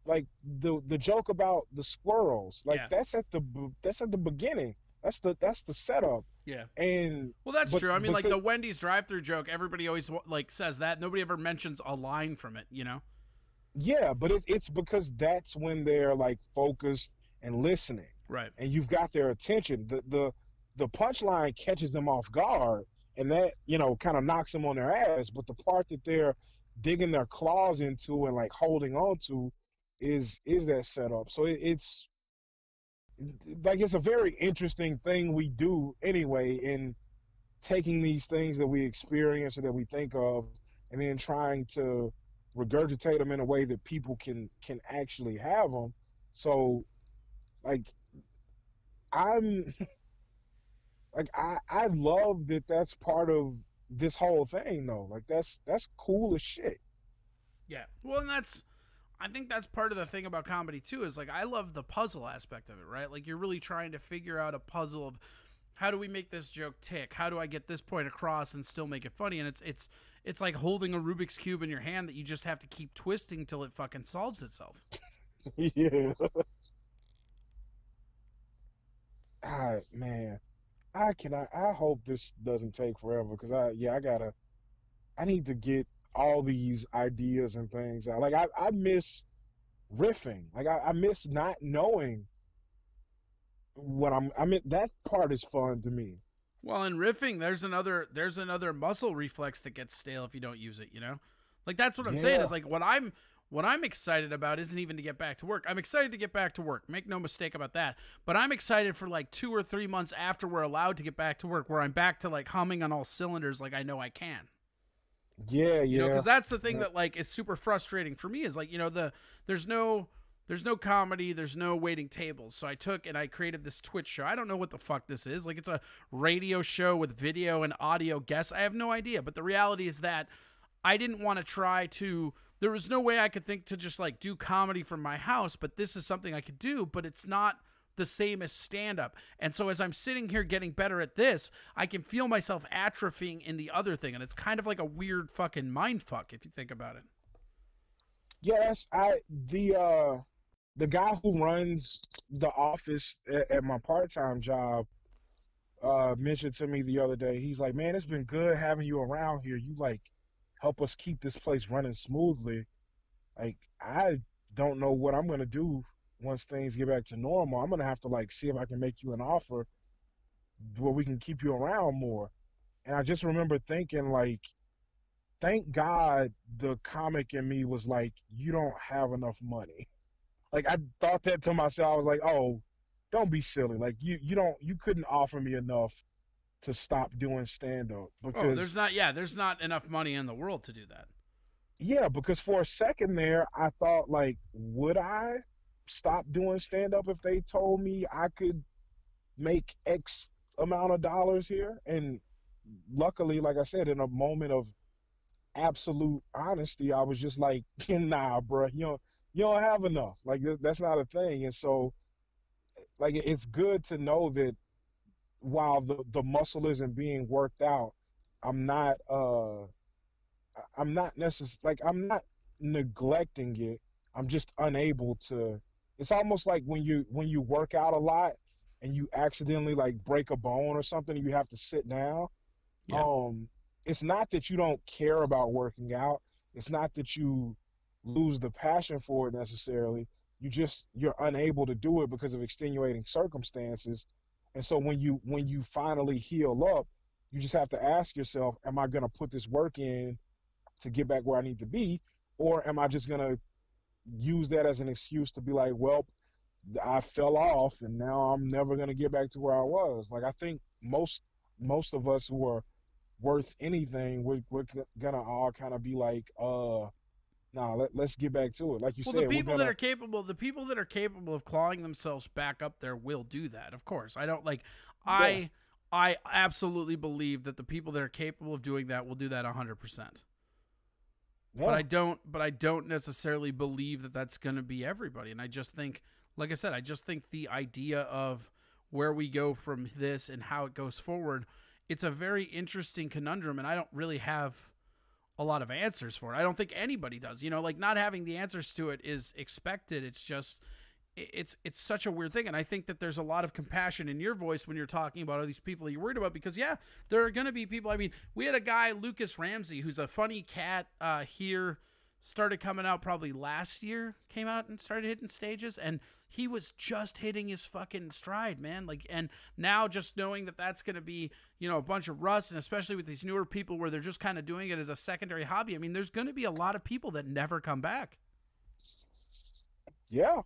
like the joke about the squirrels, like, Yeah. that's at the beginning. That's the setup. Yeah. And Well, that's but true. I mean, like because, the Wendy's drive-through joke, everybody always like says that. Nobody ever mentions a line from it, you know? yeah, but it's because that's when they're like focused and listening, Right. and you've got their attention. The punchline catches them off guard, and that, kind of knocks them on their ass. But the part that they're digging their claws into and like holding on to is that setup. So it's like, it's a very interesting thing we do anyway, in taking these things that we experience or that we think of, and then trying to regurgitate them in a way that people can actually have them. So like, I'm like, I love that that's part of this whole thing though. Like, that's cool as shit. Yeah. Well, and I think that's part of the thing about comedy too, is like, I love the puzzle aspect of it, right? Like, you're really trying to figure out a puzzle of, how do we make this joke tick? How do I get this point across and still make it funny? And it's like holding a Rubik's Cube in your hand that you just have to keep twisting till it fucking solves itself. Yeah. Man. I hope this doesn't take forever because I need to get all these ideas and things out. Like I miss riffing. Like I miss not knowing what I mean that part is fun to me. Well, in riffing, there's another muscle reflex that gets stale if you don't use it, you know? Like that's what I'm saying Yeah. is like what I'm excited about isn't even to get back to work. I'm excited to get back to work. Make no mistake about that. But I'm excited for like 2 or 3 months after we're allowed to get back to work where I'm back to like humming on all cylinders like I know I can. Yeah, You know, yeah. because that's the thing Yeah. that like is super frustrating for me is like, you know, there's no there's no comedy, there's no waiting tables. So I took and I created this Twitch show. I don't know what the fuck this is. Like it's a radio show with video and audio guests. I have no idea. But the reality is that I didn't want to try to there was no way I could think to just like do comedy from my house, but this is something I could do, but it's not the same as stand up. And so as I'm sitting here getting better at this, I can feel myself atrophying in the other thing. And it's kind of like a weird fucking mind fuck if you think about it. Yes, the guy who runs the office at my part-time job mentioned to me the other day. He's like, "Man, it's been good having you around here. You like help us keep this place running smoothly." Like I don't know what I'm gonna do once things get back to normal. I'm gonna have to like see if I can make you an offer where we can keep you around more. And I just remember thinking like, thank God the comic in me was like, you don't have enough money. Like I thought that to myself. I was like, oh, don't be silly. Like you couldn't offer me enough to stop doing stand up Oh, because there's not enough money in the world to do that. yeah, because for a second there I thought like, would I stop doing stand up if they told me I could make X amount of dollars here? And luckily, like I said, in a moment of absolute honesty, I was just like, nah, bro, you don't have enough. Like that's not a thing. And so, like, it's good to know that while the muscle isn't being worked out, I'm not I'm not necessarily like I'm not neglecting it. I'm just unable to. It's almost like when you work out a lot and you accidentally like break a bone or something, and you have to sit down. Yeah. um it's not that you don't care about working out, it's not that you lose the passion for it necessarily, you're unable to do it because of extenuating circumstances. And so when you finally heal up, you just have to ask yourself, am I going to put this work in to get back where I need to be, or am I just going to use that as an excuse to be like, well, I fell off and now I'm never going to get back to where I was? Like I think most of us who are worth anything, we're gonna all kind of be like, nah, let's get back to it. Like you Well, said, we're gonna, the people that are capable of clawing themselves back up there will do that. Of course, I don't like. yeah, I absolutely believe that the people that are capable of doing that will do that 100%. yeah, But I don't necessarily believe that that's going to be everybody. And I just think, like I said, I just think the idea of where we go from this and how it goes forward, it's a very interesting conundrum, and I don't really have a lot of answers for it. I don't think anybody does. You know, like not having the answers to it is expected. It's just it's such a weird thing, and I think that there's a lot of compassion in your voice when you're talking about all these people that you're worried about, because yeah, there are going to be people. I mean, we had a guy, Lucas Ramsey, who's a funny cat here, started coming out probably last year, came out and started hitting stages, and he was just hitting his fucking stride, man. Like, and now just knowing that that's going to be, you know, a bunch of rust, and especially with these newer people where they're just kind of doing it as a secondary hobby. I mean, there's going to be a lot of people that never come back. yeah.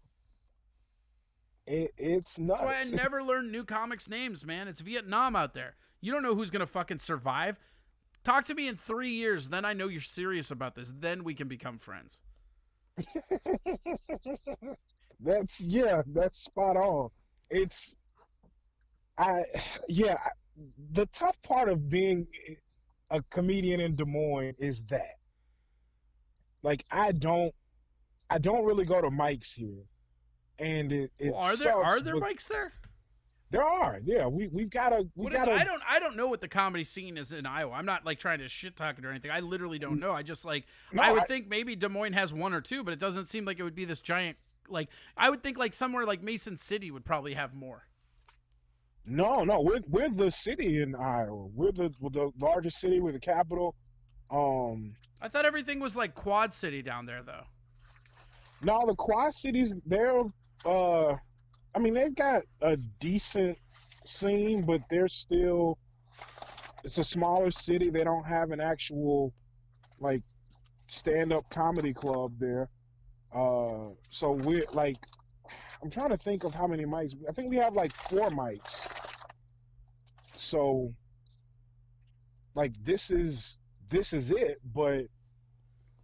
It's That's why I nuts. never learn new comics' names, man. It's Vietnam out there. You don't know who's going to fucking survive. Talk to me in 3 years, then I know you're serious about this. Then we can become friends. That's spot on. It's I yeah. The tough part of being a comedian in Des Moines is that like I don't really go to mics here, and it Well, are sucks. there But bikes there? there are, yeah. We've got to we What is got it? to. I don't know what the comedy scene is in Iowa. I'm not like trying to shit talk it or anything. I literally don't know. I just like No, I would think maybe Des Moines has one or two, but it doesn't seem like it would be this giant. Like I would think like somewhere like Mason City would probably have more. No, we're the city in Iowa. We're the largest city. We're the capital. Um, I thought everything was like Quad City down there, though. no, the Quad Cities, they're uh, I mean, they've got a decent scene, but they're still, it's a smaller city. They don't have an actual like stand-up comedy club there. So we're like, I'm trying to think of how many mics. I think we have like 4 mics. So like this is it. But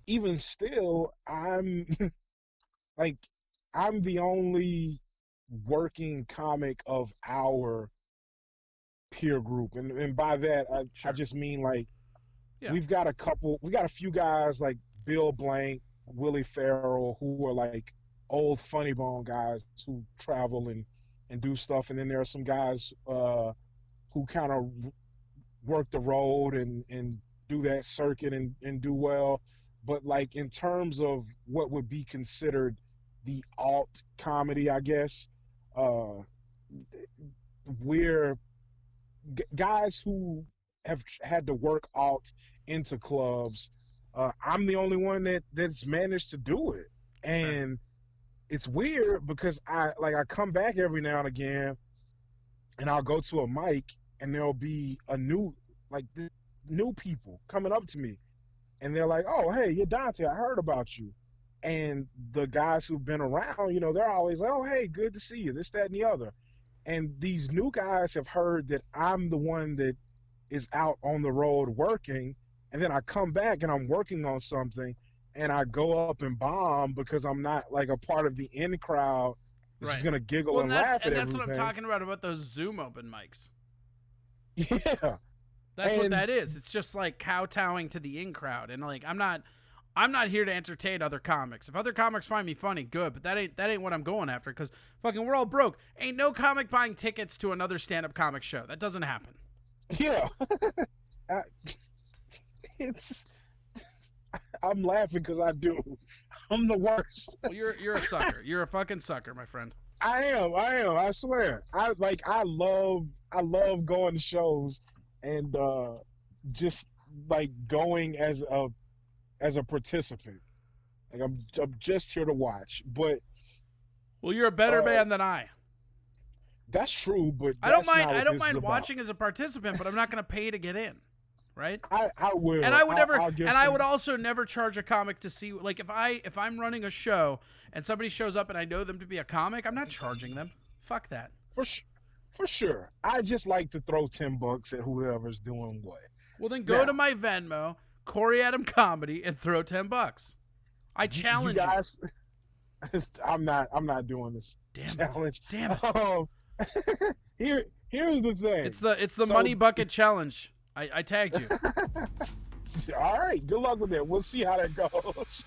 even still, I'm like, I'm the only working comic of our peer group, and by that I Sure. just mean like Yeah. we got a few guys like Bill Blank, Willie Farrell, who are like old funny bone guys who travel and do stuff, and then there are some guys who kind of work the road and do that circuit and do well. But like in terms of what would be considered the alt comedy, I guess, uh, we're guys who have had to work alt into clubs. I'm the only one that's managed to do it, Sure. and it's weird because I come back every now and again, and I'll go to a mic, and there'll be a new people coming up to me, and they're like, "Oh, hey, you're Dante. I heard about you." And the guys who've been around, they're always like, "Oh, hey, good to see you." This, that, and the other. And these new guys have heard that I'm the one that is out on the road working, and then I come back and I'm working on something, and I go up and bomb because I'm not like a part of the in crowd that's just Right. gonna giggle Well, and and that's laugh at and that's what I'm everything. talking about those Zoom open mics. Yeah, That's what and that is. It's just like kowtowing to the in crowd, and like I'm not here to entertain other comics. If other comics find me funny, good, but that ain't what I'm going after. Because fucking we're all broke. Ain't no comic buying tickets to another stand up comic show. That doesn't happen. yeah, I, it's I'm laughing because I do. I'm the worst. Well, you're a sucker. You're a fucking sucker, my friend. I swear. I love going to shows and just like going as a participant. Like I'm just here to watch. But Well, you're a better uh man than I. that's true, but I don't that's mind. not I what don't this is mind about. watching as a participant, but I'm not going to pay to get in, right? I And will. I would never, I'll give and I some would also never charge a comic to see. Like if I'm running a show and somebody shows up and I know them to be a comic, I'm not charging them. Fuck that. for sh- for sure. I just like to throw $10 at whoever's doing what. Well, then go to Now, my Venmo, Corey Adam Comedy, and throw $10. I you challenge you. guys, I'm not doing this Damn it! challenge. Damn it! Um, here's the thing. It's the So, money bucket challenge. I tagged you. all right, good luck with that. We'll see how that goes.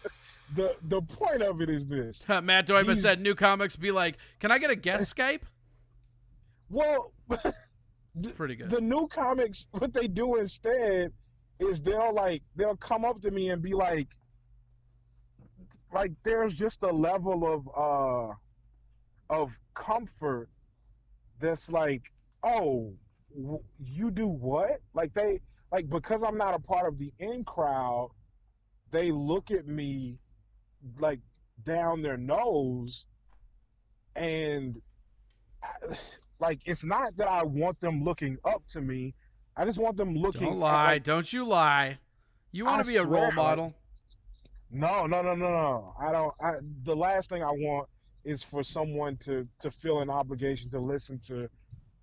The point of it is this. Matt Doima These said new comics be like, can I get a guest Skype? well, It's pretty good. the new comics, what they do instead is they'll come up to me and be like there's just a level of comfort that's like, oh, you do what? Like because I'm not a part of the in crowd, they look at me like down their nose, and like it's not that I want them looking up to me. I just want them Don't looking at lie. like, Don't you lie. You want I to be a role swear, like, model? no, no, no, no, no. I don't. The last thing I want is for someone to feel an obligation to listen to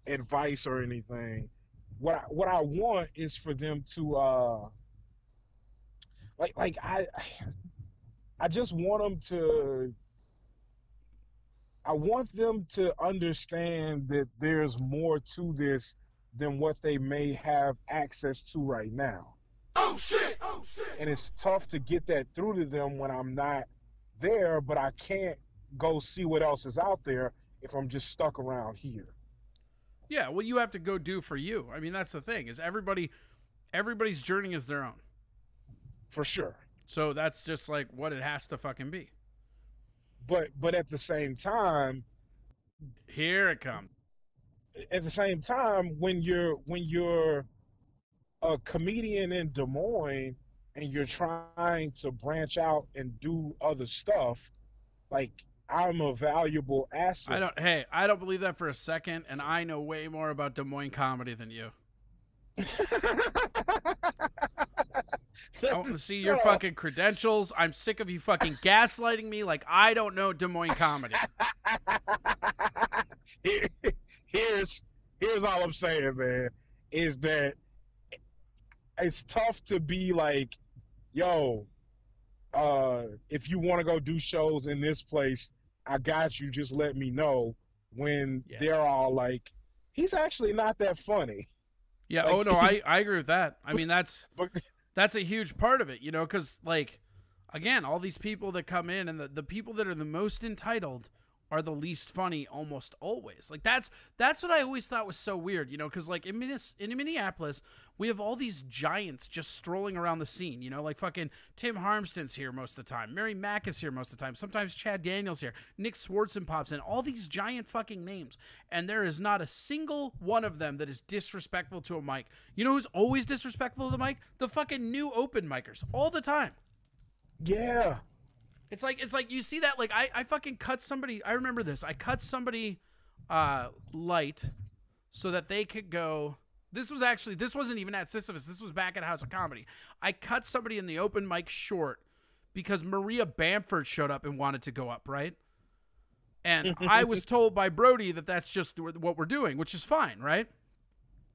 advice or anything. What I want is for them to like I just want them to I want them to understand that there's more to this than what they may have access to right now. Oh shit! Oh shit! And it's tough to get that through to them when I'm not there, but I can't go see what else is out there if I'm just stuck around here. Yeah, well, you have to go do for you. I mean, that's the thing is everybody's journey is their own. For sure. So that's just like what it has to fucking be. But at the same time, Here it comes. at the same time, when you're a comedian in Des Moines and you're trying to branch out and do other stuff, like I'm a valuable asset. I don't believe that for a second, and I know way more about Des Moines comedy than you. I want to see your So, fucking credentials. I'm sick of you fucking gaslighting me like I don't know Des Moines comedy. here- here's all I'm saying, man, is that it's tough to be like, yo, if you want to go do shows in this place, I got you. Just let me know. When Yeah. they're all like, he's actually not that funny. Yeah. Like, Oh no, I agree with that. I mean that's but a huge part of it, you know, because like again, all these people that come in and the people that are the most entitled are the least funny almost always. Like that's what I always thought was so weird, you know, because like in Minneapolis, we have all these giants just strolling around the scene, you know, like fucking Tim Harmston's here most of the time, Mary Mack is here most of the time, sometimes Chad Daniels here, Nick Swartzen pops in, all these giant fucking names, and there is not a single one of them that is disrespectful to a mic. You know who's always disrespectful to the mic? The fucking new open micers, all the time. yeah, It's like you see that, like I fucking cut somebody. I remember this. I cut somebody light so that they could go. This wasn't even at Sisyphus. This was back at House of Comedy. I cut somebody in the open mic short because Maria Bamford showed up and wanted to go up, right? And I was told by Brody that that's just what we're doing, which is fine, right?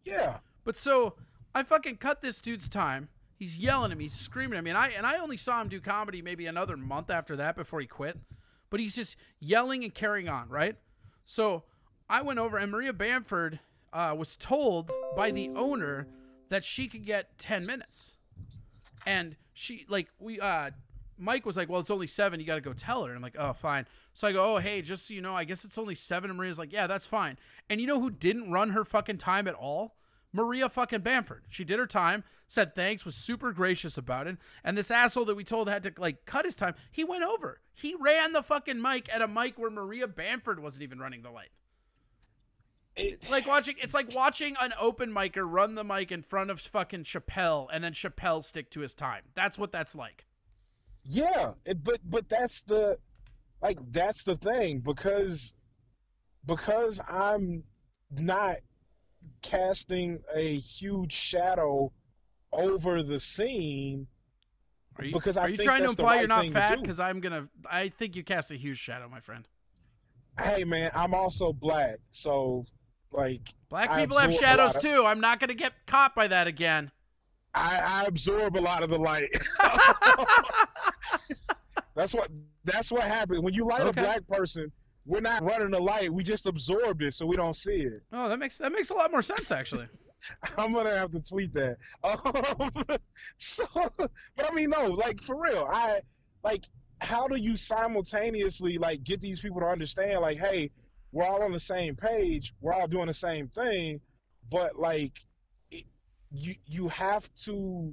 yeah. But so I fucking cut this dude's time. He's yelling at me, he's screaming at me, and I only saw him do comedy maybe another month after that before he quit. But he's just yelling and carrying on, right? So I went over, and Maria Bamford was told by the owner that she could get 10 minutes. And she, like, Mike was like, well, it's only 7, you got to go tell her. And I'm like, oh, fine. So I go, oh, hey, just so you know, I guess it's only 7. And Maria's like, yeah, that's fine. And you know who didn't run her fucking time at all? Maria fucking Bamford. She did her time, said thanks, was super gracious about it. And this asshole that we told had to like cut his time, he went over. He ran the fucking mic at a mic where Maria Bamford wasn't even running the light. It's like watching an open micer run the mic in front of fucking Chappelle and then Chappelle stick to his time. That's what that's like. Yeah, but that's the thing, because I'm not casting a huge shadow over the scene, because are I you think trying to that's the imply right you're not thing fat? to do. Because I think you cast a huge shadow, my friend. Hey man, I'm also black, so like Black I people have absorb a shadows lot of- too. I'm not going to get caught by that again. I absorb a lot of the light. That's what happens when you light Okay. a black person. We're not running the light. We just absorbed it, so we don't see it. Oh, that makes a lot more sense actually. I'm gonna have to tweet that. So, but I mean, no, like for real, how do you simultaneously like get these people to understand, like, hey, we're all on the same page, we're all doing the same thing, but like, you have to,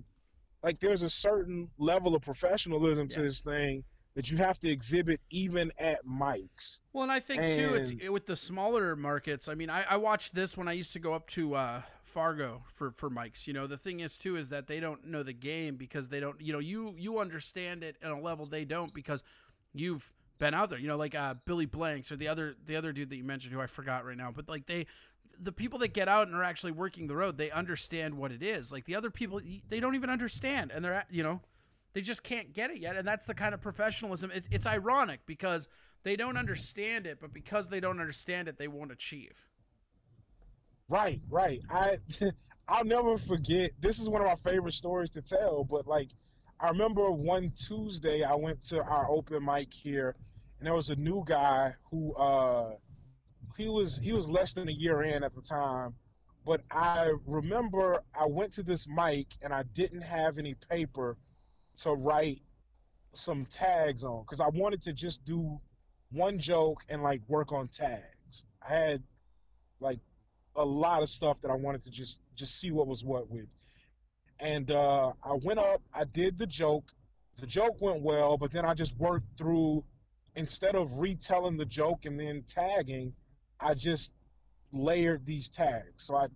like, there's a certain level of professionalism to Yeah. this thing that you have to exhibit even at mics. Well, and I think too, it's And- with the smaller markets. I mean, I watched this when I used to go up to Fargo for mics. You know, the thing is too is that they don't know the game because they don't. You know, you understand it at a level they don't because you've been out there. You know, like Billy Blanks or the other dude that you mentioned who I forgot right now. But like the people that get out and are actually working the road, they understand what it is. Like the other people, they don't even understand, and they're you know. They just can't get it yet, and that's the kind of professionalism. It's ironic because they don't understand it, but because they don't understand it, they won't achieve. Right. I'll never forget. This is one of my favorite stories to tell. But like, I remember one Tuesday I went to our open mic here, and there was a new guy who he was less than a year in at the time. But I remember I went to this mic and I didn't have any paper to write some tags on, because I wanted to just do one joke and like work on tags. I had like a lot of stuff that I wanted to just see what was what with. And I went up, I did the joke. The joke went well, but then I just worked through, instead of retelling the joke and then tagging, I just layered these tags. So I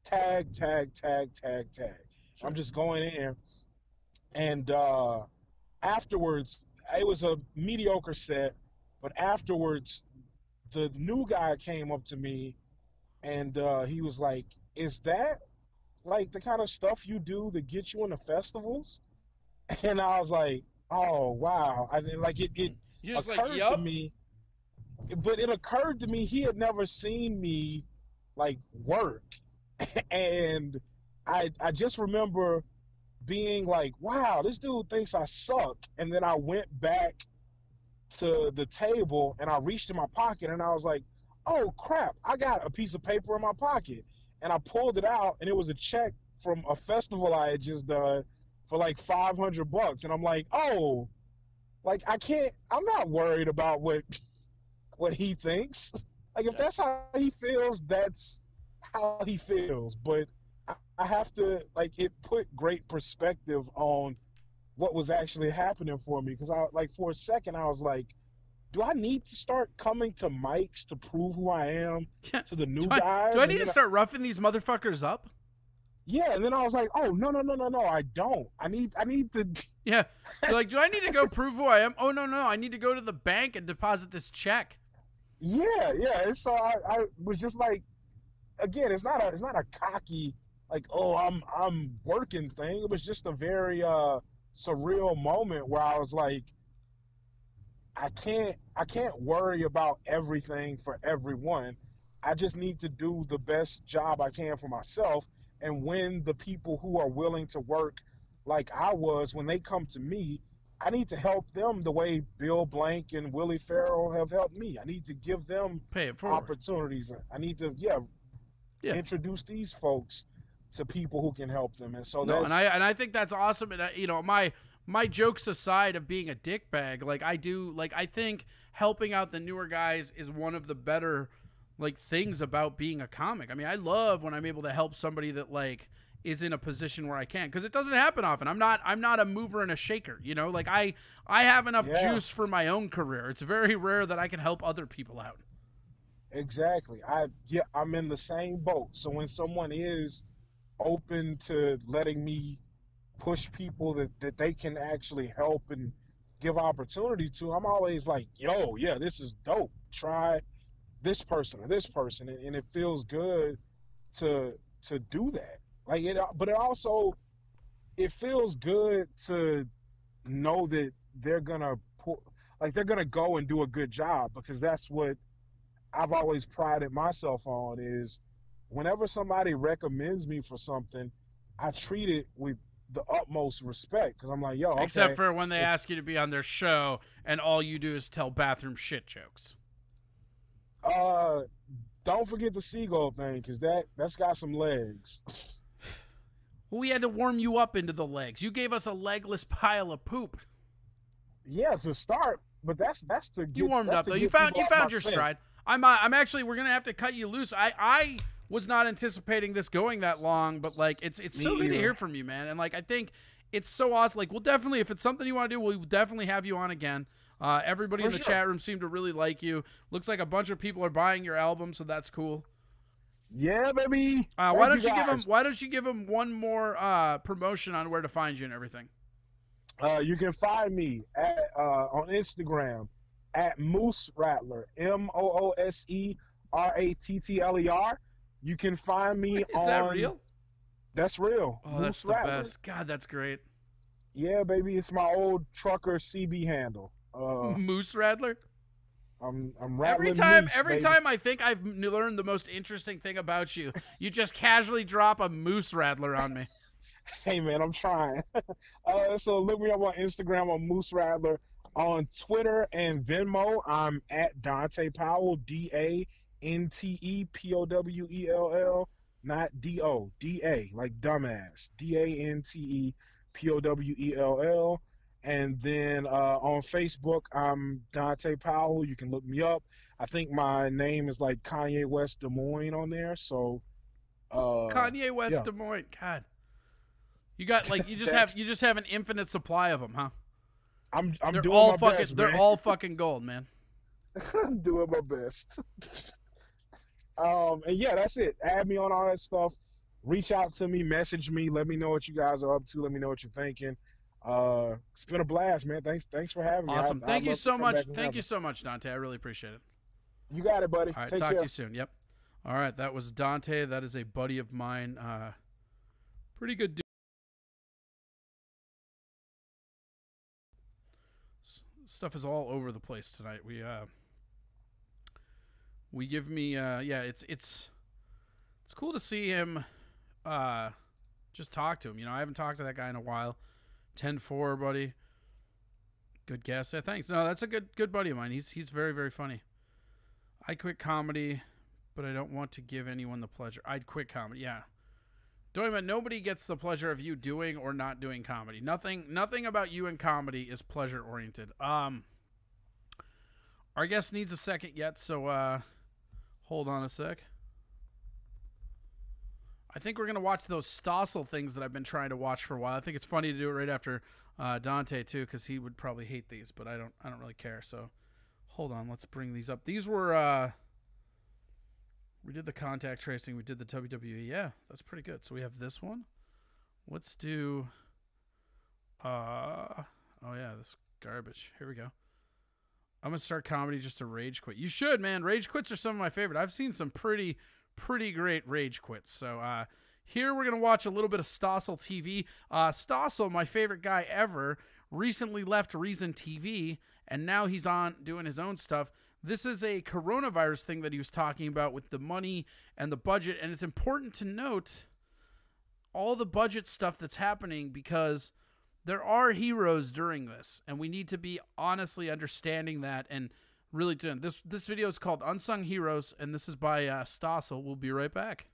tag. Sure. I'm just going in, and afterwards, it was a mediocre set, but afterwards, the new guy came up to me and he was like, "Is that like the kind of stuff you do to get you into festivals?" And I was like, "Oh wow!" I mean, like it You're just like, occurred to yup. me, but it occurred to me he had never seen me like work, and I just remember being like, "Wow, this dude thinks I suck." And then I went back to the table and I reached in my pocket and I was like, "Oh crap, I got a piece of paper in my pocket." And I pulled it out and it was a check from a festival I had just done for like $500. And I'm like, "Oh, like I'm not worried about what he thinks. Like if Yeah. that's how he feels, that's how he feels." But I have to like it put great perspective on what was actually happening for me because I like for a second I was like, do I need to start coming to mics to prove who I am Yeah. to the new Do I, guys? do I And need to then start roughing these motherfuckers up? yeah, and then I was like, oh no, I don't. I need to. Yeah. You're like, do I need to go prove who I am? Oh, no. I need to go to the bank and deposit this check. Yeah. And so I was just like, again, it's not a cocky like, oh, I'm working thing. It was just a very surreal moment where I was like, I can't worry about everything for everyone. I just need to do the best job I can for myself. And when the people who are willing to work like I was, when they come to me, I need to help them the way Bill Blank and Willie Farrell have helped me. I need to give them Pay it forward. opportunities. I need to, Yeah. introduce these folks to people who can help them. And so No, that's and I think that's awesome. And you know, my jokes aside of being a dickbag, like I think helping out the newer guys is one of the better like things about being a comic. I mean, I love when I'm able to help somebody that like is in a position where I can, because it doesn't happen often. I'm not a mover and a shaker, you know. Like I have enough Yeah. juice for my own career. It's very rare that I can help other people out. exactly. I'm in the same boat. So when someone is open to letting me push people that they can actually help and give opportunity to, I'm always like, yo, yeah, this is dope. Try this person or this person, and it feels good to do that. Like it, but it also it feels good to know that they're gonna they're gonna go and do a good job, because that's what I've always prided myself on is whenever somebody recommends me for something, I treat it with the utmost respect, because I'm like, yo, Except okay, for when they if, ask you to be on their show and all you do is tell bathroom shit jokes. uh, don't forget the seagull thing, because that's got some legs. Well, we had to warm you up into the legs. You gave us a legless pile of poop. Yeah, to start, but that's to get You warmed that's up to though. get You found people off my your scent. stride. I'm actually we're gonna have to cut you loose. I was not anticipating this going that long, but like it's so Me good to either. hear from you, man. And like I think it's so awesome. Like we'll definitely, if it's something you want to do, we'll definitely have you on again. Everybody For in the sure. chat room seemed to really like you. Looks like a bunch of people are buying your album, so that's cool. Yeah, baby. Why Thank don't you give them one more promotion on where to find you and everything? You can find me on Instagram at Moose Rattler, MOOSERATTLER. You can find me Wait, is on. that real? That's real. Oh, Moose that's the Rattler. best. God, that's great. Yeah, baby. It's my old trucker CB handle. Moose Rattler. I'm Every rattling time, moose, every baby. time I think I've learned the most interesting thing about you, you just casually drop a moose rattler on me. Hey man, I'm trying. So look me up on Instagram on Moose Rattler. On Twitter and Venmo, I'm at Dante Powell, DANTEPOWELL, not DO, DA, like dumbass, DANTEPOWELL. And then on Facebook, I'm Dante Powell. You can look me up. I think my name is like Kanye West Des Moines on there. So Kanye West yeah. Des Moines. God, you got like you That's- just have an infinite supply of them, huh? I'm They're doing all my fucking best, they're man. all fucking gold, man. I'm doing my best. And yeah, that's it. Add me on all that stuff. Reach out to me, message me, let me know what you guys are up to. Let me know what you're thinking. It's been a blast, man. Thanks for having me. Awesome. Thank I'd you love to so come much. back and Thank have you it. so much, Dante. I really appreciate it. You got it, buddy. All right, Take talk care. to you soon. Yep. All right, that was Dante. That is a buddy of mine. Pretty good dude. Stuff is all over the place tonight. We give me yeah, it's cool to see him just talk to him. You know, I haven't talked to that guy in a while. 10-4, buddy. Good guess. Yeah, thanks. No, that's a good buddy of mine. He's very, very funny. I quit comedy, but I don't want to give anyone the pleasure. I'd quit comedy. Yeah. Don't even, nobody gets the pleasure of you doing or not doing comedy. Nothing about you in comedy is pleasure oriented. Our guest needs a second yet, so hold on a sec. I think we're gonna watch those Stossel things that I've been trying to watch for a while. I think it's funny to do it right after Dante too, because he would probably hate these, but I don't really care. So hold on, let's bring these up. These were we did the contact tracing, we did the WWE. Yeah, that's pretty good. So we have this one. Let's do oh yeah, this garbage. Here we go. I'm gonna start comedy just to rage quit. You should, man. Rage quits are some of my favorite. I've seen some pretty great rage quits. So here we're going to watch a little bit of Stossel TV. Stossel, my favorite guy ever, recently left Reason TV, and now he's on doing his own stuff. This is a coronavirus thing that he was talking about with the money and the budget, and it's important to note all the budget stuff that's happening because there are heroes during this, and we need to be honestly understanding that and really doing this. This video is called Unsung Heroes, and this is by Stossel. We'll be right back.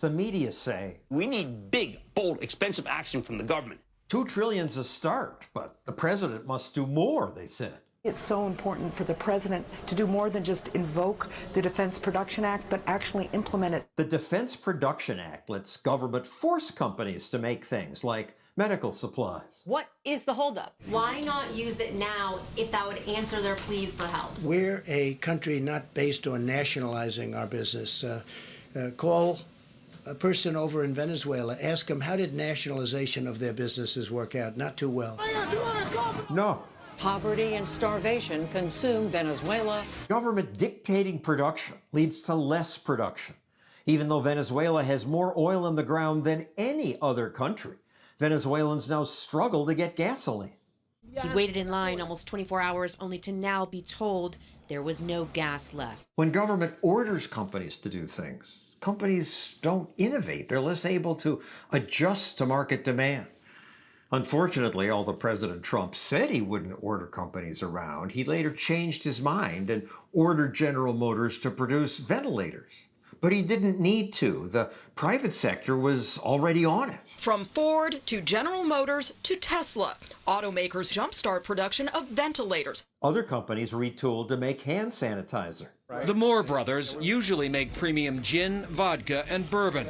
The media say we need big, bold, expensive action from the government. $2 trillion's a start, but the president must do more, they said. It's so important for the president to do more than just invoke the Defense Production Act, but actually implement it. The Defense Production Act lets government force companies to make things like medical supplies. What is the holdup? Why not use it now if that would answer their pleas for help? We're a country not based on nationalizing our business. Call a person over in Venezuela, ask them how did nationalization of their businesses work out? Not too well. No. Poverty and starvation consume Venezuela. Government dictating production leads to less production. Even though Venezuela has more oil in the ground than any other country, Venezuelans now struggle to get gasoline. He waited in line almost 24 hours only to now be told there was no gas left. When government orders companies to do things, companies don't innovate. They're less able to adjust to market demand. Unfortunately, although President Trump said he wouldn't order companies around, he later changed his mind and ordered General Motors to produce ventilators. But he didn't need to. The private sector was already on it. From Ford to General Motors to Tesla, automakers jumpstart production of ventilators. Other companies retooled to make hand sanitizer. The Moore brothers usually make premium gin, vodka, and bourbon.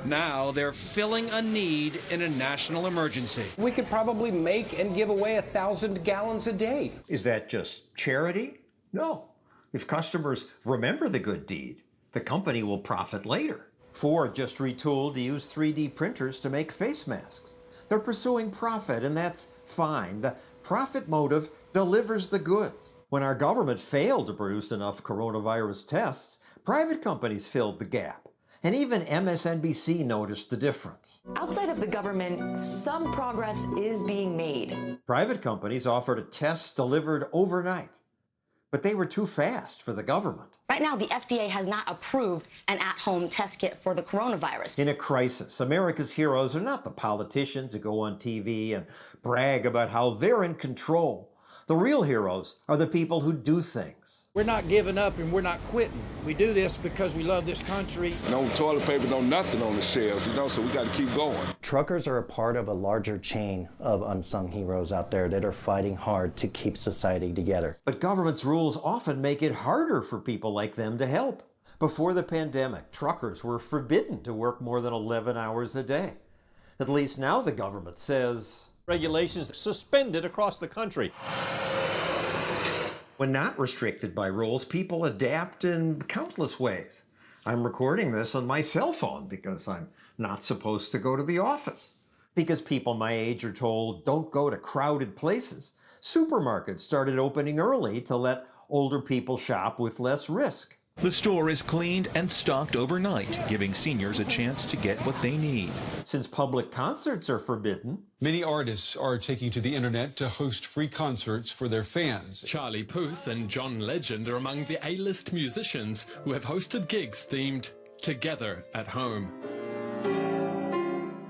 Now they're filling a need in a national emergency. We could probably make and give away 1,000 gallons a day. Is that just charity? No. If customers remember the good deed, the company will profit later. Ford just retooled to use 3D printers to make face masks. They're pursuing profit, and that's fine. The profit motive delivers the goods. When our government failed to produce enough coronavirus tests, private companies filled the gap. And even MSNBC noticed the difference. Outside of the government, some progress is being made. Private companies offered a test delivered overnight, but they were too fast for the government. Right now, the FDA has not approved an at-home test kit for the coronavirus. In a crisis, America's heroes are not the politicians who go on TV and brag about how they're in control. The real heroes are the people who do things. We're not giving up and we're not quitting. We do this because we love this country. No toilet paper, no nothing on the shelves, so we got to keep going. Truckers are a part of a larger chain of unsung heroes out there that are fighting hard to keep society together. But government's rules often make it harder for people like them to help. Before the pandemic, truckers were forbidden to work more than 11 hours a day. At least now the government says... Regulations suspended across the country. When not restricted by rules, people adapt in countless ways. I'm recording this on my cell phone because I'm not supposed to go to the office. Because people my age are told, don't go to crowded places. Supermarkets started opening early to let older people shop with less risk. The store is cleaned and stocked overnight, giving seniors a chance to get what they need. Since public concerts are forbidden, many artists are taking to the internet to host free concerts for their fans. Charlie Puth and John Legend are among the A-list musicians who have hosted gigs themed Together at Home.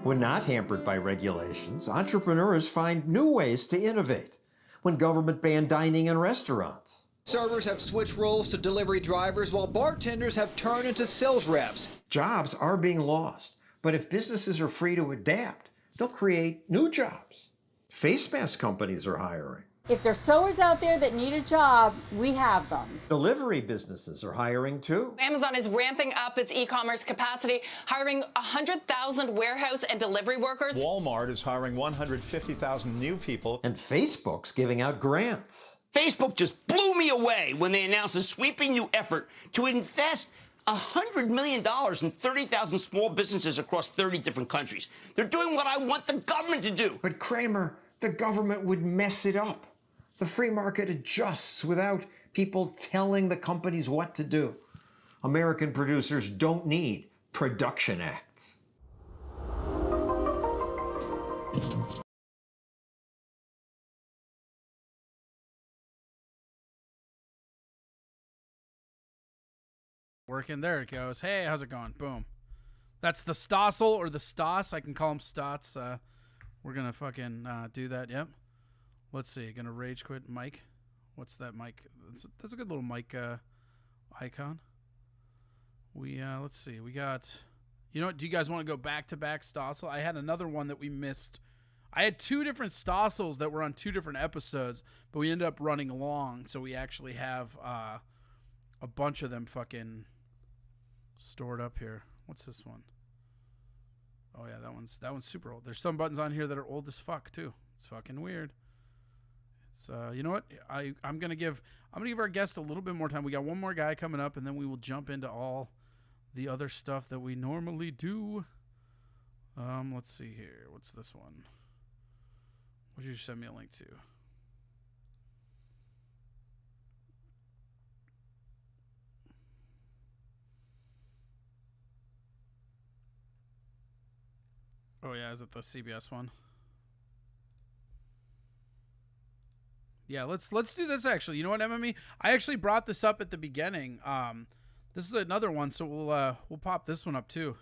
When not hampered by regulations, entrepreneurs find new ways to innovate. When government banned dining in restaurants. Servers have switched roles to delivery drivers, while bartenders have turned into sales reps. Jobs are being lost, but if businesses are free to adapt, they'll create new jobs. Face mask companies are hiring. If there's sewers out there that need a job, we have them. Delivery businesses are hiring too. Amazon is ramping up its e-commerce capacity, hiring 100,000 warehouse and delivery workers. Walmart is hiring 150,000 new people. And Facebook's giving out grants. Facebook just blew me away when they announced a sweeping new effort to invest $100 million in 30,000 small businesses across 30 different countries. They're doing what I want the government to do. But Kramer, the government would mess it up. The free market adjusts without people telling the companies what to do. American producers don't need production acts. Working, there it goes. Hey, how's it going? Boom. That's the Stossel or the Stoss. I can call him Stotts. We're gonna fucking do that. Yep. Let's see. Gonna rage quit mic. What's that mic? That's a good little mic icon. Let's see. We got. You know what? Do you guys want to go back to back Stossel? I had another one that we missed. I had two different Stossels that were on two different episodes, but we ended up running long, so we actually have a bunch of them fucking stored up here. What's this one? Oh yeah, that one's super old. There's some buttons on here that are old as fuck too. It's fucking weird. It's you know what? I'm gonna give our guest a little bit more time. We got one more guy coming up, and then we will jump into all the other stuff that we normally do. Let's see here. What's this one? What did you send me a link to? Oh yeah, is it the CBS one? Yeah, let's do this actually. You know what, MME? I actually brought this up at the beginning. This is another one, so we'll pop this one up too.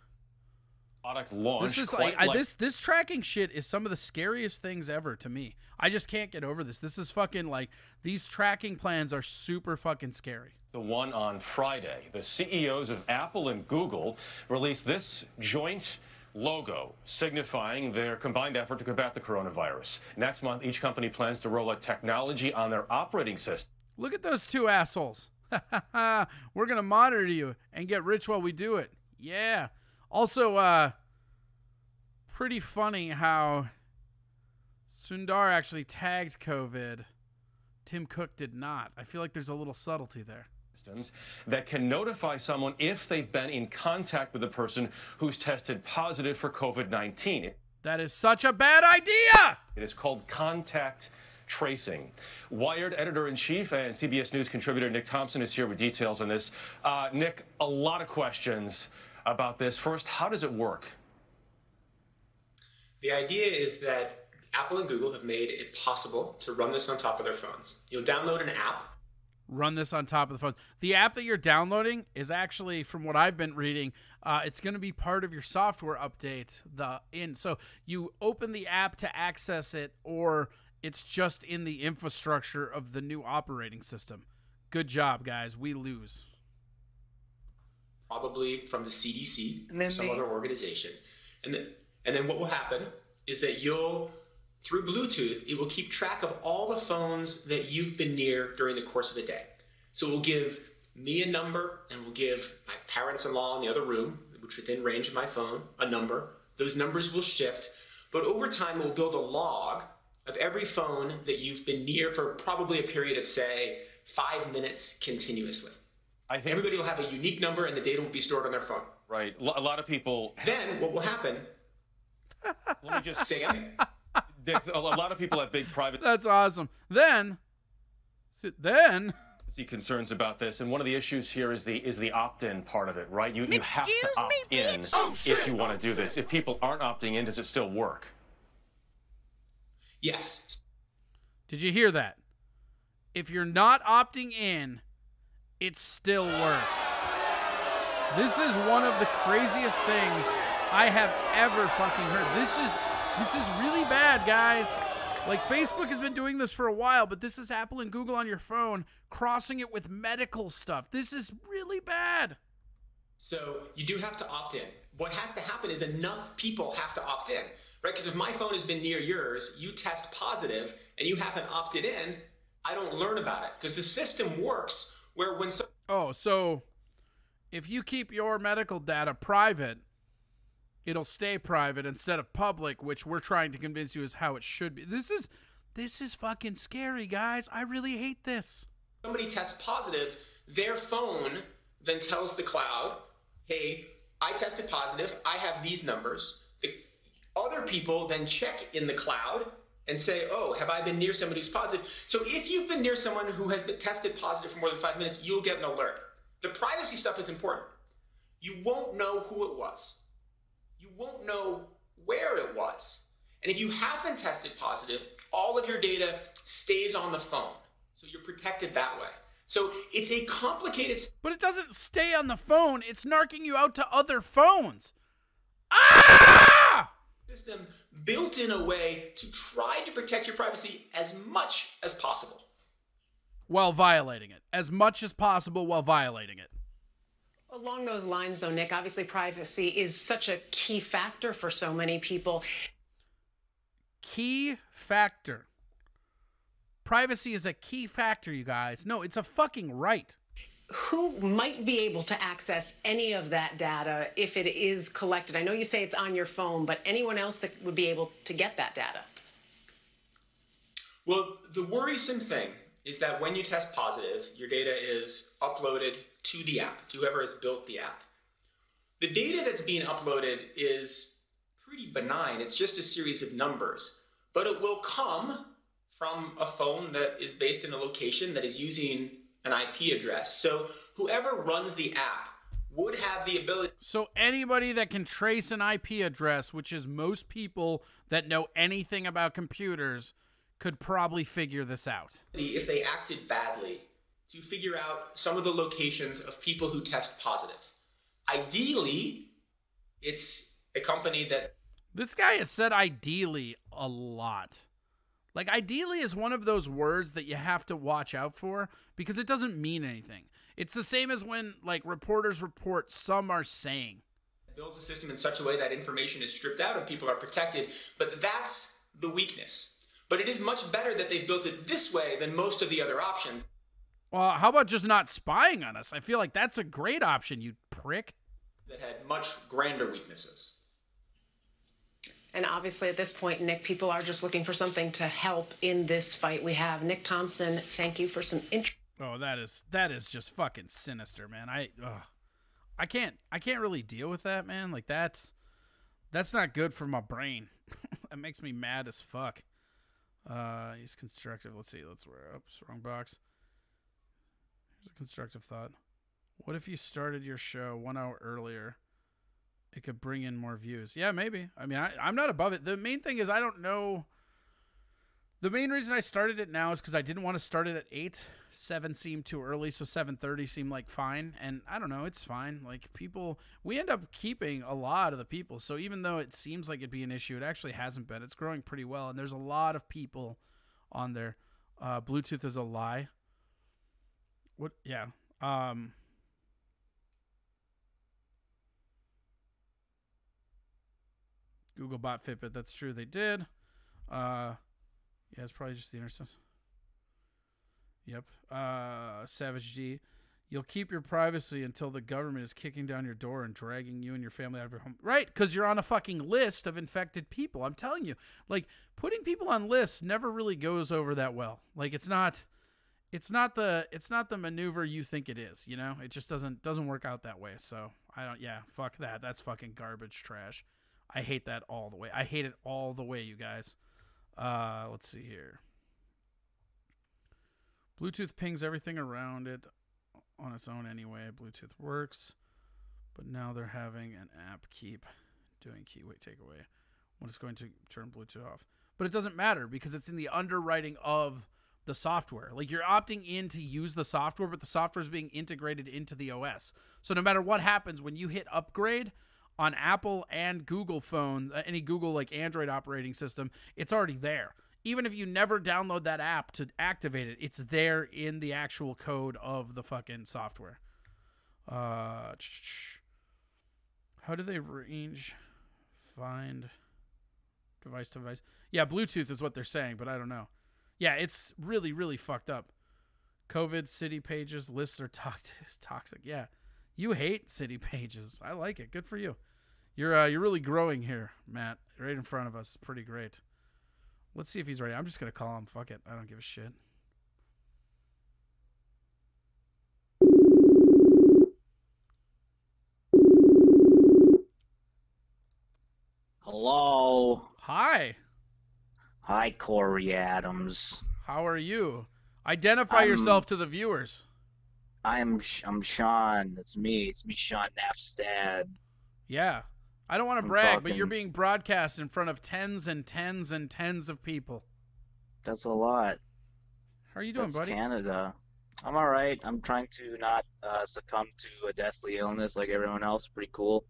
Product launch. This is this tracking shit is some of the scariest things ever to me. I just can't get over this. This is fucking like, these tracking plans are super fucking scary. The one on Friday, the CEOs of Apple and Google released this joint logo signifying their combined effort to combat the coronavirus. Next month, each company plans to roll out technology on their operating system. Look at those two assholes. We're going to monitor you and get rich while we do it. Yeah. Also, pretty funny how Sundar actually tagged COVID. Tim Cook did not. I feel like there's a little subtlety there. That can notify someone if they've been in contact with a person who's tested positive for COVID-19. That is such a bad idea! It is called contact tracing. Wired editor-in-chief and CBS News contributor Nick Thompson is here with details on this. Nick, a lot of questions about this. First, how does it work? The idea is that Apple and Google have made it possible to run this on top of their phones. You'll download an app. Run this on top of the phone. The app that you're downloading is actually, from what I've been reading, it's going to be part of your software update. So you open the app to access it, or it's just in the infrastructure of the new operating system. Good job, guys. We lose. Probably from the CDC or some other organization. And then what will happen is that through Bluetooth, it will keep track of all the phones that you've been near during the course of the day. So it will give me a number, and will give my parents-in-law in the other room, which within range of my phone, a number. Those numbers will shift, but over time it will build a log of every phone that you've been near for probably a period of, say, 5 minutes continuously. I think everybody will have a unique number and the data will be stored on their phone. Right. A lot of people. Then what will happen? Let me just say again. A lot of people have big private. That's awesome. Then see concerns about this, and one of the issues here is the opt-in part of it, right? You have to opt in if you want to do this. If people aren't opting in, does it still work? Yes. Did you hear that? If you're not opting in, it still works. This is one of the craziest things I have ever fucking heard. This is really bad, guys. Like, Facebook has been doing this for a while, but this is Apple and Google on your phone, crossing it with medical stuff. This is really bad. So you do have to opt in. What has to happen is enough people have to opt in, right? Because if my phone has been near yours, you test positive, and you haven't opted in, I don't learn about it. Because the system works where when... So if you keep your medical data private, it'll stay private instead of public, which we're trying to convince you is how it should be. This is fucking scary, guys. I really hate this. Somebody tests positive, their phone then tells the cloud, hey, I tested positive, I have these numbers. The other people then check in the cloud and say, oh, have I been near somebody who's positive? So if you've been near someone who has been tested positive for more than 5 minutes, you'll get an alert. The privacy stuff is important. You won't know who it was. You won't know where it was. And if you haven't tested positive, all of your data stays on the phone. So you're protected that way. So it's a complicated... But it doesn't stay on the phone. It's narking you out to other phones. Ah! System built in a way to try to protect your privacy as much as possible. While violating it. As much as possible while violating it. Along those lines, though, Nick, obviously privacy is such a key factor for so many people. Key factor. Privacy is a key factor, you guys. No, it's a fucking right. Who might be able to access any of that data if it is collected? I know you say it's on your phone, but anyone else that would be able to get that data? Well, the worrisome thing is that when you test positive, your data is uploaded to the app, to whoever has built the app. The data that's being uploaded is pretty benign. It's just a series of numbers, but it will come from a phone that is based in a location that is using an IP address. So whoever runs the app would have the ability... So anybody that can trace an IP address, which is most people that know anything about computers, could probably figure this out. If they acted badly, to figure out some of the locations of people who test positive. Ideally, it's a company that... This guy has said ideally a lot. Like, ideally is one of those words that you have to watch out for because it doesn't mean anything. It's the same as when, like, reporters report some are saying. It builds a system in such a way that information is stripped out and people are protected, but that's the weakness. But it is much better that they've built it this way than most of the other options. Well, how about just not spying on us? I feel like that's a great option, you prick. That had much grander weaknesses. And obviously at this point, Nick, people are just looking for something to help in this fight we have. Nick Thompson, thank you for some Oh, that is just fucking sinister, man. I can't really deal with that, man. Like that's not good for my brain. That makes me mad as fuck. He's constructive. Let's see. Oops, wrong box. Here's a constructive thought. What if you started your show 1 hour earlier? It could bring in more views. Yeah, maybe. I mean, I'm not above it. The main thing is I don't know. The main reason I started it now is because I didn't want to start it at 8. 7 seemed too early, so 7:30 seemed like fine. And I don't know, it's fine. Like people, we end up keeping a lot of the people. So even though it seems like it'd be an issue, it actually hasn't been. It's growing pretty well, and there's a lot of people on there. Bluetooth is a lie. What? Yeah. Google bought Fitbit. That's true. They did. Yeah, it's probably just the internet. Yep. Savage G. You'll keep your privacy until the government is kicking down your door and dragging you and your family out of your home. Right, because you're on a fucking list of infected people. I'm telling you. Like, putting people on lists never really goes over that well. Like, it's not It's not the maneuver you think it is, you know? It just doesn't work out that way. So fuck that. That's fucking garbage trash. I hate that all the way. I hate it all the way, you guys. Let's see here. Bluetooth pings everything around it on its own anyway. Bluetooth works, but now they're having an app keep doing keyway takeaway when it's going to turn Bluetooth off. But it doesn't matter because it's in the underwriting of the software. Like, you're opting in to use the software, but the software is being integrated into the OS. So no matter what happens when you hit upgrade on Apple and Google phone, any Google like Android operating system, it's already there. Even if you never download that app to activate it, it's there in the actual code of the fucking software. How do they range find device to device? Yeah, Bluetooth is what they're saying, but I don't know. Yeah, it's really, really fucked up. COVID city pages lists are toxic. Yeah, you hate city pages. I like it. Good for you. You're really growing here, Matt. Right in front of us. It's pretty great. Let's see if he's ready. I'm just gonna call him. Fuck it. I don't give a shit. Hello. Hi. Hi, Corey Adams. How are you? Identify yourself to the viewers. I'm Sean. That's me. It's me, Sean Napstad. Yeah. I don't want to brag, but you're being broadcast in front of tens and tens and tens of people. That's a lot. How are you doing, buddy? Canada. I'm all right. I'm trying to not succumb to a deathly illness like everyone else. Pretty cool.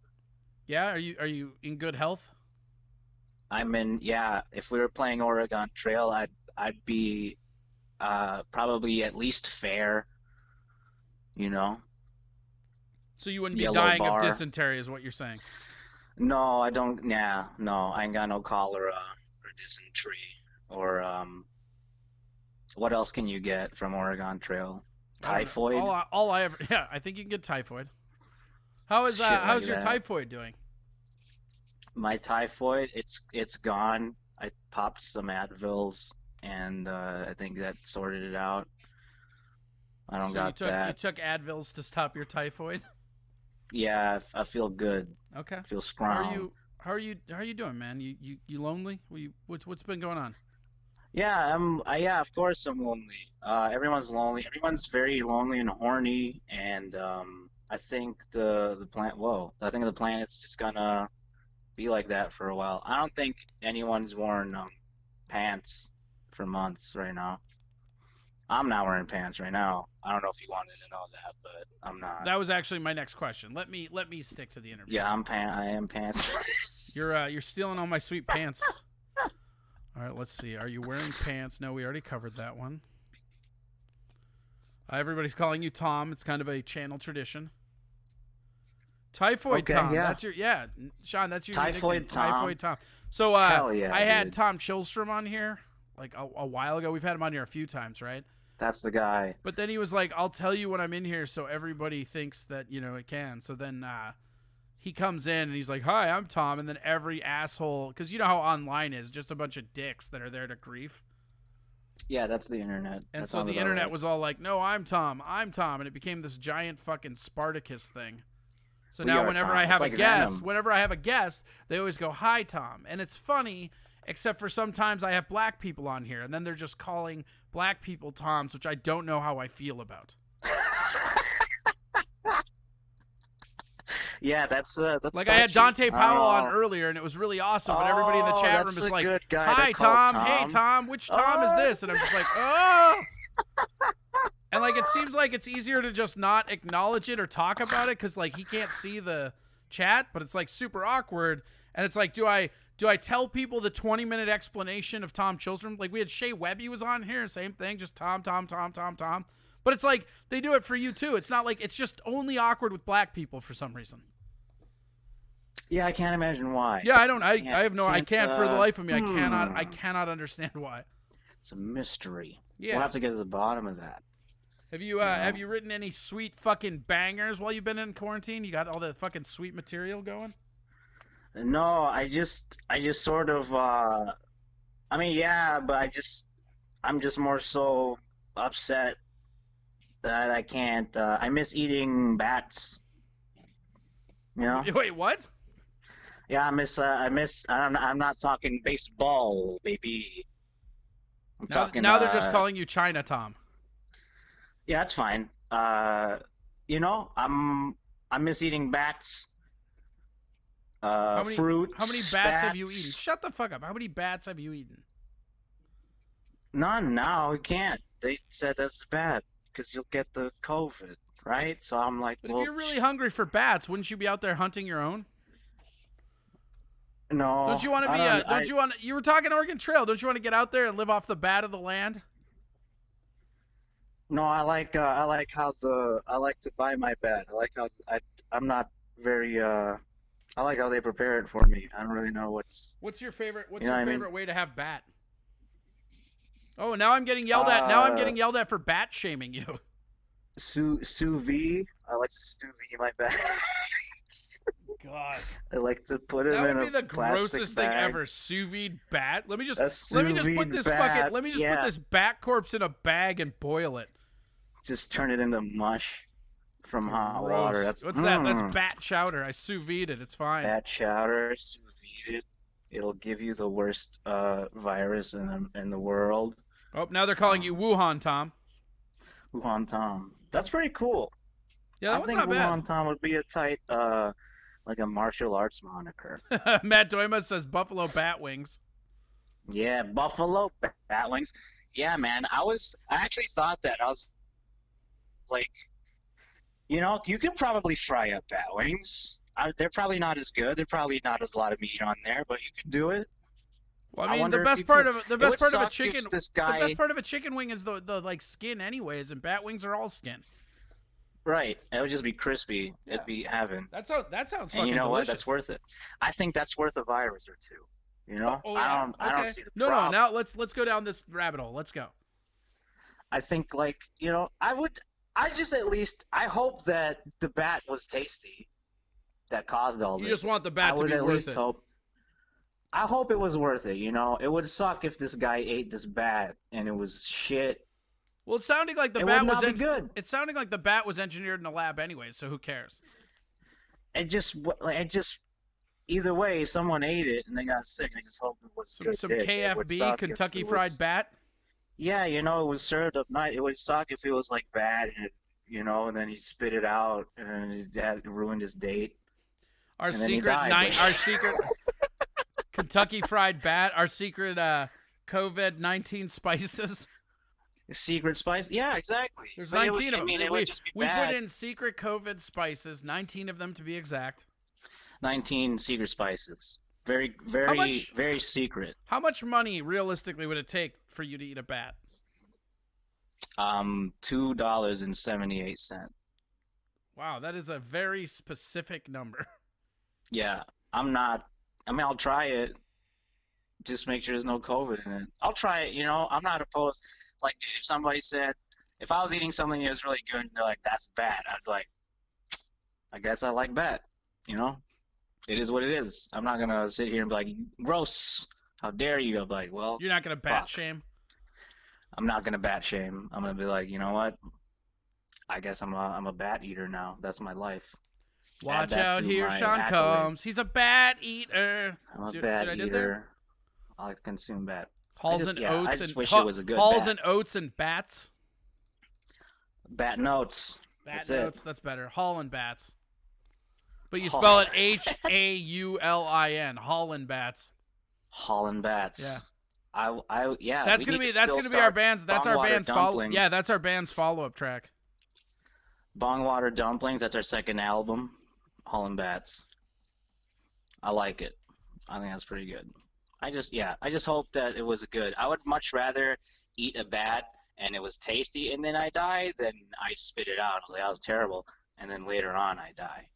Yeah. Are you in good health? I'm in. Yeah. If we were playing Oregon Trail, I'd be probably at least fair. You know. So you wouldn't be dying of dysentery, is what you're saying? No, I don't. Yeah, no, I ain't got no cholera or dysentery or what else can you get from Oregon Trail? Typhoid. All I ever. Yeah, I think you can get typhoid. How's your typhoid doing? My typhoid, it's gone. I popped some Advils and I think that sorted it out. I don't got that. You took Advils to stop your typhoid? Yeah, I feel good. Okay. I feel strong. How are you doing, man? You lonely? What's been going on? Yeah, yeah, of course I'm lonely. Everyone's lonely. Everyone's very lonely and horny, and I think the planet's just gonna be like that for a while. I don't think anyone's worn pants for months right now. I'm not wearing pants right now. I don't know if you wanted to know that, but I'm not. That was actually my next question. Let me stick to the interview. Yeah, I am pants. You're stealing all my sweet pants. All right, let's see. Are you wearing pants? No, we already covered that one. Everybody's calling you Tom. It's kind of a channel tradition. Typhoid Tom. Yeah. That's your Sean. That's your Typhoid nickname. Tom. Typhoid Tom. So Hell yeah, I had dude. Tom Chilstrom on here like a while ago. We've had him on here a few times, right? That's the guy. But then he was like, "I'll tell you when I'm in here, so everybody thinks that it can." So then he comes in and he's like, "Hi, I'm Tom," and then every asshole, because you know how online is, just a bunch of dicks that are there to grief. Yeah, that's the internet. And that so the about internet right. was all like, "No, I'm Tom, and it became this giant fucking Spartacus thing. So We now are whenever Tom. I It's have like a guest, Venom. they always go, "Hi, Tom," and it's funny. Except for sometimes I have black people on here, and then they're just calling black people Toms, which I don't know how I feel about. Yeah, that's like I had Dante Powell on earlier, and it was really awesome. But everybody in the chat room that's is a like, good guy "Hi, to call Tom. Tom. Hey, Tom. Which Tom is this?" And I'm just like, "Oh." And like it seems like it's easier to just not acknowledge it or talk about it because like he can't see the chat, but it's like super awkward. And it's like, do I tell people the 20-minute explanation of Tom Chilstrom? Like we had Shea Webby was on here, same thing, just Tom. But it's like they do it for you too. It's not like it's just only awkward with black people for some reason. Yeah, I can't imagine why. Yeah, I can't for the life of me. I cannot understand why. It's a mystery. Yeah. We'll have to get to the bottom of that. Have you written any sweet fucking bangers while you've been in quarantine? You got all the fucking sweet material going? No, I just sort of I mean, yeah, but I'm just more so upset I can't. I miss eating bats. You know? Wait, what? Yeah, I miss. I'm not talking baseball, baby. I'm talking. Now they're just calling you China Tom. Yeah, that's fine. You know, I miss eating bats. Fruit. How many bats have you eaten? Shut the fuck up. How many bats have you eaten? None now. We can't. They said that's bad because you'll get the COVID, right? So I'm like, But well, if you're really hungry for bats, wouldn't you be out there hunting your own? no. Don't you want to be? Don't you want? You were talking Oregon Trail. Don't you want to get out there and live off the bat of the land? No, I like how I like to buy my bat. I like how I'm not very I like how they prepare it for me. I don't really know what's. What's your favorite? What's You know your what I favorite mean? way to have bat? Oh, now I'm getting yelled at. Now I'm getting yelled at for bat shaming you. Sous vide. I like to sous vide my bat. God. I like to put it That in would be a the plastic grossest thing bag. ever. Sous vide bat. Let me just A put sous this vide fucking. bat, Let me just put yeah. this bat corpse in a bag and boil it. Just turn it into mush from hot Gross. water. That's What's that? That's bat chowder. I sous vide it. It's fine. Bat chowder, sous vide it. It'll give you the worst virus in the world. Oh, now they're calling you Wuhan Tom. Wuhan Tom. That's pretty cool. Yeah, that I one's think not bad. Wuhan Tom would be a tight, like a martial arts moniker. Matt Doima says Buffalo Bat Wings. Yeah, Buffalo bat wings. Yeah, man. I actually thought that. I was like, you know, you could probably fry up bat wings. They're probably not as good. They're probably not as a lot of meat on there, but you could do it. Well, I mean, wonder the if best you part could- of the it best would part of a suck if chicken this the guy- best part of a chicken wing is the like skin anyways, and bat wings are all skin. Right. It would just be crispy. It'd be heaven. That sounds And fucking you know what? delicious. That's worth it. I think that's worth a virus or two. You know? Oh, yeah. I don't Okay. see the No, problem. now let's go down this rabbit hole. Let's go. I think, like, you know, I hope that the bat was tasty that caused all this. You just want the bat I to would be at worth least it. hope. I hope it was worth it, you know? It would suck if this guy ate this bat and it was shit. Well, it's sounding like the It bat would was not be good. It's sounding like the bat was engineered in a lab anyway, so who cares? It just, either way, someone ate it and they got sick. I just hope it was a good Some dish. It would KFB, suck if Kentucky it Fried was- Bat. Yeah, you know, it was served up nice. It would suck if it was like bad, and you know, and then he spit it out, and it ruined his date. Our and then he secret died. night, our secret Kentucky Fried Bat, our secret COVID-19 spices. Secret spice? Yeah, exactly. There's But it 19 would- of them. I mean, it would just be we bad. put in secret COVID spices, 19 of them to be exact. 19 secret spices. Very, very, much- very secret. How much money realistically would it take for you to eat a bat? $2.78. Wow, that is a very specific number. Yeah, I'm not. I mean, I'll try it. Just make sure there's no COVID in it. I'll try it. You know, I'm not opposed. Like, dude, if somebody said, if I was eating something that was really good, and they're like, "That's bad," I'd be like, I guess I like bat. You know, it is what it is. I'm not gonna sit here and be like, "Gross! How dare you?" I'll be like, "Well, You're not gonna bat fuck. shame. I'm not gonna bat shame. I'm gonna be like, you know what? I guess I'm a bat eater now. That's my life. Add Watch that out, to here my Sean accolades. comes. He's a bat eater. I'm a See bat what I did there? eater. I like to consume bat. Halls I just, and yeah, oats I just and wish ha- it was a good Halls bat. and oats and bats. Bat notes. Bat That's notes. it. That's better. Holland bats. But you Hall- spell it Haulin. Holland bats. Holland bats. Yeah. Yeah. That's we gonna need be to that's still gonna be our start band's. That's our Bongwater band's follow. Dumplings. Yeah, that's our band's follow-up track. Bongwater Dumplings. That's our second album. Holland bats. I like it. I think that's pretty good. I just hope that it was good. I would much rather eat a bat and it was tasty and then I die than I spit it out. I was like, that was terrible. And then later on I die.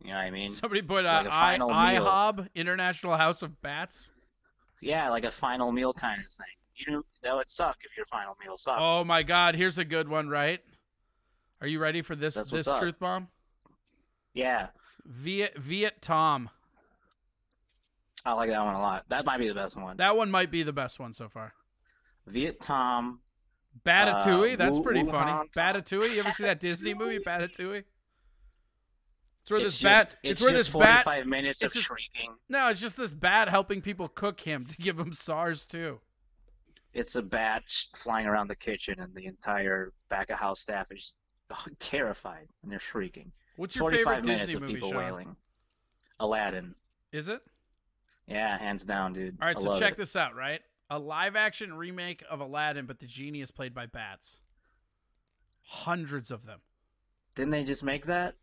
You know what I mean? Somebody put Like a final meal. IHOB, International House of Bats. Yeah, like a final meal kind of thing. You know, that would suck if your final meal sucked. Oh my God! Here's a good one, right? Are you ready for this? That's This what's up. truth bomb? Yeah, Viet Tom. I like that one a lot. That might be the best one. That one might be the best one so far. Viet Tom Batatouille, that's pretty Wuhan funny. Town. Batatouille, you ever see that Disney movie, Batatouille? It's where It's this bat. just, It's it's where just this bat. 45 minutes of it's just- shrieking. No, it's just this bat helping people cook him to give him SARS too. It's a bat flying around the kitchen, and the entire back of house staff is terrified, and they're shrieking. What's your 45 favorite minutes Disney of movie, people Sean? wailing. Aladdin. Is it? Yeah, hands down, dude. All right, I so love check it. this out, right? A live-action remake of Aladdin, but the genie is played by bats. Hundreds of them. Didn't they just make that?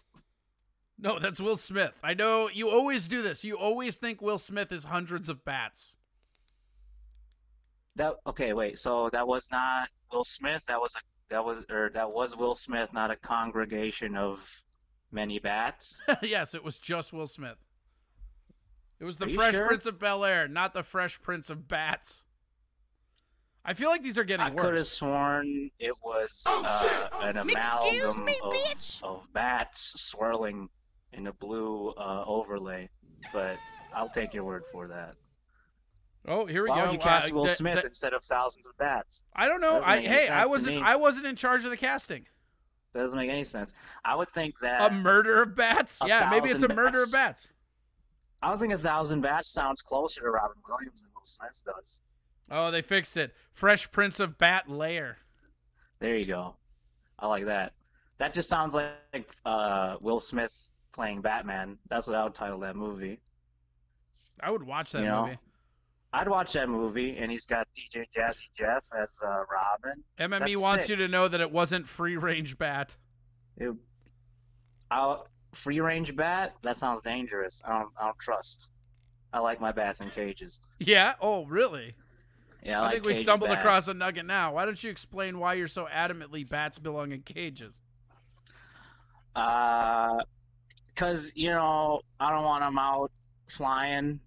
No, that's Will Smith. I know you always do this. You always think Will Smith is hundreds of bats. Okay, wait. So that was not Will Smith. That was Will Smith, not a congregation of many bats. Yes, it was just Will Smith. It was the Are you Fresh sure? Prince of Bel-Air, not the Fresh Prince of Bats. I feel like these are getting I could have worse. sworn it was an amalgam of bats swirling in a blue overlay, but I'll take your word for that. Oh, here we Why go. would you cast Will that- Smith that- instead of thousands of bats? I don't know. Doesn't make any Hey, sense to me. I wasn't in charge of the casting. Doesn't make any sense. I would think that A murder of bats? Yeah, maybe it's a 1,000 murder of bats. bats. I would think 1,000 bats sounds closer to Robin Williams than Will Smith does. Oh, they fixed it. Fresh Prince of Bat Lair. There you go. I like that. That just sounds like Will Smith playing Batman. That's what I would title that movie. I would watch that You know? movie. I'd watch that movie, and he's got DJ Jazzy Jeff as Robin. MME That's wants sick. you to know that it wasn't free range bat. Free range bat? That sounds dangerous. I don't trust. I like my bats in cages. Yeah? Oh, really? Yeah, I like think we cage stumbled bat. across a nugget now. Why don't you explain why you're so adamantly bats belong in cages? Because, I don't want them out flying.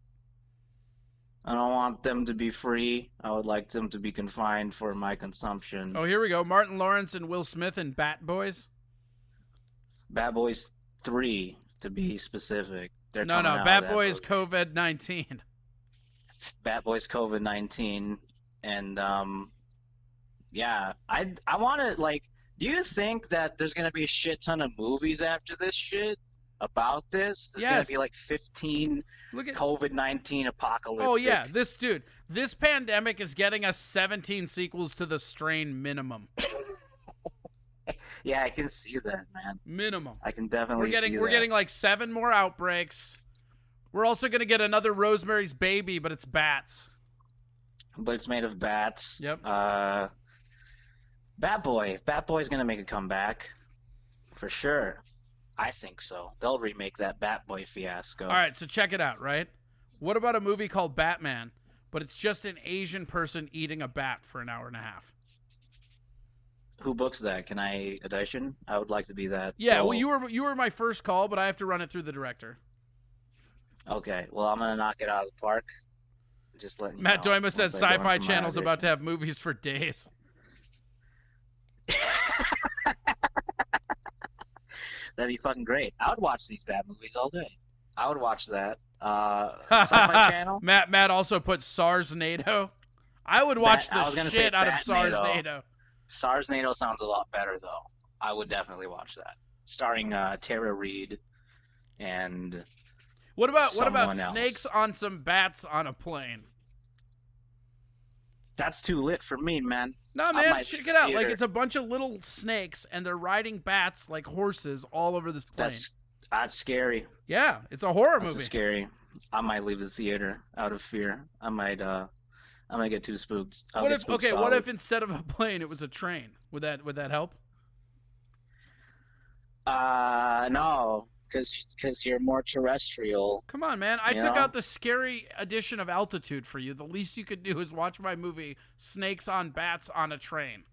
I don't want them to be free. I would like them to be confined for my consumption. Oh, here we go. Martin Lawrence and Will Smith in Bat Boys. Bad Boys 3, to be specific. They're No, coming no. out Bat of that Boys movie. COVID-19. Bat Boys COVID-19, and yeah, I want to like. Do you think that there's gonna be a shit ton of movies after this shit about this? There's gonna Yes. be like 15 Look at COVID-19 apocalyptic. Oh yeah, this pandemic is getting us 17 sequels to The Strain minimum. Yeah, I can see that, man. Minimum. I can definitely see We're that. getting like 7 more outbreaks. We're also gonna get another Rosemary's Baby, but it's bats. But it's made of bats. Yep. Bat Boy's gonna make a comeback, for sure. I think so. They'll remake that Bat Boy fiasco. All right, so check it out, right? What about a movie called Batman, but it's just an Asian person eating a bat for an hour and a half? Who books that? Can I audition? I would like to be that. Yeah, role. well, you were my first call, but I have to run it through the director. Okay, well, I'm gonna knock it out of the park. Just letting you Matt know, Doima said once I go in Sci-Fi for my Channel's audition. about to have movies for days. That'd be fucking great. I would watch these bad movies all day. I would watch that. Sci-Fi Channel. Matt also put SARS-NATO. I would watch I was the gonna say shit out of Bat-NATO. SARS-NATO. SARS-NATO sounds a lot better, though. I would definitely watch that. Starring Tara Reid and What about someone else. snakes on some bats on a plane? That's too lit for me, man. No, I man, might check be it out. Like, theater. it's a bunch of little snakes, and they're riding bats like horses all over this plane. That's scary. Yeah, it's a horror That's movie. scary. I might leave the theater out of fear. I might get too spooked. I'll What get if spooked what solid. if instead of a plane it was a train? Would that help? No, because you're more terrestrial. Come on, man. I You took know? out the scary edition of Altitude for you. The least you could do is watch my movie Snakes on Bats on a Train.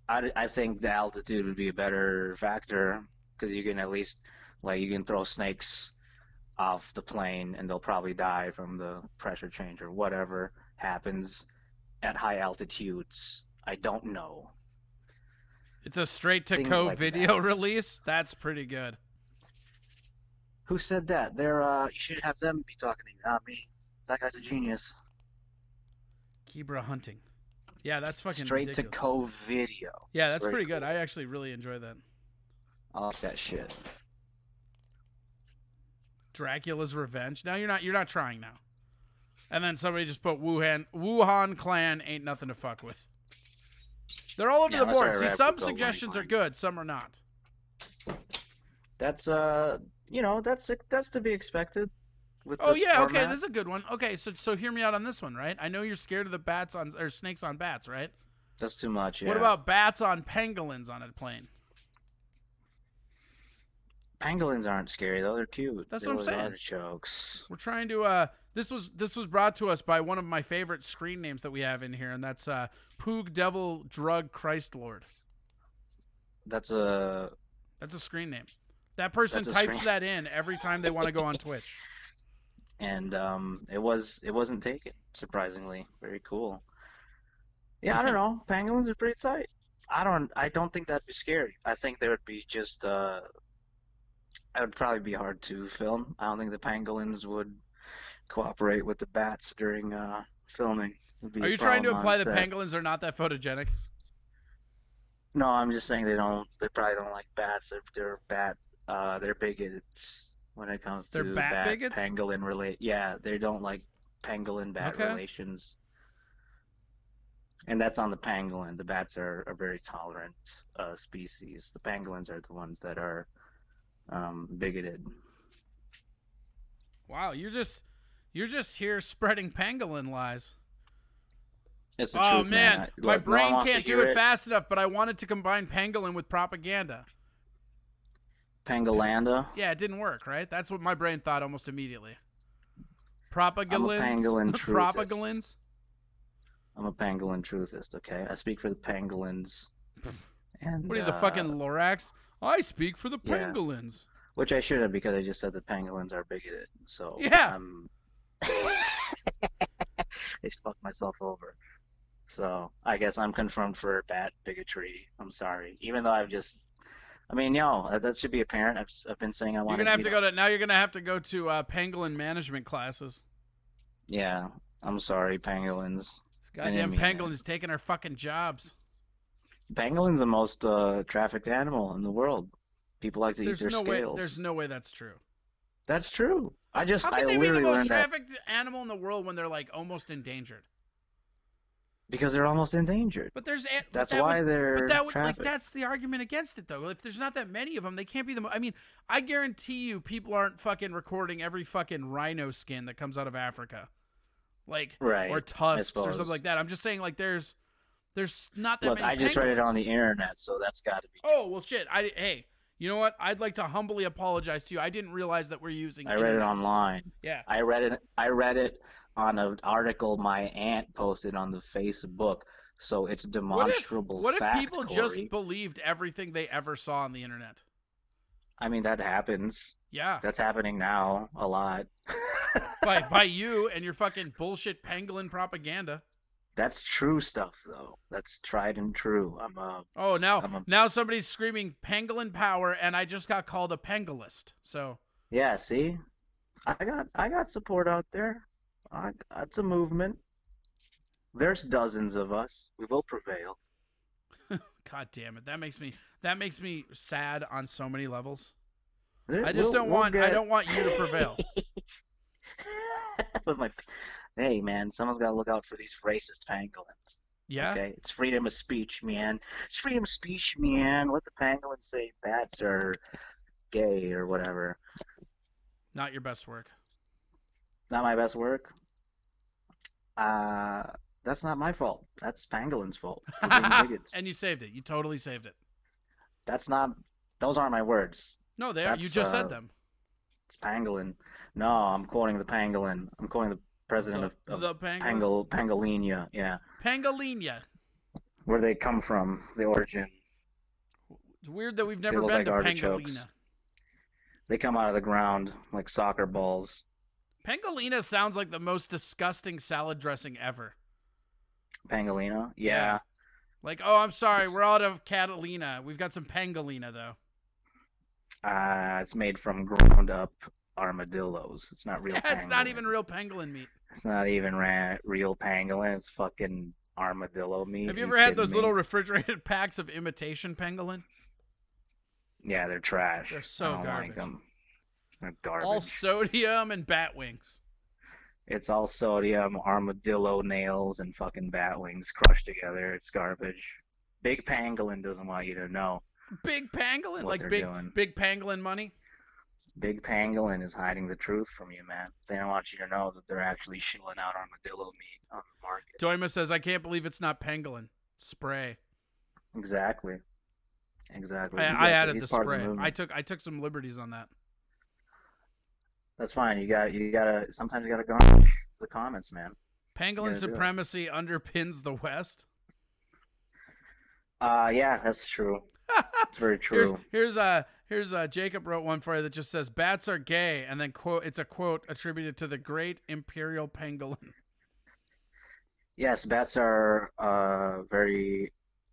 I think the altitude would be a better factor because you can at least you can throw snakes off the plane and they'll probably die from the pressure change or whatever happens at high altitudes. I don't know. It's a straight-to-co Things like video that. release. That's pretty good. Who said that? You should have them be talking to you, not me. That guy's a genius. Kibra Hunting. Yeah, that's fucking Straight ridiculous. to co video. Yeah, It's that's very pretty good. cool. I actually really enjoy that. I like that shit. Dracula's Revenge. Now you're not trying now. And then somebody just put Wuhan Clan ain't nothing to fuck with. They're all over the board. See, some suggestions are good, some are not. That's you know, that's to be expected. With Oh this yeah, format. okay, this is a good one. Okay, so hear me out on this one, right? I know you're scared of the bats on or snakes on bats, right? That's too much. Yeah. What about bats on pangolins on a plane? Pangolins aren't scary though. They're cute. That's They what I'm look saying. Artichokes. We're trying to this was brought to us by one of my favorite screen names that we have in here, and that's Poog Devil Drug Christ Lord. That's a screen name. That person types that in every time they want to go on Twitch. And it wasn't taken, surprisingly. Very cool. Yeah, I don't know. Pangolins are pretty tight. I don't think that'd be scary. I think they would be just it would probably be hard to film. I don't think the pangolins would cooperate with the bats during filming. Are you trying to imply that pangolins are not that photogenic? No, I'm just saying they probably don't like bats. They're bigots when it comes to bat bigots? pangolin relate. Yeah, they don't like pangolin bat relations. And that's on the pangolin. The bats are a very tolerant species. The pangolins are the ones that are bigoted. Wow, you're just here spreading pangolin lies. It's the truth, man, my Look, brain no one wants can't to do hear it fast enough, but I wanted to combine pangolin with propaganda. Pangolanda? Yeah, it didn't work, right? That's what my brain thought almost immediately. Propagolins? I'm a pangolin truthist. Propagolins? I'm a pangolin truthist, okay? I speak for the pangolins. And, what are you, the fucking Lorax? I speak for the pangolins. Yeah. Which I should have, because I just said the pangolins are bigoted. So, yeah. I fucked myself over. So, I guess I'm confirmed for bat bigotry. I'm sorry. Even though that should be apparent. I've been saying I want to. Now you're gonna have to go to pangolin management classes. Yeah, I'm sorry, pangolins. Goddamn pangolins taking our fucking jobs. Pangolin's the most trafficked animal in the world. People like to eat their scales. There's no way that's true. That's true. How can they be the most trafficked animal in the world when they're like almost endangered? Because they're almost endangered. But that's why they're trafficked. That's the argument against it, though. If there's not that many of them, they can't be the. I mean, I guarantee you, people aren't fucking recording every fucking rhino skin that comes out of Africa, or tusks or something like that. I'm just saying, there's not that many. Look, I just read it on the internet, so that's got to be. Oh well, shit. Hey, you know what? I'd like to humbly apologize to you. I didn't realize that we're using. I read it online. Yeah. I read it on an article my aunt posted on the Facebook, so it's demonstrable. What if fact, people Corey. just believed everything they ever saw on the internet? I mean, that happens. Yeah. That's happening now a lot. by you and your fucking bullshit pangolin propaganda. That's true stuff, though. That's tried and true. Now somebody's screaming pangolin power, and I just got called a pangolist. So yeah, see, I got support out there. It's a movement. There's dozens of us. We will prevail. God damn it! That makes me sad on so many levels. I just don't want you to prevail. Hey man, someone's got to look out for these racist pangolins. Yeah. Okay, it's freedom of speech, man. It's freedom of speech, man. Let the pangolins say bats are gay or whatever. Not your best work. Not my best work. That's not my fault. That's pangolin's fault. For being bigots. And you saved it. You totally saved it. Those aren't my words. No, they are. You just said them. It's pangolin. No, I'm quoting the pangolin. I'm quoting the president of Pangolinia. Yeah. Pangolinia. Where they come from, the origin. It's weird that we've never been to Pangolina. They come out of the ground like soccer balls. Pangolina sounds like the most disgusting salad dressing ever. Pangolina? Yeah. I'm sorry, we're out of Catalina. We've got some Pangolina, though. It's made from ground up armadillos. It's not real pangolin. It's not even real pangolin meat. It's not even real pangolin. It's fucking armadillo meat. Have you Are ever had kidding those me? little refrigerated packs of imitation pangolin? Yeah, they're trash. They're so I don't garbage. like them. They're garbage. All sodium and bat wings. It's all sodium, armadillo nails, and fucking bat wings crushed together. It's garbage. Big Pangolin doesn't want you to know. Big pangolin, what like they're big doing. big pangolin money. Big Pangolin is hiding the truth from you, man. They don't want you to know that they're actually shilling out armadillo meat on the market. Doima says, "I can't believe it's not pangolin spray." Exactly. Exactly. I added He's the part of spray. movement. I took some liberties on that. That's fine. You gotta. Sometimes you gotta garnish the comments, man. Pangolin You gotta do it. supremacy underpins the West. Yeah, that's true. It's very true. Here's Jacob wrote one for you that just says bats are gay, and then it's a quote attributed to the great imperial pangolin. Yes, bats are very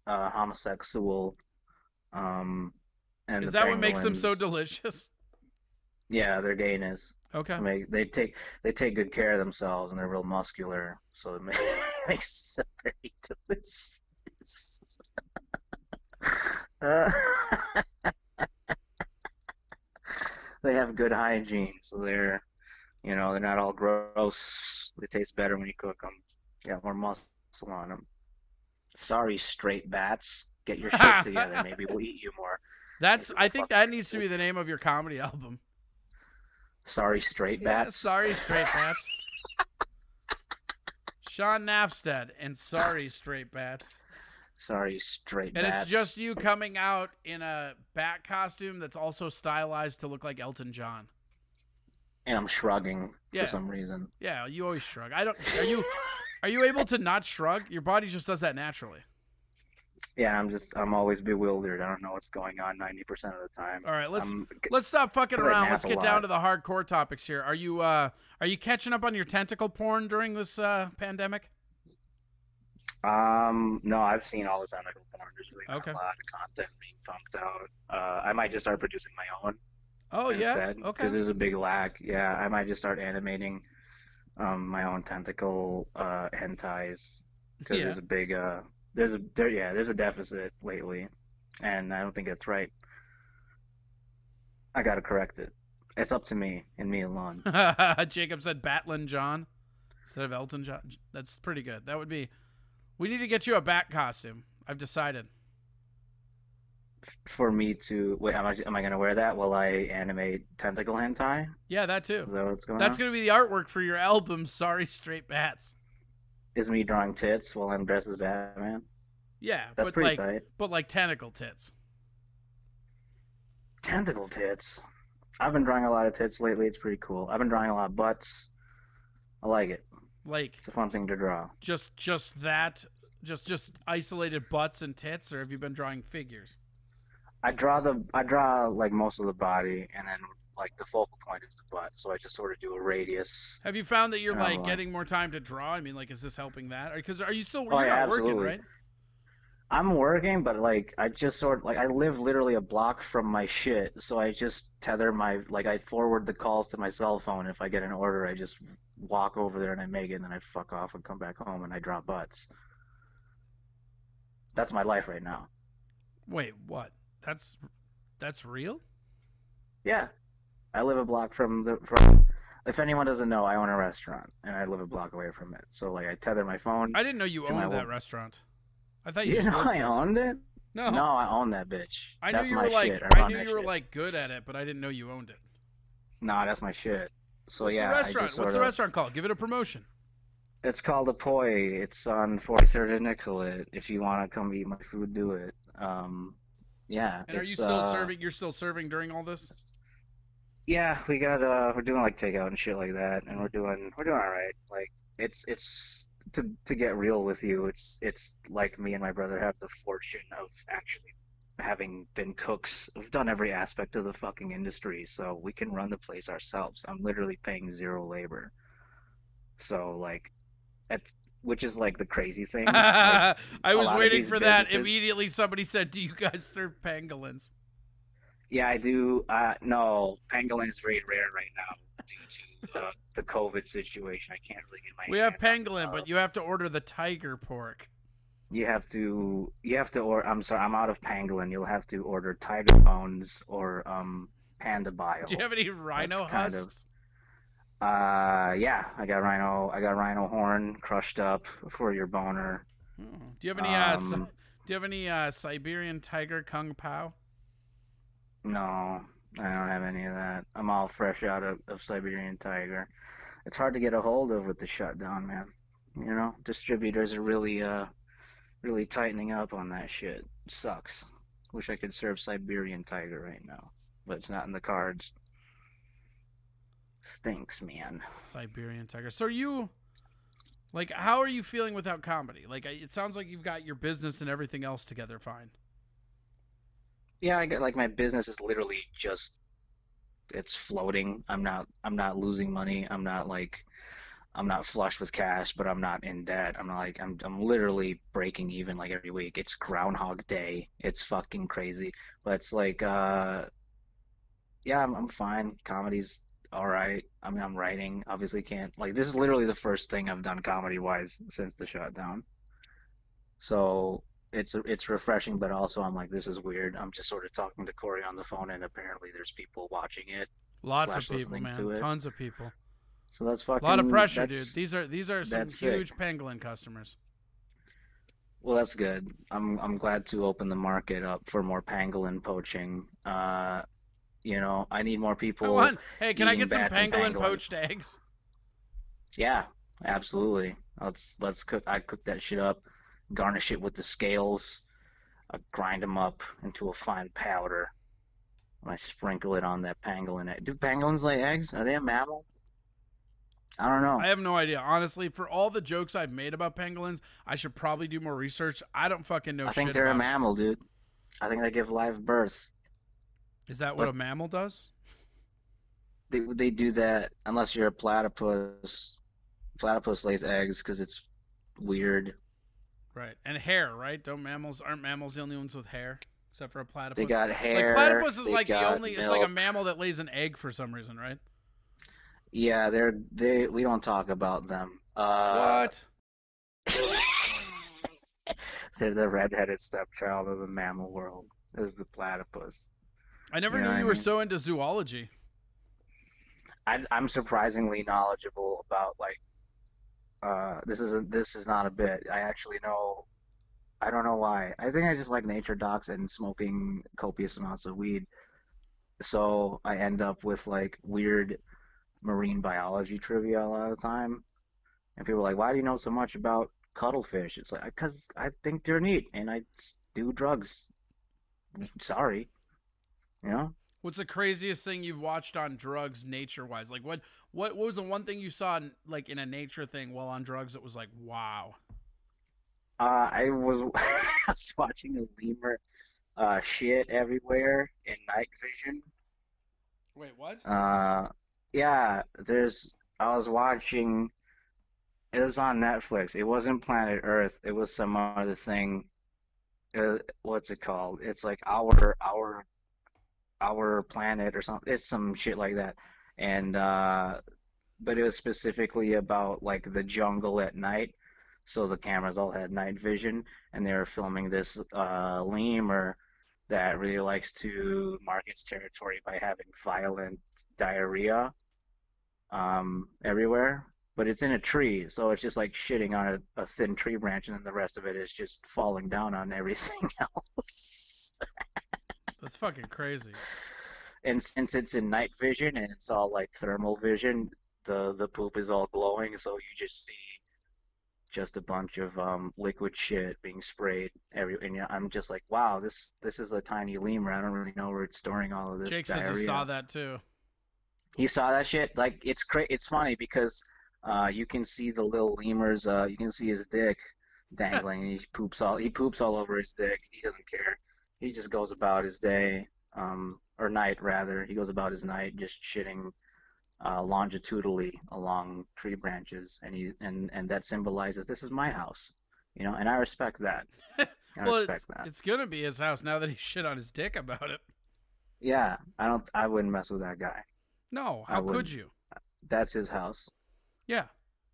homosexual. And Is the that what makes them so pangolins- delicious? Yeah, their gayness. Okay. I mean, they take good care of themselves, and they're real muscular, so it makes them very delicious. They have good hygiene, so they're not all gross. They taste better when you cook them. Got more muscle on them. Sorry, straight bats. Get your shit together. Maybe we'll eat you more. I think that needs to be the name of your comedy album. Sorry, straight bats. Sorry, straight bats. Sean Nafstead and Sorry, Straight Bats. Sorry, straight And bats. it's just you coming out in a bat costume that's also stylized to look like Elton John. And I'm shrugging Yeah. for some reason. Yeah, you always shrug. Are you able to not shrug? Your body just does that naturally. Yeah, I'm always bewildered. I don't know what's going on 90% of the time. All right, let's stop fucking 'cause I around. nap Let's a get down lot. to the hardcore topics here. Are you catching up on your tentacle porn during this pandemic? No, I've seen all the tentacle porn. There's really not Okay. a lot of content being pumped out. I might just start producing my own. Oh, yeah? instead, Okay. Because there's a big lack. Yeah, I might just start animating my own tentacle hentais because Yeah. there's a big there's a deficit lately, and I don't think that's right. I gotta correct it. It's up to me and me alone. Jacob said Batlin John instead of Elton John. That's pretty good. That would be. We need to get you a bat costume. I've decided. For me to wait, am I gonna wear that while I animate tentacle hentai? Yeah, that too. Is that what's going That's on? going to be the artwork for your album, Sorry Straight Bats. Is me drawing tits while I'm dressed as Batman? Yeah, That's but pretty like, tight. But like tentacle tits. Tentacle tits. I've been drawing a lot of tits lately. It's pretty cool. I've been drawing a lot of butts. I like it. Like It's a fun thing to draw. just isolated butts and tits, or have you been drawing figures? I draw like most of the body, and then like the focal point is the butt. So I just sort of do a radius. Have you found that you're Oh, like well. getting more time to draw? I mean, like, is this helping that? Because are you still? Oh, You're yeah, not working, absolutely. right? I'm working, but like I just sort like I live literally a block from my shit, so I just tether I forward the calls to my cell phone. If I get an order, I just walk over there and I make it, and then I fuck off and come back home and I draw butts. That's my life right now. Wait, what? That's real? Yeah, I live a block from. If anyone doesn't know, I own a restaurant, and I live a block away from it. So like I tether my phone. I didn't know you to my owned that wall. restaurant. I thought you You just know worked I there. owned it? No. I own that bitch. I That's knew you my were like shit. I run knew that you were shit. like good at it, but I didn't know you owned it. Nah, that's my shit. So What's yeah, the I restaurant? just What's the sorta- restaurant called? Give it a promotion. It's called Apoy. It's on 43rd and Nicollet. If you want to come eat my food, do it. Yeah. And are you it's, still serving? You're still serving during all this? Yeah, we got we're doing like takeout and shit like that, and we're doing all right. Like it's to get real with you, it's like me and my brother have the fortune of actually having been cooks. We've done every aspect of the fucking industry, so we can run the place ourselves. I'm literally paying zero labor. So like which is like the crazy thing. Like, I a was lot of waiting these for that. businesses- Immediately, somebody said, "Do you guys serve pangolins?" Yeah, I do. No, pangolin is very rare right now due to the COVID situation. I can't really get my We have hand on, pangolin, but you have to order the tiger pork. You have to order. I'm sorry, I'm out of pangolin. You'll have to order tiger bones or panda bile. Do you have any rhino husks? Yeah, I got rhino horn crushed up for your boner. Oh. Do you have any Siberian tiger kung pao? No, I don't have any of that. I'm all fresh out of Siberian tiger. It's hard to get a hold of with the shutdown, man. You know, distributors are really tightening up on that shit. Sucks. Wish I could serve Siberian tiger right now, but it's not in the cards. Stinks, man. Siberian tiger. So how are you feeling without comedy? Like, it sounds like you've got your business and everything else together fine. Yeah, I get like my business is literally just it's floating. I'm not losing money. I'm not flush with cash, but I'm not in debt. I'm literally breaking even like every week. It's Groundhog Day. It's fucking crazy. But it's like yeah, I'm fine. Comedy's all right. I mean, I'm writing. Obviously can't like this is literally the first thing I've done comedy wise since the shutdown. So it's refreshing, but also I'm like, this is weird. I'm just sort of talking to Corey on the phone, and apparently there's people watching it. Lots of people, man. Tons of people. So that's fucking. A lot of pressure, dude. These are some huge sick. pangolin customers. Well, that's good. I'm glad to open the market up for more pangolin poaching. You know, I need more people. Hey, can I eating get some bats and pangolin pangolins. poached eggs? Yeah, absolutely. Let's cook. I cook that shit up, garnish it with the scales. I grind them up into a fine powder. And I sprinkle it on that pangolin egg. Do pangolins lay eggs? Are they a mammal? I don't know. I have no idea. Honestly, for all the jokes I've made about pangolins, I should probably do more research. I don't fucking know shit I think they're a about mammal, dude. I think they give live birth. it. Is that what a mammal does? They do that unless you're a platypus. Platypus lays eggs because it's weird. Right. And hair, right? Aren't mammals the only ones with hair? Except for a platypus. They got hair. Like platypus is they like the got only. milk. It's like a mammal that lays an egg for some reason, right? Yeah, we don't talk about them. What? They're the redheaded stepchild of the mammal world. Is the platypus. I never You know knew what you I were mean? so into zoology. I'm surprisingly knowledgeable about like this is not a bit. I actually know. I don't know why. I think I just like nature docs and smoking copious amounts of weed. So I end up with like weird marine biology trivia a lot of the time. And people are like, "Why do you know so much about cuttlefish?" It's like, because I think they're neat and I do drugs. Sorry, you know? What's the craziest thing you've watched on drugs, nature-wise? Like, what was the one thing you saw in, like in a nature thing while on drugs that was like, wow? I was I was watching a lemur shit everywhere in night vision. Wait, what? Yeah, I was watching. It was on Netflix. It wasn't Planet Earth. It was some other thing. What's it called? It's like our planet or something. It's some shit like that. And but it was specifically about like the jungle at night. So the cameras all had night vision, and they were filming this lemur that really likes to mark its territory by having violent diarrhea everywhere. But it's in a tree, so it's just like shitting on a thin tree branch, and then the rest of it is just falling down on everything else. That's fucking crazy. And since it's in night vision and it's all like thermal vision, the poop is all glowing, so you just see just a bunch of liquid shit being sprayed and you know, I'm just like, wow, this is a tiny lemur. I don't really know where it's storing all of this Jake diarrhea. says he saw that too. He saw that shit. Like it's funny because you can see the little lemurs. You can see his dick dangling. And he poops all over his dick. He doesn't care. He just goes about his day, or night rather. He goes about his night just shitting longitudinally along tree branches, and that symbolizes this is my house, you know. And I respect that. It's gonna be his house now that he shit on his dick about it. Yeah, I wouldn't mess with that guy. No, how could you? That's his house. Yeah.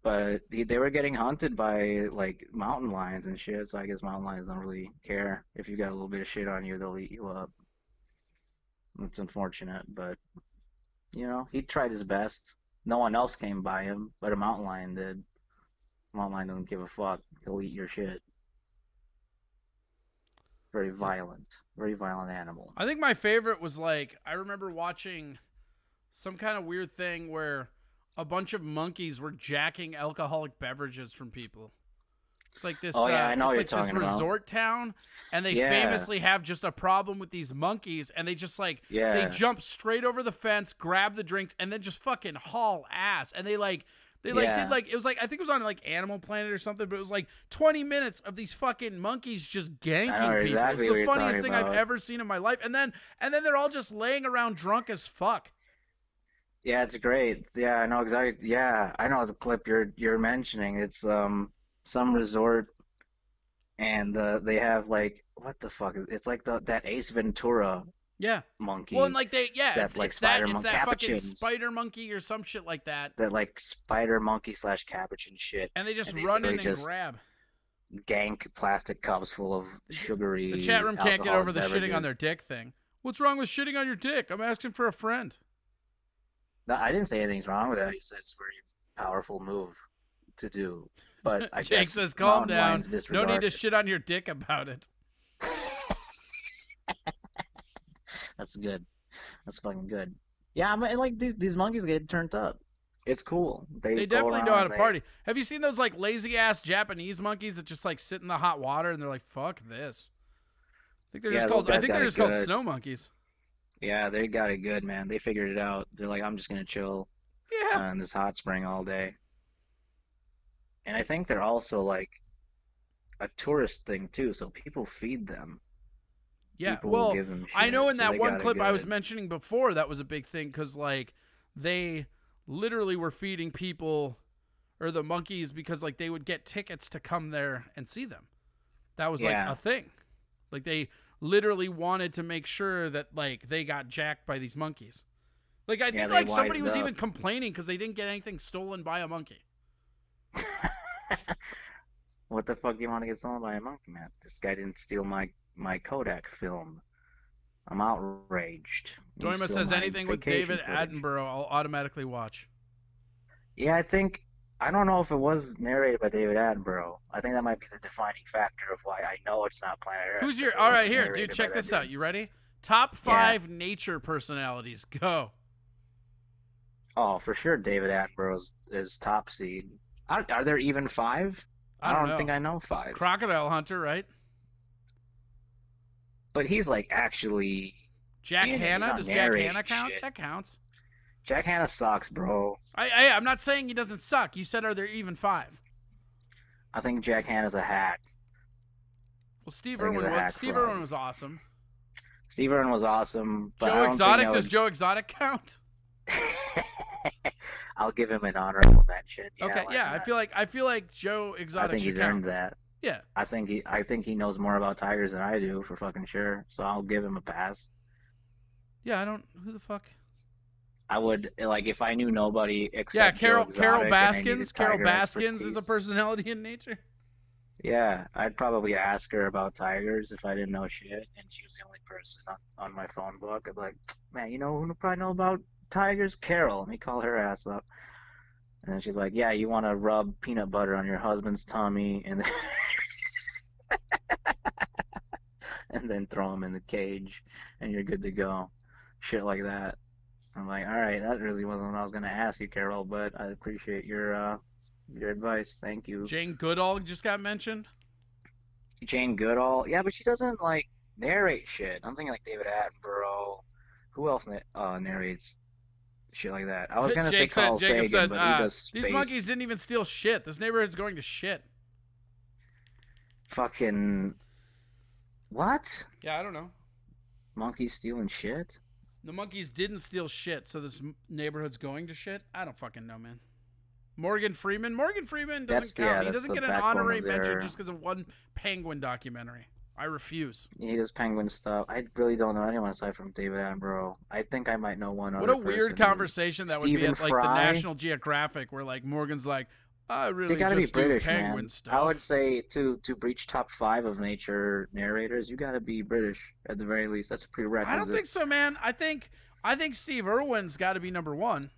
But they were getting hunted by like mountain lions and shit. So I guess mountain lions don't really care if you got a little bit of shit on you; they'll eat you up. It's unfortunate, but you know, he tried his best. No one else came by him, but a mountain lion did. Mountain lion doesn't give a fuck. He'll eat your shit. Very violent animal. I think my favorite was like, I remember watching some kind of weird thing where a bunch of monkeys were jacking alcoholic beverages from people. It's like this, I know it's what like you're this talking about. resort town, and they famously have just a problem with these monkeys, and they just like, they jump straight over the fence, grab the drinks, and then just fucking haul ass. And they did like, it was like, I think it was on like Animal Planet or something, but it was like 20 minutes of these fucking monkeys just ganking people. It's the funniest thing I've ever seen in my life. And then they're all just laying around drunk as fuck. Yeah, it's great. Yeah, I know exactly. Yeah, I know the clip you're mentioning. It's some resort, and they have like, what the fuck is it's like that Ace Ventura monkey. Well, and like that's like spider monkey, that fucking capuchins. spider monkey or some shit like that. That like spider monkey / capuchin shit. And they just run in and grab. Gank plastic cups full of sugary. The chat room can't get over the beverages. shitting on their dick thing. What's wrong with shitting on your dick? I'm asking for a friend. No, I didn't say anything's wrong with that. He said it's a very powerful move to do. But I Jake guess says, calm mountain down. lions No disregard need to it. shit on your dick about it. That's good. That's fucking good. Yeah, but like these monkeys get turned up. It's cool. They go definitely know around how and to party. Have you seen those like lazy ass Japanese monkeys that just like sit in the hot water and they're like, fuck this? I think they're Yeah, just those called. I guys think got they're it just called good. snow monkeys. Yeah, they got it good, man. They figured it out. They're like, I'm just gonna chill in this hot spring all day. And I think they're also like a tourist thing too, so people feed them. Yeah, People will well, give them I shit, know in so that they one got it clip I was good. mentioning before, that was a big thing because like they literally were feeding people or the monkeys because like they would get tickets to come there and see them. That was like a thing. Like they literally wanted to make sure that like they got jacked by these monkeys. Like I think they like somebody wised was up. even complaining because they didn't get anything stolen by a monkey. What the fuck do you want to get stolen by a monkey, man? This guy didn't steal my Kodak film. I'm outraged. He Doima stole says my anything with vacation David footage. Attenborough, I'll automatically watch. Yeah, I don't know if it was narrated by David Attenborough. I think that might be the defining factor of why I know it's not Planet Earth. Who's your? because it All right, wasn't here, narrated dude. by Check that this dude. out. You ready? Top 5 nature personalities. Go. Oh, for sure, David Attenborough is top seed. Are there even 5? I don't know. think I know 5. Crocodile Hunter, right? But he's like actually Jack in it. He's Hanna. not Does Jack narrating Hanna count? shit. That counts. Jack Hanna sucks, bro. I'm not saying he doesn't suck. You said are there even 5? I think Jack Hanna's a hack. Well, Steve I think he's a Irwin hack was. Steve fraud. Irwin was awesome. Steve Irwin was awesome. But I Joe don't think Exotic. that Does would- Joe Exotic count? I'll give him an honorable mention. Yeah, Okay, why yeah. not? I feel like Joe Exotic. I think should he's count. earned that. Yeah. I think he knows more about tigers than I do for fucking sure. So I'll give him a pass. Yeah, I don't. Who the fuck? I would like if I knew nobody Yeah, except Carol Joe Exotic and I needed Baskins. Carol tiger Baskins is a expertise. personality in nature. Yeah, I'd probably ask her about tigers if I didn't know shit, and she was the only person on my phone book. I'd be like, man, you know who probably know about tigers? Carol. Let me call her ass up. And then she'd be like, yeah, you want to rub peanut butter on your husband's tummy, and then, and then throw him in the cage, and you're good to go. Shit like that. I'm like, all right, that really wasn't what I was gonna ask you, Carol, but I appreciate your advice. Thank you. Jane Goodall just got mentioned. Jane Goodall. Yeah, but she doesn't like narrate shit. I'm thinking like David Attenborough. Who else narrates shit like that? I was gonna say Carl Jacob Sagan, said, but he does space. these monkeys didn't even steal shit. This neighborhood's going to shit. Fucking what? Yeah, I don't know. Monkeys stealing shit? The monkeys didn't steal shit, so this neighborhood's going to shit? I don't fucking know, man. Morgan Freeman doesn't count. He doesn't get an honorary mention just because of one Penguin documentary. I refuse. He does penguin stuff. I really don't know anyone aside from David Attenborough. I think I might know one What other a weird person. conversation that would be Stephen at like the Fry. National Geographic, where like Morgan's like, I really They gotta be just do British, penguin man. stuff. I would say to breach top 5 of nature narrators, you gotta be British at the very least. That's a prerequisite. I don't think so, man. I think Steve Irwin's got to be number 1.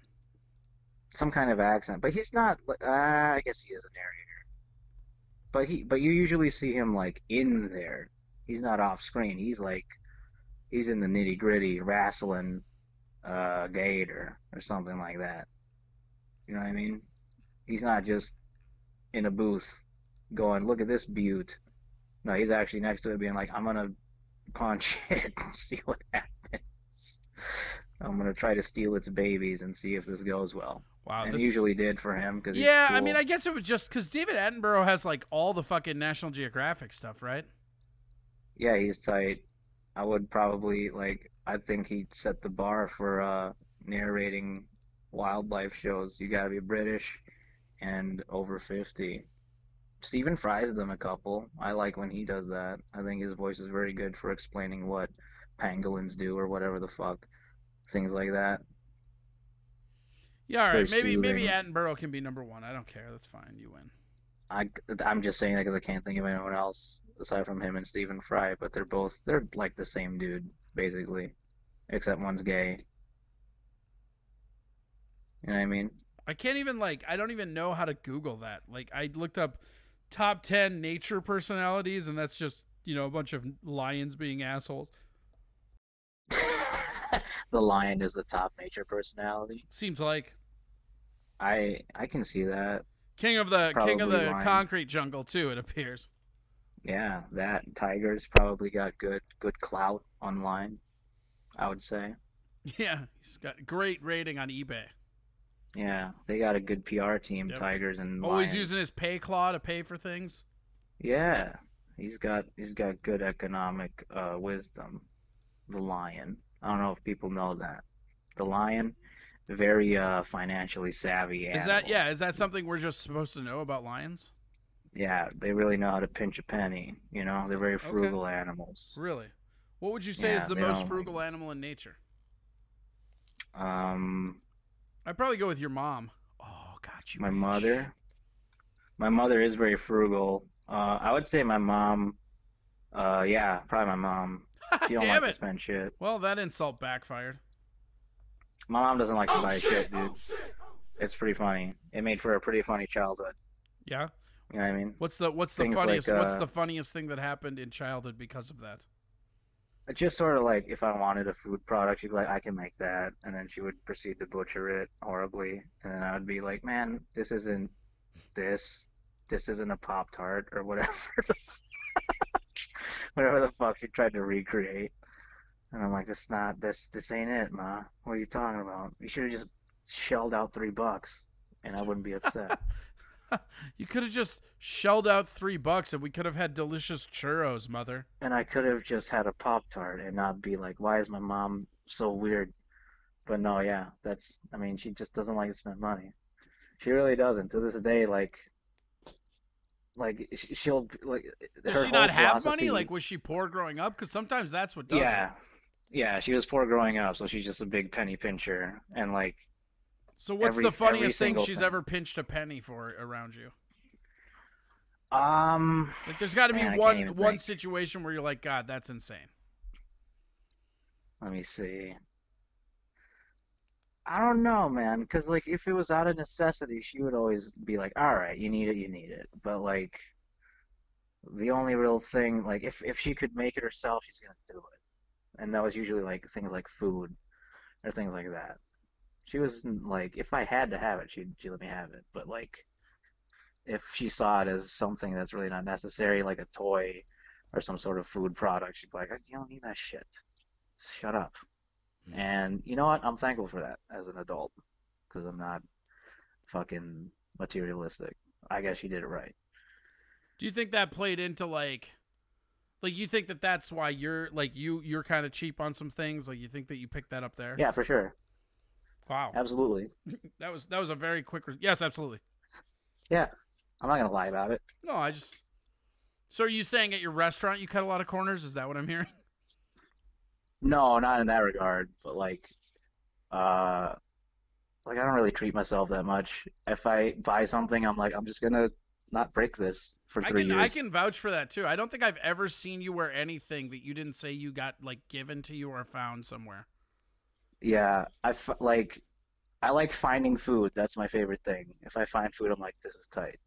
Some kind of accent, but he's not. I guess he is a narrator. But you usually see him like in there. He's not off screen. He's in the nitty gritty, wrestling, gator or something like that. You know what I mean? He's not just in a booth going, look at this beaut. No, he's actually next to it being like, I'm gonna punch it and see what happens. I'm gonna try to steal its babies and see if this goes well. Wow, and usually did for him because yeah, cool. I mean, I guess it was just because David Attenborough has like all the fucking National Geographic stuff, right? Yeah, he's tight. I would probably I think he'd set the bar for narrating wildlife shows. You gotta be British and over 50. Stephen Fry's done a couple. I like when he does that. I think his voice is very good for explaining what pangolins do or whatever the fuck. Things like that. Yeah, all right. Maybe Attenborough can be number 1. I don't care. That's fine. You win. I'm just saying that because I can't think of anyone else aside from him and Stephen Fry, but they're like the same dude, basically. Except one's gay. You know what I mean? I can't even I don't even know how to Google that. Like, I looked up top 10 nature personalities, and that's just, a bunch of lions being assholes. The lion is the top nature personality. Seems like. I can see that. King of the lion. concrete jungle too, it appears. Yeah, that tiger's probably got good clout online, I would say. Yeah, he's got great rating on eBay. Yeah, they got a good PR team, yep. Tigers and always lions. Using his pay claw to pay for things. Yeah, he's got good economic wisdom. The lion. I don't know if people know that. The lion, very financially savvy animal. Is that something we're just supposed to know about lions? Yeah, they really know how to pinch a penny. They're very frugal animals. Really? What would you say is the most frugal animal in nature? I'd probably go with your mom. Oh, got you. My mother. My mother is very frugal. I would say my mom. Yeah, probably my mom. She don't like to spend shit. Well, that insult backfired. My mom doesn't like to buy shit, dude. It's pretty funny. It made for a pretty funny childhood. Yeah. You know what I mean? What's the funniest? What's the funniest thing that happened in childhood because of that? It's just sort of like if I wanted a food product, she'd be like, "I can make that," and then she would proceed to butcher it horribly, and then I would be like, "Man, this isn't a Pop-Tart or whatever." Whatever the fuck she tried to recreate. And I'm like, this ain't it, Ma. What are you talking about? You should have just shelled out $3 and I wouldn't be upset. You could have just shelled out $3 and we could have had delicious churros, Mother. And I could have just had a Pop-Tart and not be like, why is my mom so weird? But no, yeah, she just doesn't like to spend money. She really doesn't. To this day, she'll Does she not have money? Was she poor growing up? Because sometimes that's what does it. Yeah, she was poor growing up, so she's just a big penny pincher, and So what's the funniest thing she's ever pinched a penny for around you? There's got to be one situation where you're like, God, that's insane. Let me see. I don't know, man, because if it was out of necessity, she would always be like, all right, you need it. But the only real thing, if she could make it herself, she's gonna do it. And that was usually things like food or things like that. She was if I had to have it, she'd let me have it. But if she saw it as something that's really not necessary, like a toy or some sort of food product, she'd be like, you don't need that shit. Shut up. And you know what? I'm thankful for that as an adult because I'm not fucking materialistic. I guess she did it right. Do you think that played into you think that that's why you're you're kind of cheap on some things? You think that you picked that up there? Yeah, for sure. Wow. Absolutely. That was a very quick. Yes, absolutely. Yeah, I'm not gonna lie about it. No, So are you saying at your restaurant you cut a lot of corners? Is that what I'm hearing? No, not in that regard, but like, I don't really treat myself that much. If I buy something, I'm like, I'm just gonna not break this for 3 years. I can vouch for that too. I don't think I've ever seen you wear anything that you didn't say you got like given to you or found somewhere. Yeah, I like finding food. That's my favorite thing. If I find food, I'm like, this is tight.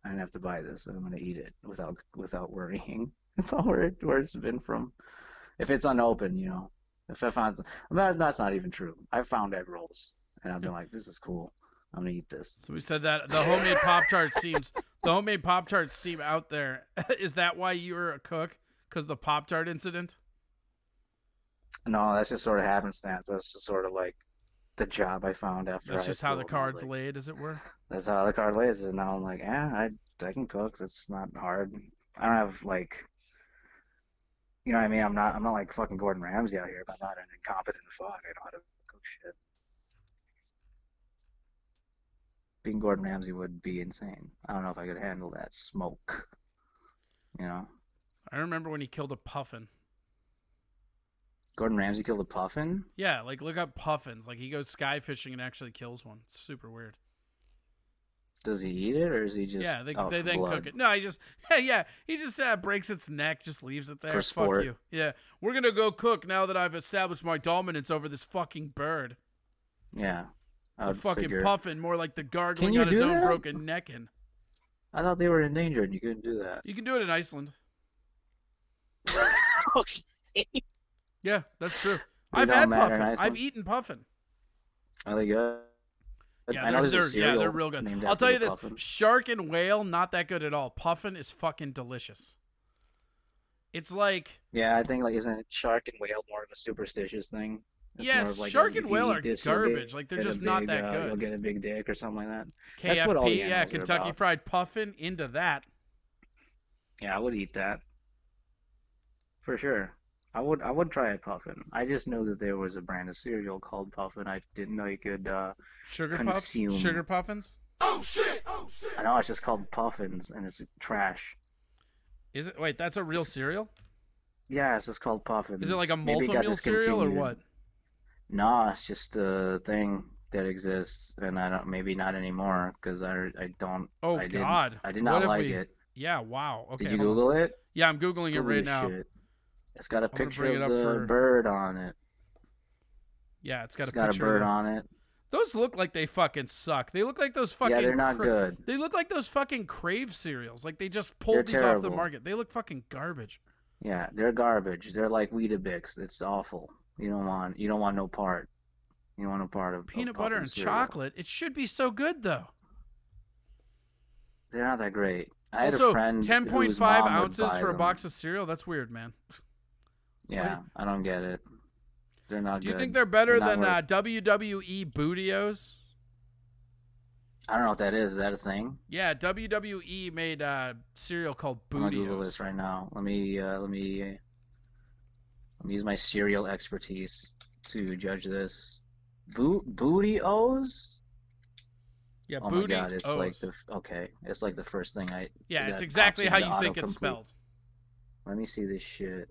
I don't have to buy this, and I'm gonna eat it without worrying about where it's been from. If it's unopened, you know. If I find that's not even true. I've found egg rolls, and I've been like, this is cool. I'm gonna eat this. So we said that the homemade Pop-Tarts seem out there. Is that why you were a cook? Because the Pop-Tart incident? No, that's just sort of happenstance. That's just sort of like the job I found after. That's just how the cards like, laid, as it were. That's how the card lays, and now I'm like, yeah, I can cook. That's not hard. I don't have like, you know what I mean? I'm not like fucking Gordon Ramsay out here, but I'm not an incompetent fuck. I know how to cook shit. Being Gordon Ramsay would be insane. I don't know if I could handle that smoke. You know? I remember when he killed a puffin. Gordon Ramsay killed a puffin? Yeah, like look up puffins. Like he goes sky fishing and actually kills one. It's super weird. Does he eat it, or is he just they then blood? cook it? No, he just breaks its neck, just leaves it there. For sport. Fuck you. Yeah, we're gonna go cook now that I've established my dominance over this fucking bird. Yeah, The fucking puffin, more like the gargling Can you on his do own that? broken necking. I thought they were endangered. You couldn't do that. You can do it in Iceland. Okay. Yeah, that's true. It I've don't had matter in puffin. Iceland? I've eaten puffin. Are they good? Yeah, I know there's a they're cereal real good. named I'll after tell you the this: puffin. shark and whale, not that good at all. Puffin is fucking delicious. It's like Yeah, I think like isn't shark and whale more of a superstitious thing? It's yes, more of like shark if and you whale eat are this, you'll garbage. get Like they're a just not big, that good. You'll get a big dick or something like that. KFP, That's what all the yeah, animals are Kentucky about. Fried Puffin, into that. Yeah, I would eat that for sure. I would try a puffin. I just knew that there was a brand of cereal called Puffin. I didn't know you could Sugar consume. puffs, sugar puffins. Oh shit! I know it's just called Puffins and it's trash. Is it? Wait, that's a real cereal? Yeah, it's just called Puffins. Is it like a Maybe it got multi-meal cereal or discontinued. what? No, it's just a thing that exists, and I don't. Maybe not anymore because I don't. Oh I God! I did What not if like we- it. Yeah, wow. Okay. Did you hold on. Google it? Yeah, I'm googling it Google right this now. shit. It's got a I'm gonna picture bring of it up the for- bird on it. Yeah, it's got It's a got a picture bird of on it. Those look like they fucking suck. They look like those fucking. Yeah, they're not good. They look like those fucking Crave cereals. Like they just They're pulled these off the terrible. market. They look fucking garbage. Yeah, they're garbage. They're like Weetabix. It's awful. You don't want no part. You don't want no part of Peanut Puffin butter and cereal. chocolate. It should be so good though. They're not that great. I had Also, a friend 10.5 whose mom would ounces buy for a them. box of cereal. That's weird, man. Yeah, I don't get it. They're not Do you good. think they're better They're than not worth- WWE Bootios? I don't know what that is. Is that a thing? Yeah, WWE made a cereal called I'm gonna Google Bootios. this right now. Let me use my cereal expertise to judge this. Booty-O's? Yeah, Oh Booty my god, it's O's. like it's like the first thing Yeah, that it's pops exactly how into you think it's autocomplete. spelled. Let me see this shit.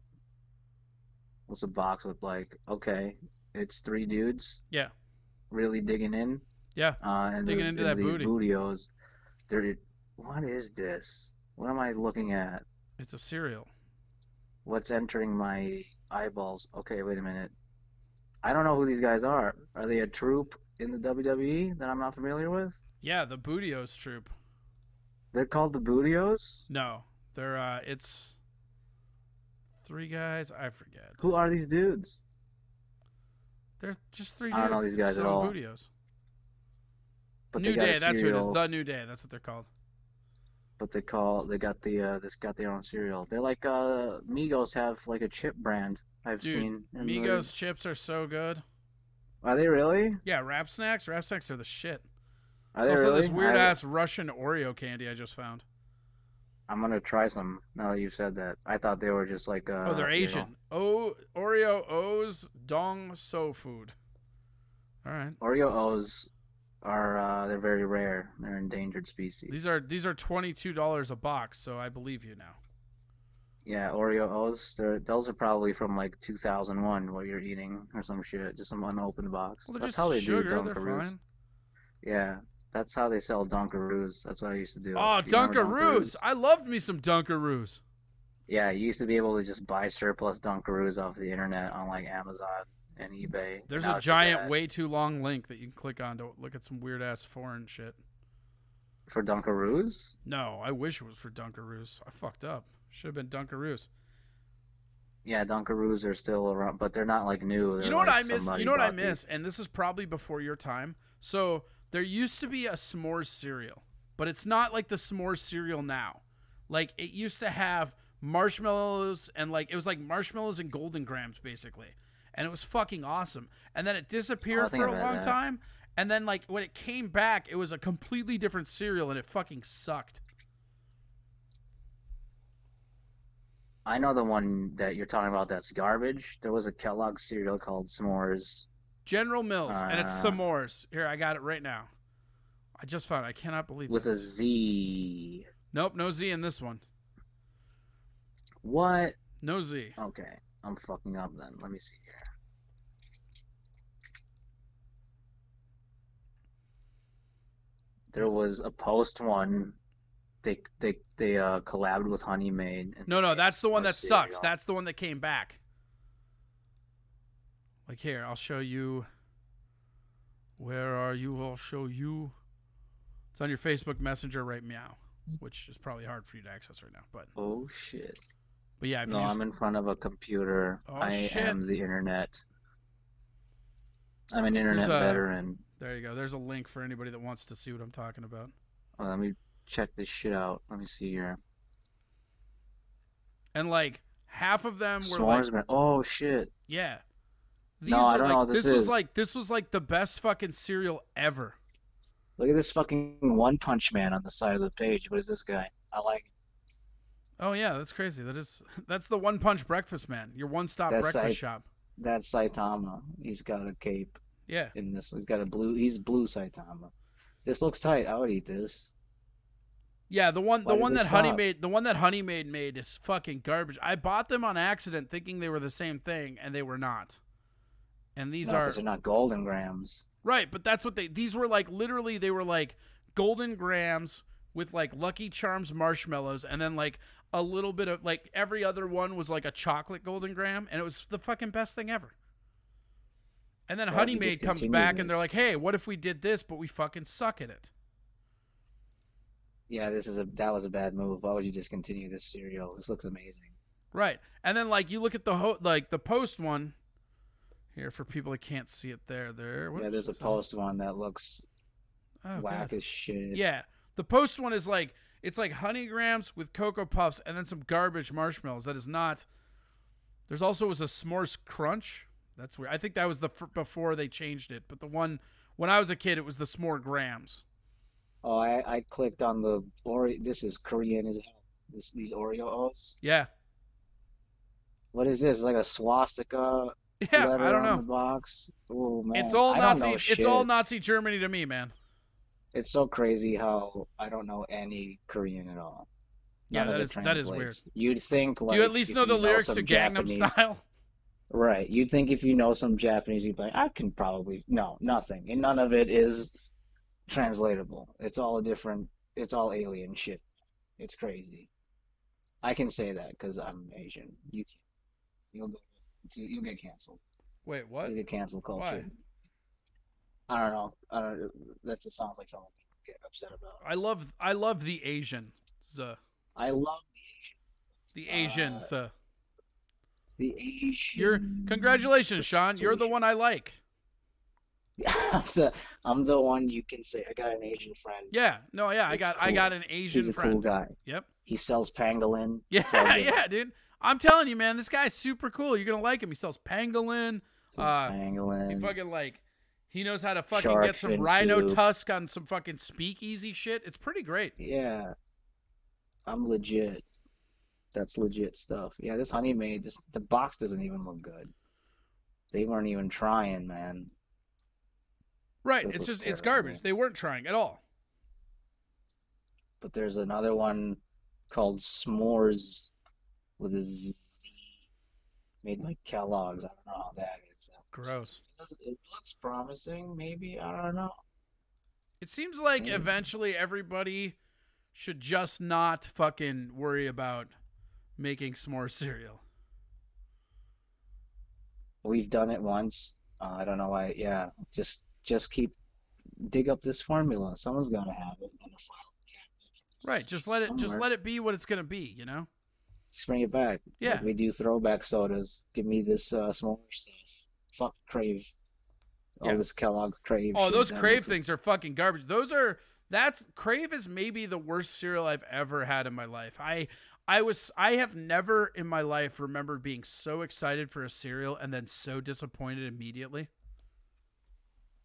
What's the box look like? Okay, it's three dudes Yeah, really digging in. yeah. And Digging into that these booty. Bootios. What is this? What am I looking at? It's a cereal. What's entering my eyeballs? Okay, wait a minute. I don't know who these guys are. Are they a troupe in the WWE that I'm not familiar with? Yeah, the Bootios troop. They're called the Bootios? No, they're it's three guys. I forget. Who are these dudes? They're just three I dudes. don't know these guys at selling all. Bootios. But New they got Day. a That's what it is. cereal, The New Day. That's what they're called. But they got their own cereal. They're like Migos have like a chip brand I've Dude, seen. in the- Migos chips are so good. Are they really? Yeah, Rap Snacks. Rap Snacks are the shit. Are There's they also really? this weird ass Russian Oreo candy I just found. I'm gonna try some now that you've said that. I thought they were just like Oh, they're you know, Asian. Oreo O's Dong So Food. All right. Oreo O's are they're very rare. They're endangered species. These are $22 a box, so I believe you now. Yeah, Oreo O's. Those are probably from like 2001, what you're eating or some shit, just some unopened box. Well, they're That's just how they sugar. do They're Dunkaroos. fine. Yeah, that's how they sell Dunkaroos. That's what I used to do. Oh, Do you remember Dunkaroos! I loved me some Dunkaroos. Yeah, you used to be able to just buy surplus Dunkaroos off the internet on like Amazon and eBay. There's Now a it's giant, bad. way too long link that you can click on to look at some weird ass foreign shit. For Dunkaroos? No, I wish it was for Dunkaroos. I fucked up. Should have been Dunkaroos. Yeah, Dunkaroos are still around, but they're not like new. You know what I miss? You know what I miss? And this is probably before your time. So there used to be a s'mores cereal, but it's not like the s'mores cereal now. Like it used to have marshmallows and like it was like marshmallows and golden grams basically, and it was fucking awesome. And then it disappeared for a long time, and then like when it came back, it was a completely different cereal, and it fucking sucked. I know the one that you're talking about that's garbage. There was a Kellogg cereal called S'mores. General Mills, and it's s'mores. Here, I got it right now. I just found it. I cannot believe with this. a Z. Nope, no Z in this one. What? No Z. Okay, I'm fucking up then. Let me see here. There was a Post one. They collabed with Honey Maid. No, that's the one that cereal. sucks. That's the one that came back. Like here, I'll show you. Where are you? I'll show you. It's on your Facebook Messenger right meow, which is probably hard for you to access right now. But oh shit. But yeah, if no, you just... I'm in front of a computer. Oh, I shit. am the internet. I'm an internet veteran. There you go. There's a link for anybody that wants to see what I'm talking about. Well, let me check this shit out. Let me see here. And like half of them were S'mores like, oh shit. Yeah. No, I don't know what this is. This was like the best fucking cereal ever. Look at this fucking One Punch Man on the side of the page. What is this guy? I like it. Oh yeah, that's crazy. That's the One Punch Breakfast Man. Your one-stop breakfast shop. That's Saitama. He's got a cape. Yeah. In this, he's got a blue. He's blue Saitama. This looks tight. I would eat this. Yeah, the one that Honey Maid made is fucking garbage. I bought them on accident, thinking they were the same thing, and they were not. And these are they're not Golden Grams. Right, but that's what these were like. Literally, they were like Golden Grams with like Lucky Charms marshmallows, and then like a little bit of like every other one was like a chocolate Golden Gram, and it was the fucking best thing ever. And then Honey Maid comes back, and they're like, "Hey, what if we did this, but we fucking suck at it?" Yeah, that was a bad move. Why would you discontinue this cereal? This looks amazing. Right, and then like you look at the Post one. Here, for people that can't see it there. Whoops, yeah, there's a Post one that looks whack as shit. Yeah, the Post one is like, it's like Honey Grams with Cocoa Puffs and then some garbage marshmallows. That is not... There's also was a S'mores Crunch. That's weird. I think that was before they changed it. But the one, when I was a kid, it was the S'more Grams. Oh, I clicked on the... This is Korean as hell. These Oreos? Yeah. What is this? Like a swastika... Yeah, I don't know. The box. Oh man, it's all Nazi. It's all Nazi Germany to me, man. It's so crazy how I don't know any Korean at all. Yeah, that is weird. You'd think like. Do you at least know the lyrics to Gangnam Style? Right. You'd think if you know some Japanese, you'd be like, I can probably nothing, and none of it is translatable. It's all different. It's all alien shit. It's crazy. I can say that because I'm Asian. You can't. You'll get canceled. Wait, what? You'll get canceled culture. Why? I don't know. That just sounds like something people get upset about. I love the Asians. I love the Asians. The Asian. Congratulations, Sean. You're the one I like. I'm the one you can say. I got an Asian friend. Yeah. No. Yeah. It's I got an Asian friend. He's a cool guy. Yep. He sells pangolin. Yeah. Yeah, dude. I'm telling you, man, this guy's super cool. You're gonna like him. He sells pangolin. Pangolin. He fucking he knows how to fucking get some rhino tusk on some fucking speakeasy shit. It's pretty great. Yeah. I'm legit. That's legit stuff. Yeah, this Honey Maid, the box doesn't even look good. They weren't even trying, man. Right. It's garbage. They weren't trying at all. But there's another one called S'mores with a Z, made by Kellogg's. I don't know how that is. Gross. It looks promising, maybe. I don't know. It seems like eventually everybody should just not fucking worry about making s'more cereal. We've done it once. I don't know why. Yeah, just dig up this formula. Someone's got to have it in a file cabinet. Right, just let it be what it's gonna be, you know. Just bring it back. Yeah, like we do throwback sodas. Give me this s'more stuff. Fuck Crave. All this Kellogg's Crave. Oh, shit. those That Crave looks things are fucking garbage. Crave is maybe the worst cereal I've ever had in my life. I have never in my life remembered being so excited for a cereal and then so disappointed immediately.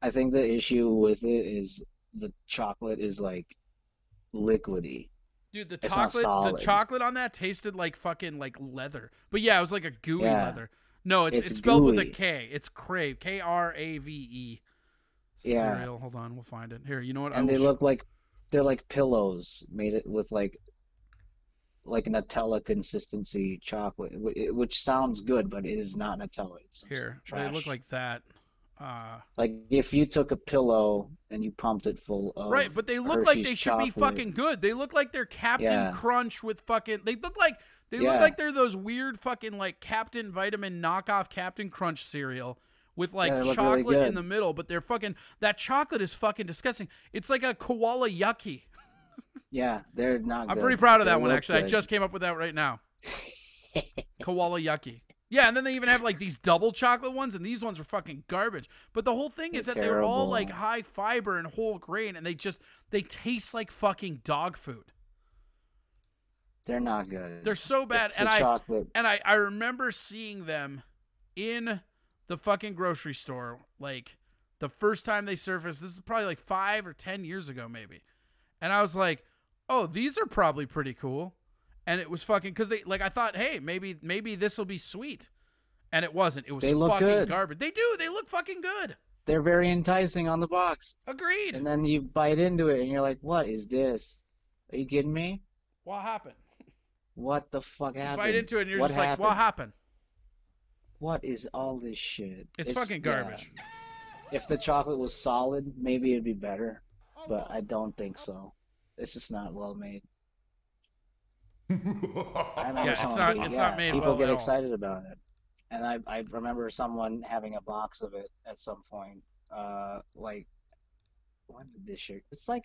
I think the issue with it is the chocolate is like liquidy. Dude, the It's not solid. chocolate on that tasted like fucking like leather. But yeah, it was like a gooey Yeah. leather. No, it's It's spelled with a gooey. K. It's Crave. Krave. Yeah. Cereal. Hold on, we'll find it. Here, you know what? And they look like they're like pillows made it with like Nutella consistency chocolate, which sounds good, but it is not Nutella. It's Here, they trash. look like that. Like if you took a pillow and you pumped it full of Right, but they look like Hershey's they should be chocolate. fucking good. They look like they're Captain Yeah. Crunch with fucking. They look like Yeah. they're those weird fucking like Captain Vitamin knockoff Captain Crunch cereal with like Yeah, they look really chocolate in good. the middle. But they're fucking that chocolate is fucking disgusting. It's like a koala yucky. Yeah, they're not I'm good. pretty proud of They that one look actually. I good. just came up with that right now. Koala yucky. Yeah, and then they even have like these double chocolate ones, and these ones are fucking garbage. But the whole thing is that they're all terrible. like high fiber and whole grain, and they taste like fucking dog food. They're not good. They're so bad. It's And the chocolate. I remember seeing them in the fucking grocery store, like the first time they surfaced. This is probably like 5 or 10 years ago, maybe. And I was like, oh, these are probably pretty cool. And it was fucking because they like I thought, hey, maybe this will be sweet. And it wasn't. It was They look fucking good. garbage. They do. They look fucking good. They're very enticing on the box. Agreed. And then you bite into it and you're like, what is this? Are you kidding me? What happened? What the fuck You happened? bite into it and you're What just like, what happened? What is all this shit? It's fucking garbage. yeah. If the chocolate was solid, maybe it'd be better. But I don't think so. It's just not well made. I remember Yeah, someone it's not made people well get at all. excited about it. And I remember someone having a box of it at some point. Like, when did this shit? It's like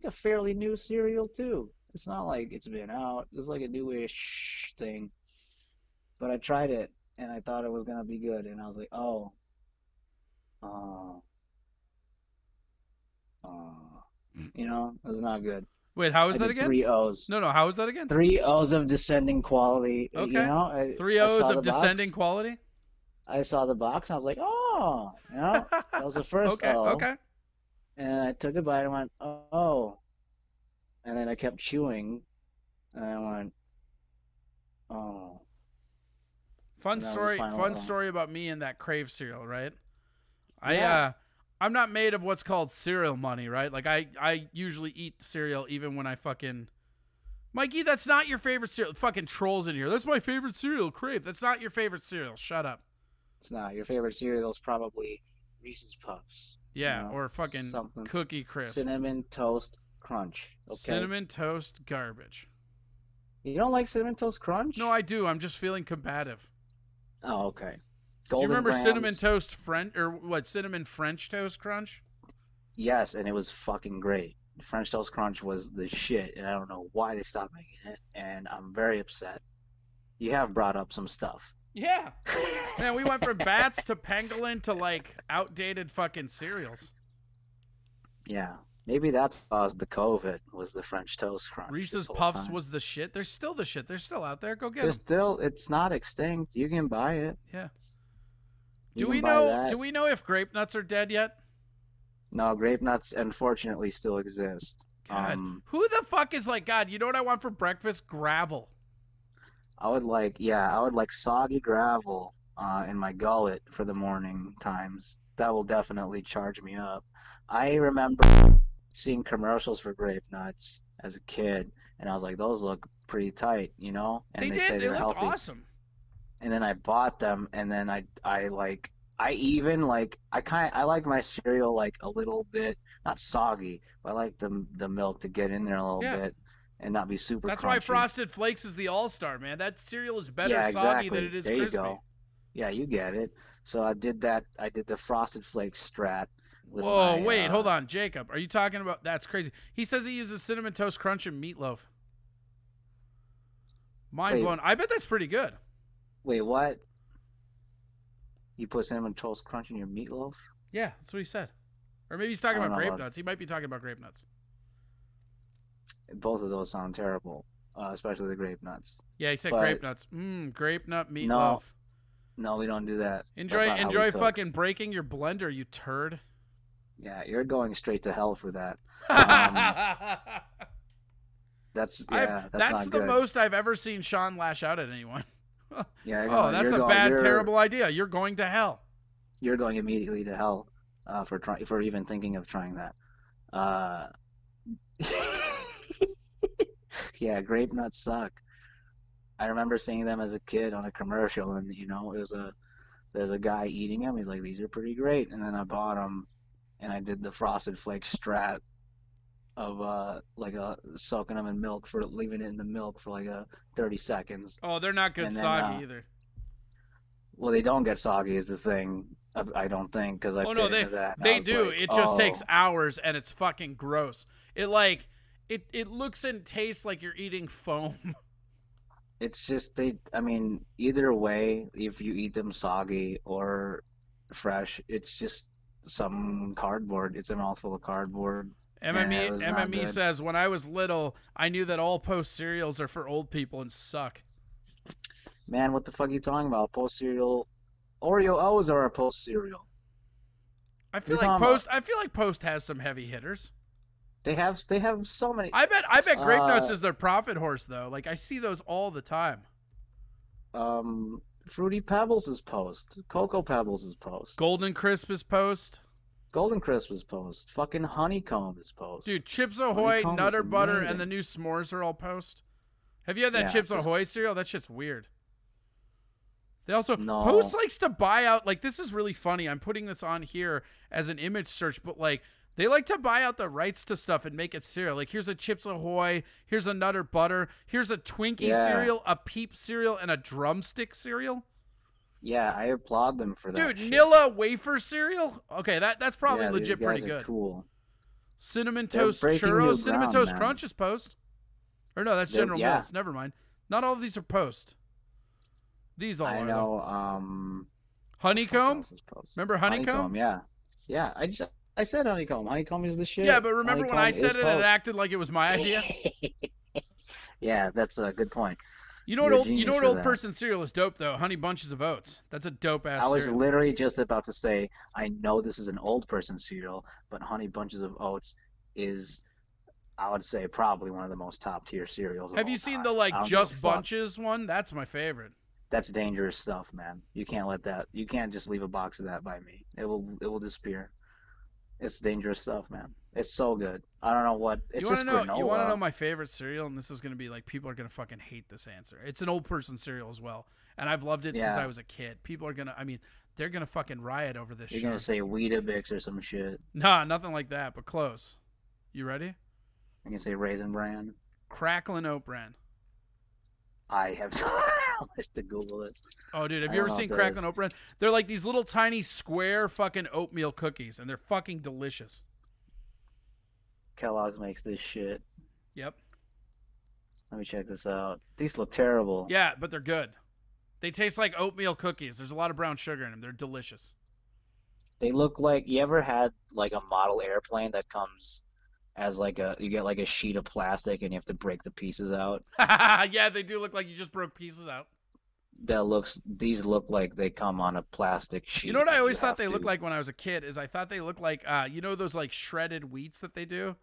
a fairly new cereal too. It's not like it's been out. It's like a newish thing. But I tried it and I thought it was gonna be good, and I was like, oh, it was not good. Wait, how is I that did again? 3 O's. No, how is that again? 3 O's of descending quality. Okay. You know, 3 I O's saw of the box. descending quality? I saw the box and I was like, oh, that was the first Okay, O. okay. And I took a bite and went, oh. And then I kept chewing and I went, oh. Fun And that was the story. final Fun one. story about me and that Crave cereal, right? Yeah. I'm not made of what's called cereal money, right? Like I usually eat cereal even when I fucking. Mikey, that's not your favorite cereal. Fucking trolls in here. That's my favorite cereal, Crave. That's not your favorite cereal. Shut up. It's not. Your favorite cereal is probably Reese's Puffs. Yeah, you know, or fucking something. Cookie Crisp. Cinnamon Toast Crunch. Okay. Cinnamon Toast garbage. You don't like Cinnamon Toast Crunch? No, I do. I'm just feeling combative. Oh, okay. Do you Golden remember Grams. Cinnamon Toast French or what? Cinnamon French Toast Crunch? Yes, and it was fucking great. French Toast Crunch was the shit, and I don't know why they stopped making it, and I'm very upset. You have brought up some stuff. Yeah. Man, we went from bats to pangolin to like outdated fucking cereals. Yeah. Maybe that's caused the COVID, was the French Toast Crunch. Reese's this whole Puffs time. was the shit. They're still the shit. They're still out there. Go get They're them. still, it's not extinct. You can buy it. Yeah. You Do can we buy know? that. Do we know if grape nuts are dead yet? No, grape nuts unfortunately still exist. God, who the fuck is like, God, you know what I want for breakfast? Gravel. I would like soggy gravel in my gullet for the morning times. That will definitely charge me up. I remember seeing commercials for grape nuts as a kid, and I was like, those look pretty tight, you know? And They say did. They they're looked healthy. awesome. And then I bought them, and then I I even like I like my cereal like a little bit not soggy, but I like the milk to get in there a little bit and not be super That's crunchy. why Frosted Flakes is the all-star, man. That cereal is better Yeah, soggy exactly. than it is There crispy. you go. Yeah, you get it. So I did that. I did the Frosted Flakes strat with Whoa, my wait, hold on, Jacob. Are you talking about? That's crazy. He says he uses Cinnamon Toast Crunch and meatloaf. Mind blown. I bet that's pretty good. Wait, what? You put Cinnamon Toast Crunch in your meatloaf? Yeah, that's what he said. Or maybe he's talking I don't about know grape about- nuts. He might be talking about grape nuts. Both of those sound terrible, especially the grape nuts. Yeah, he said But- grape nuts. Grape nut meatloaf. No, we don't do that. Enjoy That's not how we cook. fucking breaking your blender, you turd. Yeah, you're going straight to hell for that. That's not the good. most I've ever seen Sean lash out at anyone. Yeah, Oh, that's a bad, terrible idea. You're going to hell. You're going immediately to hell for even thinking of trying that. Yeah, grape nuts suck. I remember seeing them as a kid on a commercial, and there's a guy eating them. He's like, "These are pretty great," and then I bought them, and I did the Frosted Flakes strat of soaking them in milk for leaving it in the milk for 30 seconds. Oh, they're not good And then, soggy either. Well, they don't get soggy is the thing. I don't think because I Oh bit no, into that. and I they was do. like, It just oh. takes hours, and it's fucking gross. It looks and tastes like you're eating foam. It's just I mean, either way, if you eat them soggy or fresh, it's just some cardboard. It's a mouthful of cardboard. and it was not MME good. says, when I was little, I knew that all Post cereals are for old people and suck. Man, what the fuck are you talking about? Post cereal, Oreo O's are a Post cereal. I feel What are you like talking Post has some heavy hitters. They have so many. I bet Grape Nuts is their profit horse though. Like I see those all the time. Fruity Pebbles is Post. Cocoa Pebbles is Post. Golden Crisp is Post. Golden Crisp is Post. Fucking Honeycomb is Post. Dude, Chips Ahoy, Honeycomb is Nutter Butter, amazing. and the new s'mores are all Post. Have you had that Yeah, Chips this- Ahoy cereal? That shit's weird. They also No. Post likes to buy out. Like this is really funny. I'm putting this on here as an image search, but like they like to buy out the rights to stuff and make it cereal. Like here's a Chips Ahoy, here's a Nutter Butter, here's a Twinkie Yeah. cereal, a Peep cereal, and a Drumstick cereal. Yeah, I applaud them for that. Dude, shit. Nilla wafer cereal. Okay, that's probably Yeah, these legit pretty guys are good. Cool. Cinnamon They're Toast breaking new Churros, Cinnamon ground, Toast man. Crunch is Post. Or no, that's They're- General yeah. Mills. Never mind. Not all of these are Post. These all I are. know. Though. Honeycomb? Remember Honeycomb? Yeah. Yeah. I said Honeycomb. Honeycomb is the shit. Yeah, but remember when I Honeycomb said is it, it Post. acted like it was my idea. Yeah, that's a good point. You know You're a what genius for old that. person cereal is dope though? Honey Bunches of Oats. That's a dope ass I was cereal. literally just about to say, I know this is an old person cereal, but Honey Bunches of Oats is, I would say, probably one of the most top tier cereals. Have you seen the like I don't give a Just fuck. Bunches one? That's my favorite. That's dangerous stuff, man. You can't let that. You can't just leave a box of that by me. It will disappear. It's dangerous stuff, man. It's so good. I don't know what. It's You want just to know? granola. You want to know my favorite cereal? And this is going to be like people are going to fucking hate this answer. It's an old person cereal as well, and I've loved it since Yeah. I was a kid. People are gonna. I mean, they're gonna fucking riot over this. You're shit. gonna say Weetabix or some shit. Nah, nothing like that, but close. You ready? You're gonna say Raisin Bran. Cracklin' Oat Bran. I have to Google this. Oh, dude, have I you don't ever know seen what that Cracklin' is. Oat Bran? They're like these little tiny square fucking oatmeal cookies, and they're fucking delicious. Kellogg's makes this shit. Yep. Let me check this out. These look terrible. Yeah, but they're good. They taste like oatmeal cookies. There's a lot of brown sugar in them. They're delicious. They look like, you ever had like a model airplane that comes as you get like a sheet of plastic and you have to break the pieces out? Yeah, they do look like you just broke pieces out. These look like they come on a plastic sheet. You know what I and always you thought have they to- looked like when I was a kid is I thought they looked like you know those like shredded wheats that they do?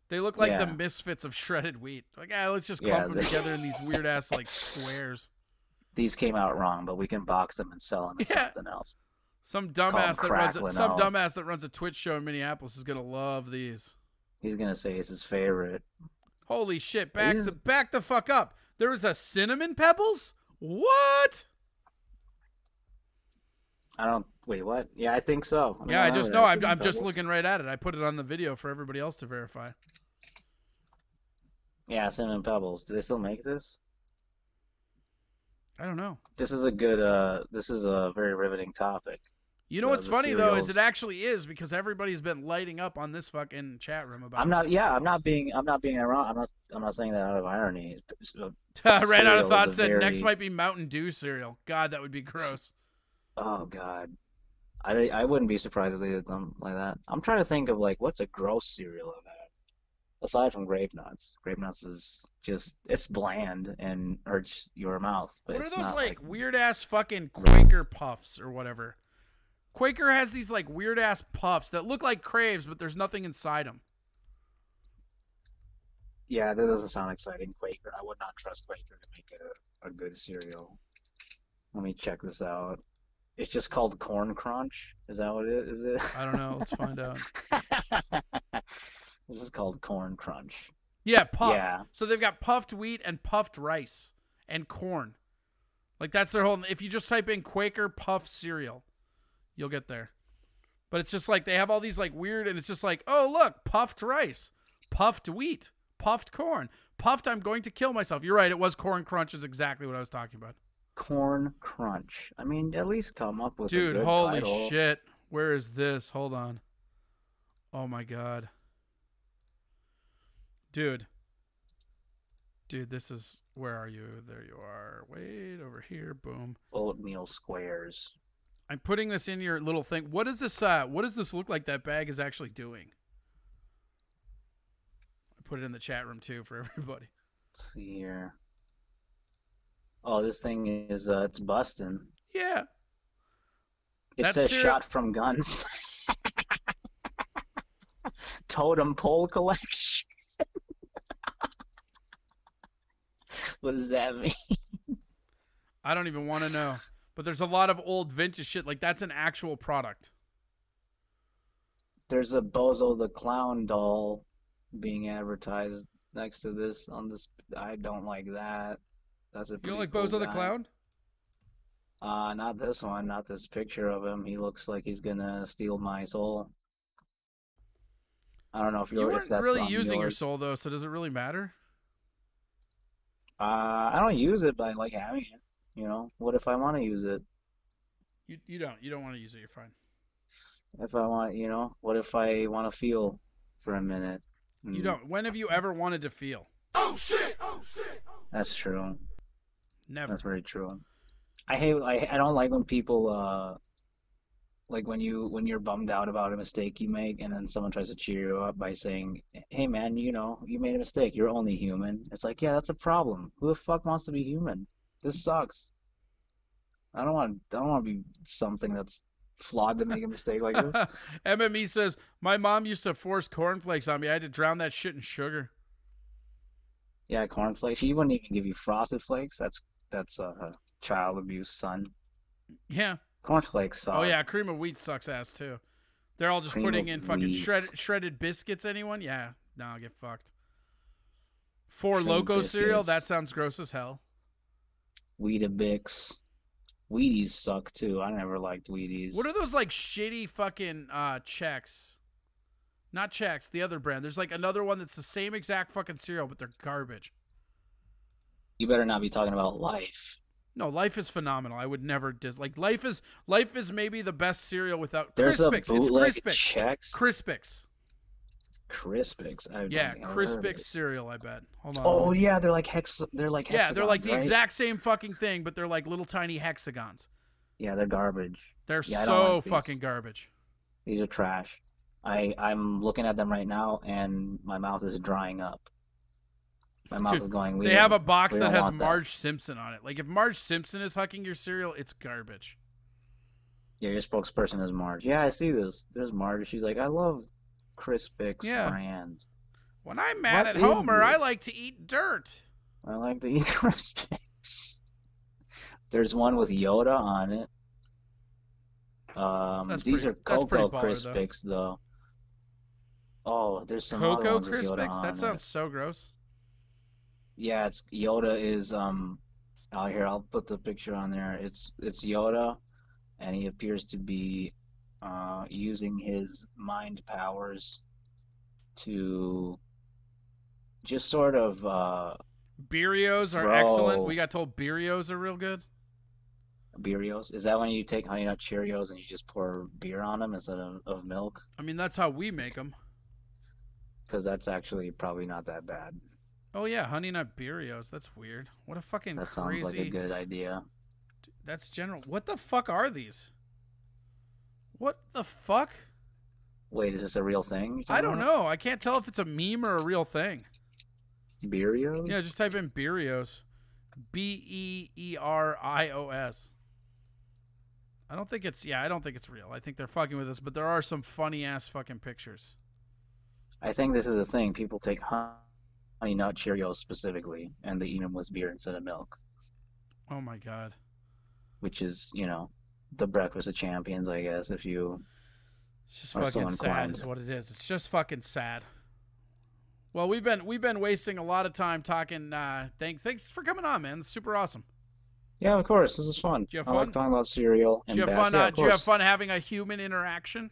They look like the Yeah. misfits of shredded wheat. Like, let's just Yeah, clump them together in these weird ass like squares. These came out wrong, but we can box them and sell them as Yeah. something else. Some Call 'em dumbass that Cracklin' runs a Twitch show in Minneapolis is gonna love these. He's gonna say it's his favorite. Holy shit! Back the fuck up. There was a cinnamon pebbles. What? I don't Wait, what? Yeah, I think so. Yeah, I just know. I'm just Pebbles. looking right at it. I put it on the video for everybody else to verify. Yeah, Cinnamon Pebbles. Do they still make this? I don't know. This is a good. This is a very riveting topic. You know what's funny though is cereals. it actually is because everybody's been lighting up on this fucking chat room about. I'm not. Yeah, I'm not being ironic. I'm not saying that out of irony. Ran out of Cereal thought. is a Said very- next might be Mountain Dew cereal. God, that would be gross. Oh God, I wouldn't be surprised if they did something like that. I'm trying to think of like what's a gross cereal I've had aside from Grape Nuts. Grape Nuts is just it's bland and hurts your mouth. But What are it's those not like weird ass fucking Quaker puffs or whatever? Quaker has these like weird ass puffs that look like Craves, but there's nothing inside them. Yeah, that doesn't sound exciting. Quaker. I would not trust Quaker to make a good cereal. Let me check this out. It's just called Corn Crunch. Is that what it is? Is it? I don't know. Let's find out. This is called Corn Crunch. Yeah, puffed. Yeah. So they've got puffed wheat and puffed rice and corn. Like that's their whole. If you just type in Quaker puff cereal, you'll get there. But it's just like they have all these like weird, and it's just like, oh look, puffed rice, puffed wheat, puffed corn, puffed. I'm going to kill myself. You're right. It was Corn Crunch. Is exactly what I was talking about. Corn Crunch. I mean, at least come up with a Dude, good holy title. shit. Where is this? Hold on. Oh my god. Dude, this is, where are you? There you are. Wait, over here. Boom. Oatmeal squares. I'm putting this in your little thing. What does this look like that bag is actually doing? I put it in the chat room too for everybody. Let's see here. Oh, this thing is it's busting. Yeah. It That's says cereal- shot from guns. Totem pole collection. What does that mean? I don't even want to know. But there's a lot of old vintage shit. Like that's an actual product. There's a Bozo the Clown doll being advertised next to this on this. I don't like that. That's a You don't pretty like cool Bozo the guy. Clown? Not this one. Not this picture of him. He looks like he's gonna steal my soul. I don't know if You you're if weren't that's really something using your yours. soul though, so does it really matter? I don't use it, but I like having it. You know, what if I want to use it? You don't want to use it. You're fine. If I want, what if I want to feel for a minute? You don't. When have you ever wanted to feel? That's true. Never. That's very true. I don't like when people like when you're bummed out about a mistake you make and then someone tries to cheer you up by saying, "Hey man, you made a mistake. You're only human." It's like, yeah, that's a problem. Who the fuck wants to be human? This sucks. I don't want to be something that's flawed to make a mistake like this. MME says, my mom used to force cornflakes on me. I had to drown that shit in sugar. Yeah, cornflakes. She wouldn't even give you Frosted Flakes. That's child abuse, son. Yeah. Cornflakes suck. Oh yeah, cream of wheat sucks ass too. They're all just Cream putting of in fucking wheat. shredded biscuits. Anyone? Yeah. No, get fucked. Four Shredded Loco cereal? biscuits. That sounds gross as hell. Weetabix. Wheaties suck too. I never liked Wheaties. What are those like shitty fucking Chex? Not Chex, the other brand. There's like another one that's the same exact fucking cereal, but they're garbage. You better not be talking about Life. No, Life is phenomenal. I would never Life is maybe the best cereal without There's a Crispix. It's bootleg Crispix. Chex. Crispix. Crispix. I don't Yeah, think I've heard of Crispix it. cereal, I bet. Hold on. Oh yeah, they're like hex. They're like Yeah, they're like hexagons, the right? exact same fucking thing, but they're like little tiny hexagons. Yeah, they're garbage. They're Yeah, I don't so like these. fucking garbage. These are trash. I'm looking at them right now, and my mouth is drying up. My mouth Dude, is going. they have a box we that don't has want that. Marge Simpson on it. Like if Marge Simpson is hucking your cereal, it's garbage. Yeah, your spokesperson is Marge. Yeah, I see this. There's Marge. She's like, I love Crispix Yeah. brand. When I'm mad What at is Homer, I this? like to eat dirt. I like to eat Crispix. There's one with Yoda on it. These are that's pretty Cocoa baller, though. Crispix, though. Oh, there's some other Cocoa ones with Yoda Crispix? on That it. sounds so gross. Yeah, it's Yoda is oh, here, I'll put the picture on there. It's Yoda and he appears to be using his mind powers to just sort of Beerios are excellent. We got told Beerios are real good. Beerios? Is that when you take Honey Nut Cheerios and you just pour beer on them instead of milk? I mean, that's how we make them. Because that's actually probably not that bad. Oh yeah, Honey Nut Beerios. That's weird. What a fucking That crazy. sounds like a good idea. That's general. What the fuck are these? What the fuck? Wait, is this a real thing? I don't know. I can't tell if it's a meme or a real thing. Beerios? Yeah, just type in Beerios. Beerios. I don't think it's real. I think they're fucking with us, but there are some funny ass fucking pictures. I think this is a thing. People take Honey Nut Cheerios specifically, and they eat them with beer instead of milk. Oh my god. Which is, the breakfast of champions, I guess, if you It's just are so fucking sad inclined. is what it is. It's just fucking sad. Well, we've been wasting a lot of time talking. Thanks for coming on, man. It's super awesome. Yeah, of course. This is fun. Do you have I fun? like talking about cereal and Do you have bats. fun? Yeah, of Do you have course. fun having a human interaction?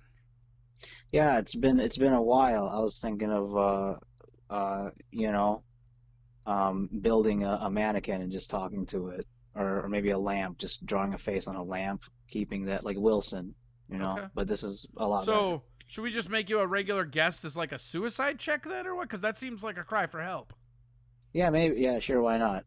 Yeah, it's been a while. I was thinking of building a mannequin and just talking to it, or maybe a lamp, just drawing a face on a lamp, keeping that like Wilson, Okay. But this is a lot better. So should we just make you a regular guest as like a suicide check then, or what? Because that seems like a cry for help. Yeah, maybe. Yeah, sure. Why not?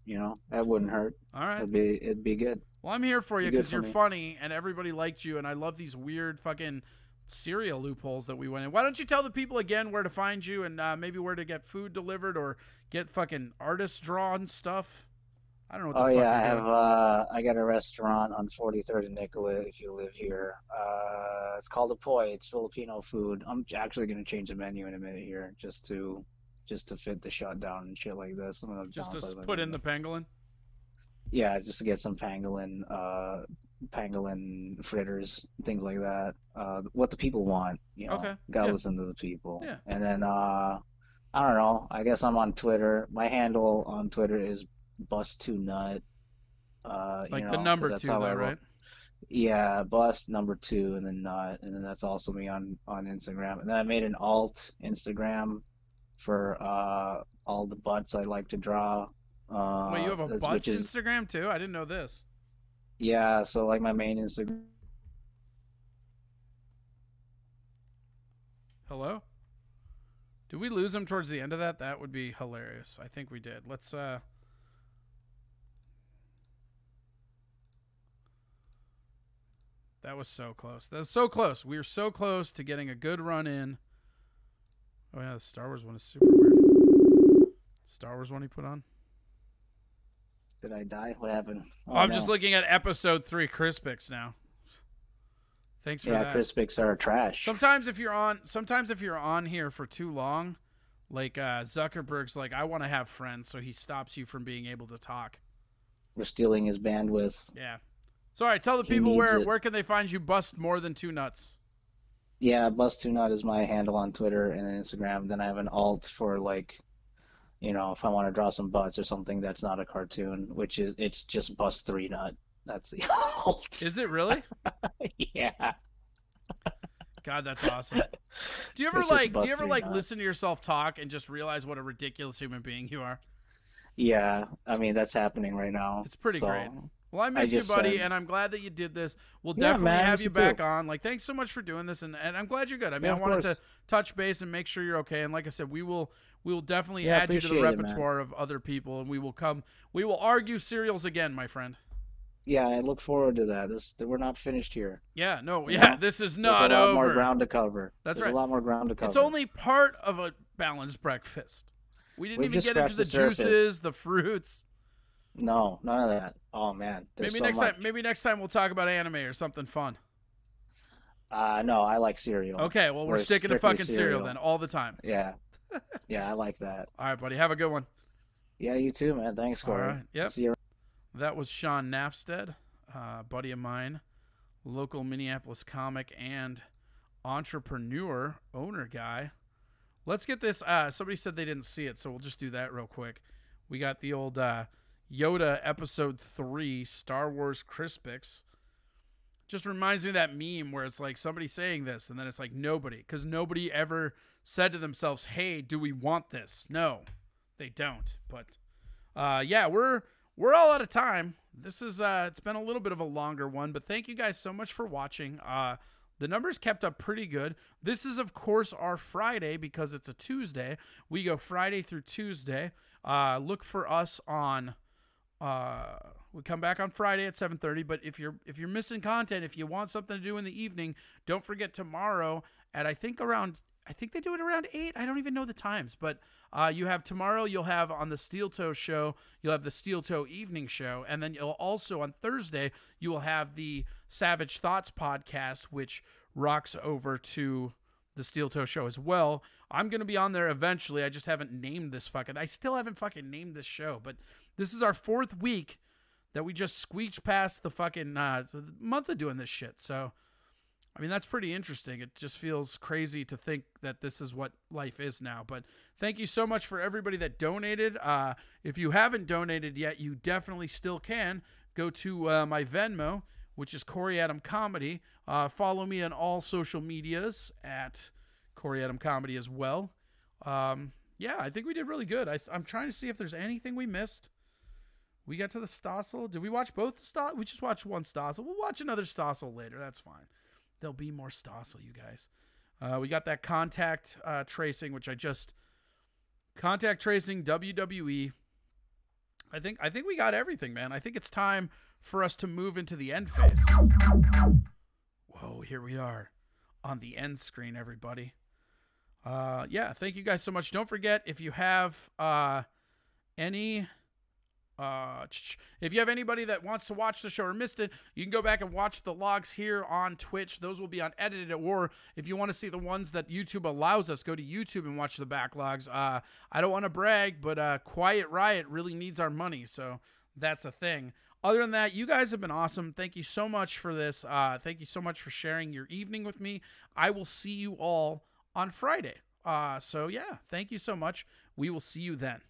That wouldn't hurt. All right. It'd be good. Well, I'm here for you Be good because for you're me. funny and everybody liked you, and I love these weird fucking cereal loopholes that we went in. Why don't you tell the people again where to find you and maybe where to get food delivered or get fucking artist drawn stuff? I don't know what the Oh fuck yeah, you're doing. I got a restaurant on 43rd and Nicolet if you live here. It's called Apoy. It's Filipino food. I'm actually gonna change the menu in a minute here just to fit the shutdown and shit like this. I'm gonna Just downsize to my put in menu. the pangolin. Yeah, just to get some pangolin fritters, things like that. What the people want, Okay, Gotta yeah. listen to the people. Yeah. And then I don't know. I guess I'm on Twitter. My handle on Twitter is Bust2Nut. Like the 'cause number that's 2 how though, I roll. right? Yeah, Bust number 2 and then Nut, and then that's also me on Instagram. And then I made an alt Instagram for all the butts I like to draw. Wait, you have a which butts is Instagram too? I didn't know this. yeah. So like my main Instagram. Hello? Did we lose him towards the end of that? That would be hilarious. I think we did. Let's That was so close. That was so close. We were so close to getting a good run in. Oh yeah, the Star Wars one is super weird. Star Wars one he put on? Did I die? What happened? Oh, I'm no. just looking at episode 3 Crispix now. Thanks for Yeah, that. Crispix are trash. Sometimes if you're on here for too long, like Zuckerberg's like, I want to have friends, so he stops you from being able to talk. We're stealing his bandwidth. Yeah. So all right, tell the He people needs it. where can they find you? Bust more than 2 nuts. Yeah, Bust2Nut is my handle on Twitter and Instagram. Then I have an alt for like, if I want to draw some butts or something that's not a cartoon, it's just Bust3Nut. That's the alt. Is it really? Yeah. God, that's awesome. Do you ever It's just Bust3Nut. listen to yourself talk and just realize what a ridiculous human being you are? Yeah, I mean that's happening right now. It's pretty so great. Well, I miss you, just buddy, said- and I'm glad that you did this. We'll Yeah, definitely man, I have miss you you back too. on. Like, thanks so much for doing this, and I'm glad you're good. I mean, Yeah, I of wanted course. to touch base and make sure you're okay. And like I said, we will definitely Yeah, add you to the appreciate it, man. repertoire of other people, and we will argue cereals again, my friend. Yeah, I look forward to that. We're not finished here. Yeah, no, You yeah, know? this is There's not a lot over. more ground to cover. That's There's right. a lot more ground to cover. It's only part of a balanced breakfast. We didn't We've even just get into the scratched the surface. juices, the fruits. No, none of that. Oh man, there's Maybe so next much. time. Maybe next time we'll talk about anime or something fun. No, I like cereal. Okay, well we're sticking to strictly fucking cereal then all the time. Yeah, yeah, I like that. All right, buddy. Have a good one. Yeah, you too, man. Thanks, Corey. All right. Yep. See you. That was Sean Nafstead, buddy of mine, local Minneapolis comic and entrepreneur, owner guy. Let's get this. Somebody said they didn't see it, so we'll just do that real quick. We got the old Yoda Episode 3 Star Wars Crispix. Just reminds me of that meme where it's like somebody saying this, and then it's like nobody, because nobody ever said to themselves, hey, do we want this? No, they don't. But yeah, we're all out of time. This is it's been a little bit of a longer one, but thank you guys so much for watching. The numbers kept up pretty good. This is, of course, our Friday because it's a Tuesday. We go Friday through Tuesday. Look for us on we come back on Friday at 7:30, but if you're missing content, if you want something to do in the evening, don't forget tomorrow at I think they do it around 8. I don't even know the times, but you have tomorrow, you'll have on the Steel Toe show, you'll have the Steel Toe evening show, and then you'll also on Thursday, you will have the Savage Thoughts podcast, which rocks over to the Steel Toe show as well. I'm going to be on there eventually. I just haven't named this I still haven't fucking named this show, but this is our 4th week that we just squeaked past the fucking month of doing this shit. So, I mean, that's pretty interesting. It just feels crazy to think that this is what life is now. But thank you so much for everybody that donated. If you haven't donated yet, you definitely still can. Go to my Venmo, which is Corey Adam Comedy. Follow me on all social medias at Corey Adam Comedy as well. Yeah, I think we did really good. I'm trying to see if there's anything we missed. We got to the Stossel. Did we watch both the Stossel? We just watched one Stossel. We'll watch another Stossel later. That's fine. There'll be more Stossel, you guys. We got that contact tracing, which contact tracing WWE. I think we got everything, man. I think it's time for us to move into the end phase. Whoa, here we are on the end screen, everybody. Yeah, thank you guys so much. Don't forget, if you have if you have anybody that wants to watch the show or missed it, you can go back and watch the logs here on Twitch. Those will be unedited. Or if you want to see the ones that YouTube allows us, go to YouTube and watch the backlogs. I don't want to brag, but Quiet Riot really needs our money, so that's a thing. Other than that, you guys have been awesome. Thank you so much for this. Thank you so much for sharing your evening with me. I will see you all on Friday. So yeah, thank you so much. We will see you then.